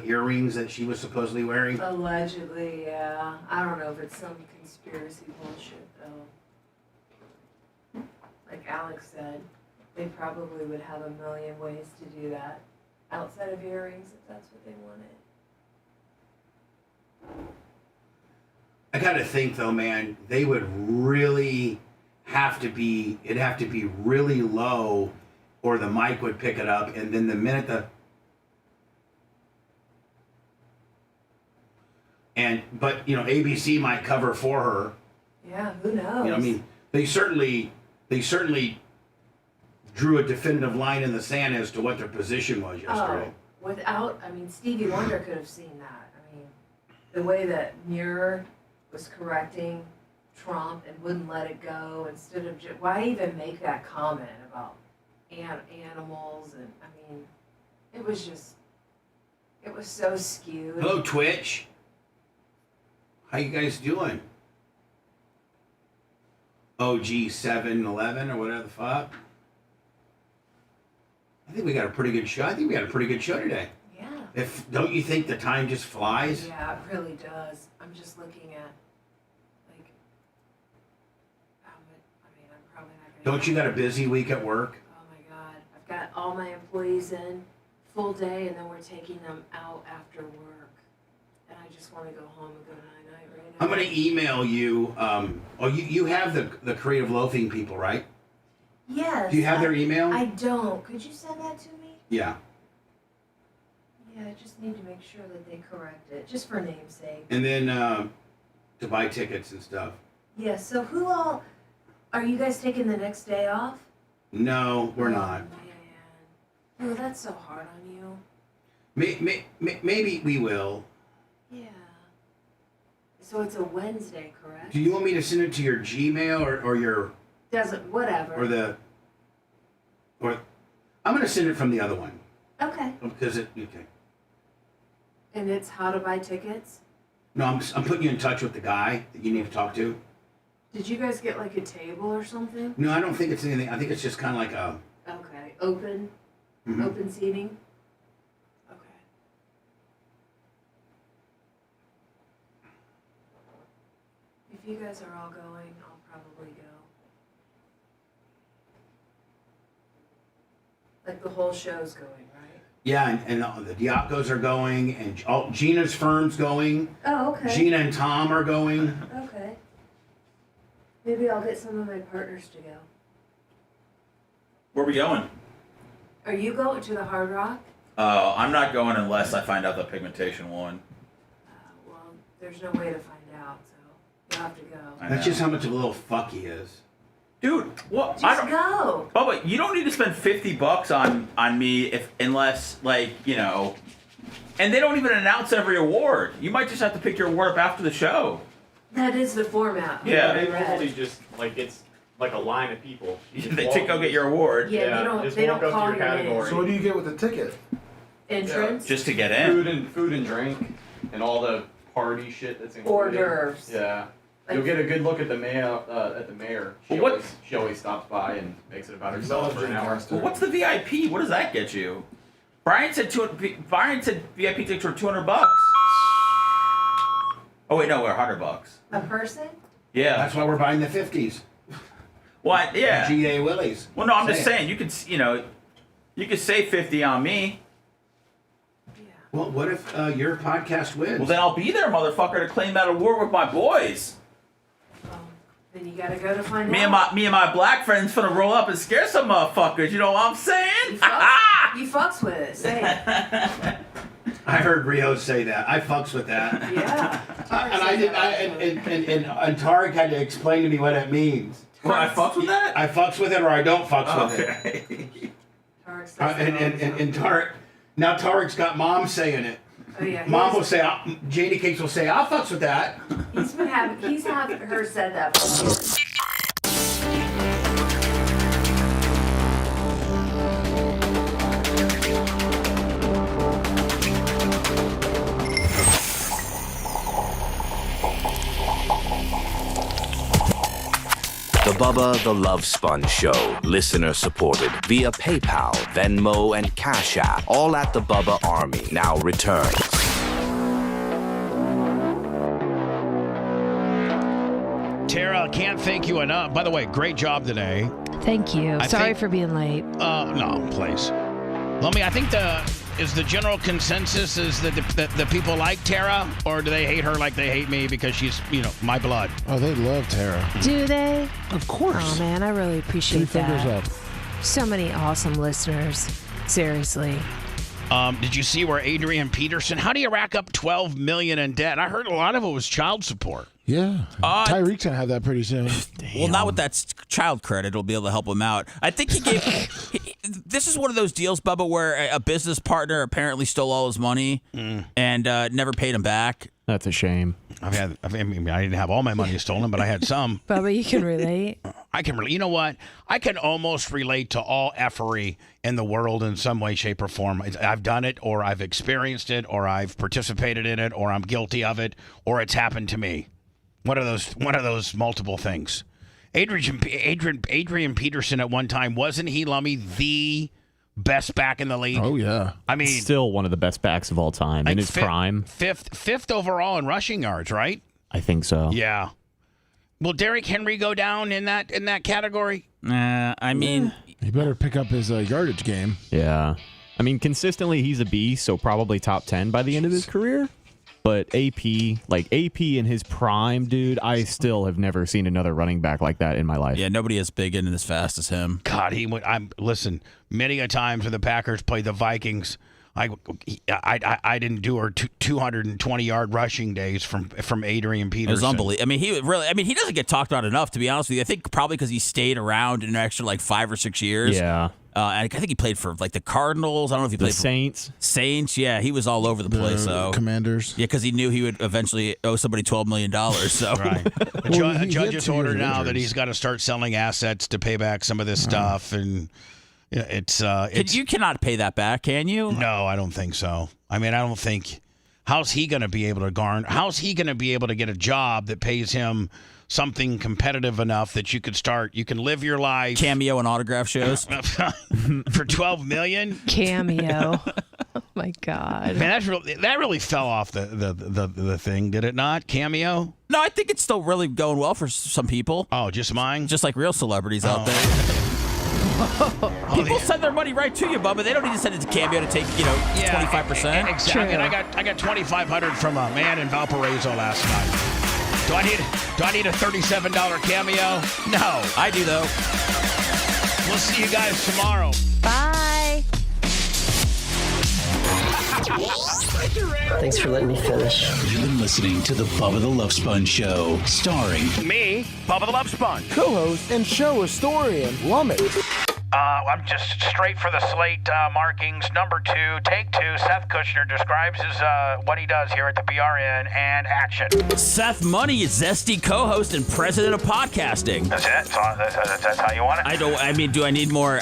earrings that she was supposedly wearing?
Allegedly, yeah. I don't know if it's some conspiracy bullshit though. Like Alex said, they probably would have a million ways to do that outside of earrings if that's what they wanted.
I got to think though, man, they would really it'd have to be really low or the mic would pick it up, and then the minute but ABC might cover for her.
Yeah, who knows?
I mean, they certainly drew a definitive line in the sand as to what their position was yesterday.
Stevie Wonder could have seen that. The way that Muir was correcting Trump and wouldn't let it go instead of why even make that comment about animals? And it was so skewed.
Hello, Twitch. How you guys doing? OG 711 or whatever the fuck. I think we got a pretty good show. Today. Don't you think the time just flies?
Yeah, it really does. I'm just looking at, I'm probably not going to...
Don't you got a busy week at work?
Oh my God. I've got all my employees in full day, and then we're taking them out after work. And I just want to go home and go night-night right now.
I'm going to email you. You have the Creative Loafing people, right?
Yes.
Do you have their email?
I don't. Could you send that to me?
Yeah.
Yeah, I just need to make sure that they correct it, just for namesake.
And then to buy tickets and stuff.
Yeah, so who all... Are you guys taking the next day off?
No, we're not.
Man. Oh, that's so hard on you.
Maybe we will.
Yeah. So it's a Wednesday, correct?
Do you want me to send it to your Gmail or your...
Whatever.
Or I'm going to send it from the other one.
Okay.
Because okay.
And it's how to buy tickets?
No, I'm putting you in touch with the guy that you need to talk to.
Did you guys get like a table or something?
No, I don't think it's anything. I think it's just kind of like a...
Okay. Open seating? Okay. If you guys are all going, I'll probably go. Like the whole show's going, right?
Yeah, and the Diacos are going, and Gina's firm's going.
Oh, okay.
Gina and Tom are going.
Okay. Maybe I'll get some of my partners to go.
Where are we going?
Are you going to the Hard Rock?
I'm not going unless I find out the pigmentation one.
Well, there's no way to find out, so you'll have to go.
That's just how much of a little fuck he is.
Dude, what?
Just go.
Bubba, you don't need to spend $50 on me unless, like, you know, and they don't even announce every award. You might just have to pick your award up after the show.
That is the format.
Yeah.
They probably just, like, it's like a line of people.
They take go get your award.
Yeah, they don't call your name.
So what do you get with the ticket?
Entrance?
Just to get in.
Food and drink and all the party shit that's included.
Hors d'oeuvres.
Yeah. You'll get a good look at the mayor. She always stops by and makes it about herself for an hour.
Well, what's the VIP? What does that get you? Brian said VIP tickets were $200. Oh wait, no, we're $100.
A person?
Yeah.
That's why we're buying the 50s.
What? Yeah.
G.A. Willie's.
Well, no, I'm just saying you could save 50 on me.
Well, what if your podcast wins?
Well, then I'll be there, motherfucker, to claim that award with my boys.
Then you gotta go to find
Me
out.
and my black friends finna roll up and scare some motherfuckers. You know what I'm saying?
You fucks with it. Say it.
I heard Rio say that. I fucks with that.
Yeah.
And Tarek had to explain to me what it means.
Well, I fucks with that?
I fucks with it or I don't fucks with it.
Okay.
And Tarek, now Tarek's got mom saying it.
Oh yeah.
Mom will say, Janie Cakes will say, I'll fucks with that.
He's had her said that before.
The Bubba the Love Sponge Show, listener supported via PayPal, Venmo, and Cash App, all at the Bubba Army. Now returns.
Tara, can't thank you enough. By the way, great job today.
Thank you. Sorry for being late.
No, please. I think the general consensus is that the people like Tara, or do they hate her like they hate me because she's, my blood?
Oh, they love Tara.
Do they?
Of course.
Oh, man, I really appreciate
3 fingers
that.
up.
So many awesome listeners. Seriously.
Did you see where Adrian Peterson, how do you rack up $12 million in debt? I heard a lot of it was child support.
Yeah. Tyreek's going to have that pretty soon.
Well, not with that child credit. It'll be able to help him out. I think he gave... this is one of those deals, Bubba, where a business partner apparently stole all his money and never paid him back.
That's a shame.
I didn't have all my money stolen, but I had some.
Bubba, you can relate.
I can relate. You know what? I can almost relate to all effery in the world in some way, shape, or form. I've done it, or I've experienced it, or I've participated in it, or I'm guilty of it, or it's happened to me. One of those multiple things. Adrian Peterson at one time, wasn't he, Lummy, the best back in the league?
Oh, yeah.
I mean,
still one of the best backs of all time in his prime.
Fifth overall in rushing yards, right?
I think so.
Yeah. Will Derrick Henry go down in that category?
I mean,
he better pick up his yardage game.
Yeah. I mean, consistently, he's a beast, so probably top 10 by the end of his career. But AP in his prime, dude, I still have never seen another running back like that in my life.
Yeah, nobody as big and as fast as him.
God, listen, many a times when the Packers played the Vikings, I didn't do her 220-yard rushing days from Adrian Peterson.
It was unbelievable. He doesn't get talked about enough, to be honest with you. I think probably because he stayed around an extra 5 or 6 years.
Yeah.
And I think he played for the Cardinals. I don't know if he played for
Saints.
Saints, yeah, he was all over the place. So
Commanders.
Yeah, because he knew he would eventually owe somebody $12 million. So
right. A judge has ordered now that he's got to start selling assets to pay back some of this stuff, and it's
you cannot pay that back, can you?
No, I don't think so. I don't think. How's he going to be able to garner? How's he going to be able to get a job that pays him something competitive enough that you can live your life,
cameo and autograph shows
for $12 million?
Cameo. Oh my God.
Man, that really fell off the thing, did it not? Cameo?
No, I think it's still really going well for some people.
Oh, just mine?
Just like real celebrities out there. People send their money right to you, Bubba. They don't need to send it to Cameo to take 25%.
Exactly. True. And I got $2,500 from a man in Valparaiso last night. Do I need a $37 Cameo? No.
I do though.
We'll see you guys tomorrow.
Bye.
Thanks for letting me finish.
You've been listening to the Bubba the Love Sponge Show, starring
me, Bubba the Love Sponge,
co-host and show historian Lumet.
I'm just straight for the slate markings. Number 2, take 2. Seth Kushner describes his what he does here at the BRN, and action.
Seth Money is zesty co-host and president of podcasting.
That's it? That's how you want it?
Do I need more?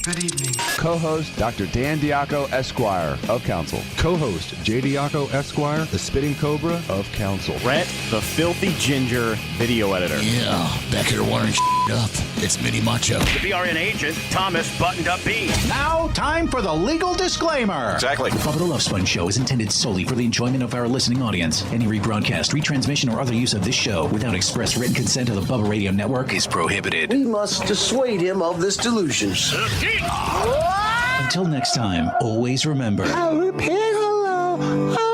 Good evening. Co-host Dr. Dan Diaco, Esquire of Council. Co-host J. Diaco, Esquire, the Spitting Cobra of Council.
Rhett, the Filthy Ginger video editor.
Yeah, back here wiring up. It's Mini Macho.
The BRN agent, Thomas Buttoned Up B.
Now, time for the legal disclaimer.
Exactly.
The Bubba the Love Sponge Show is intended solely for the enjoyment of our listening audience. Any rebroadcast, retransmission, or other use of this show without express written consent of the Bubba Radio Network is prohibited.
We must dissuade him of this delusion.
Until next time, always remember.
I'll repay hello.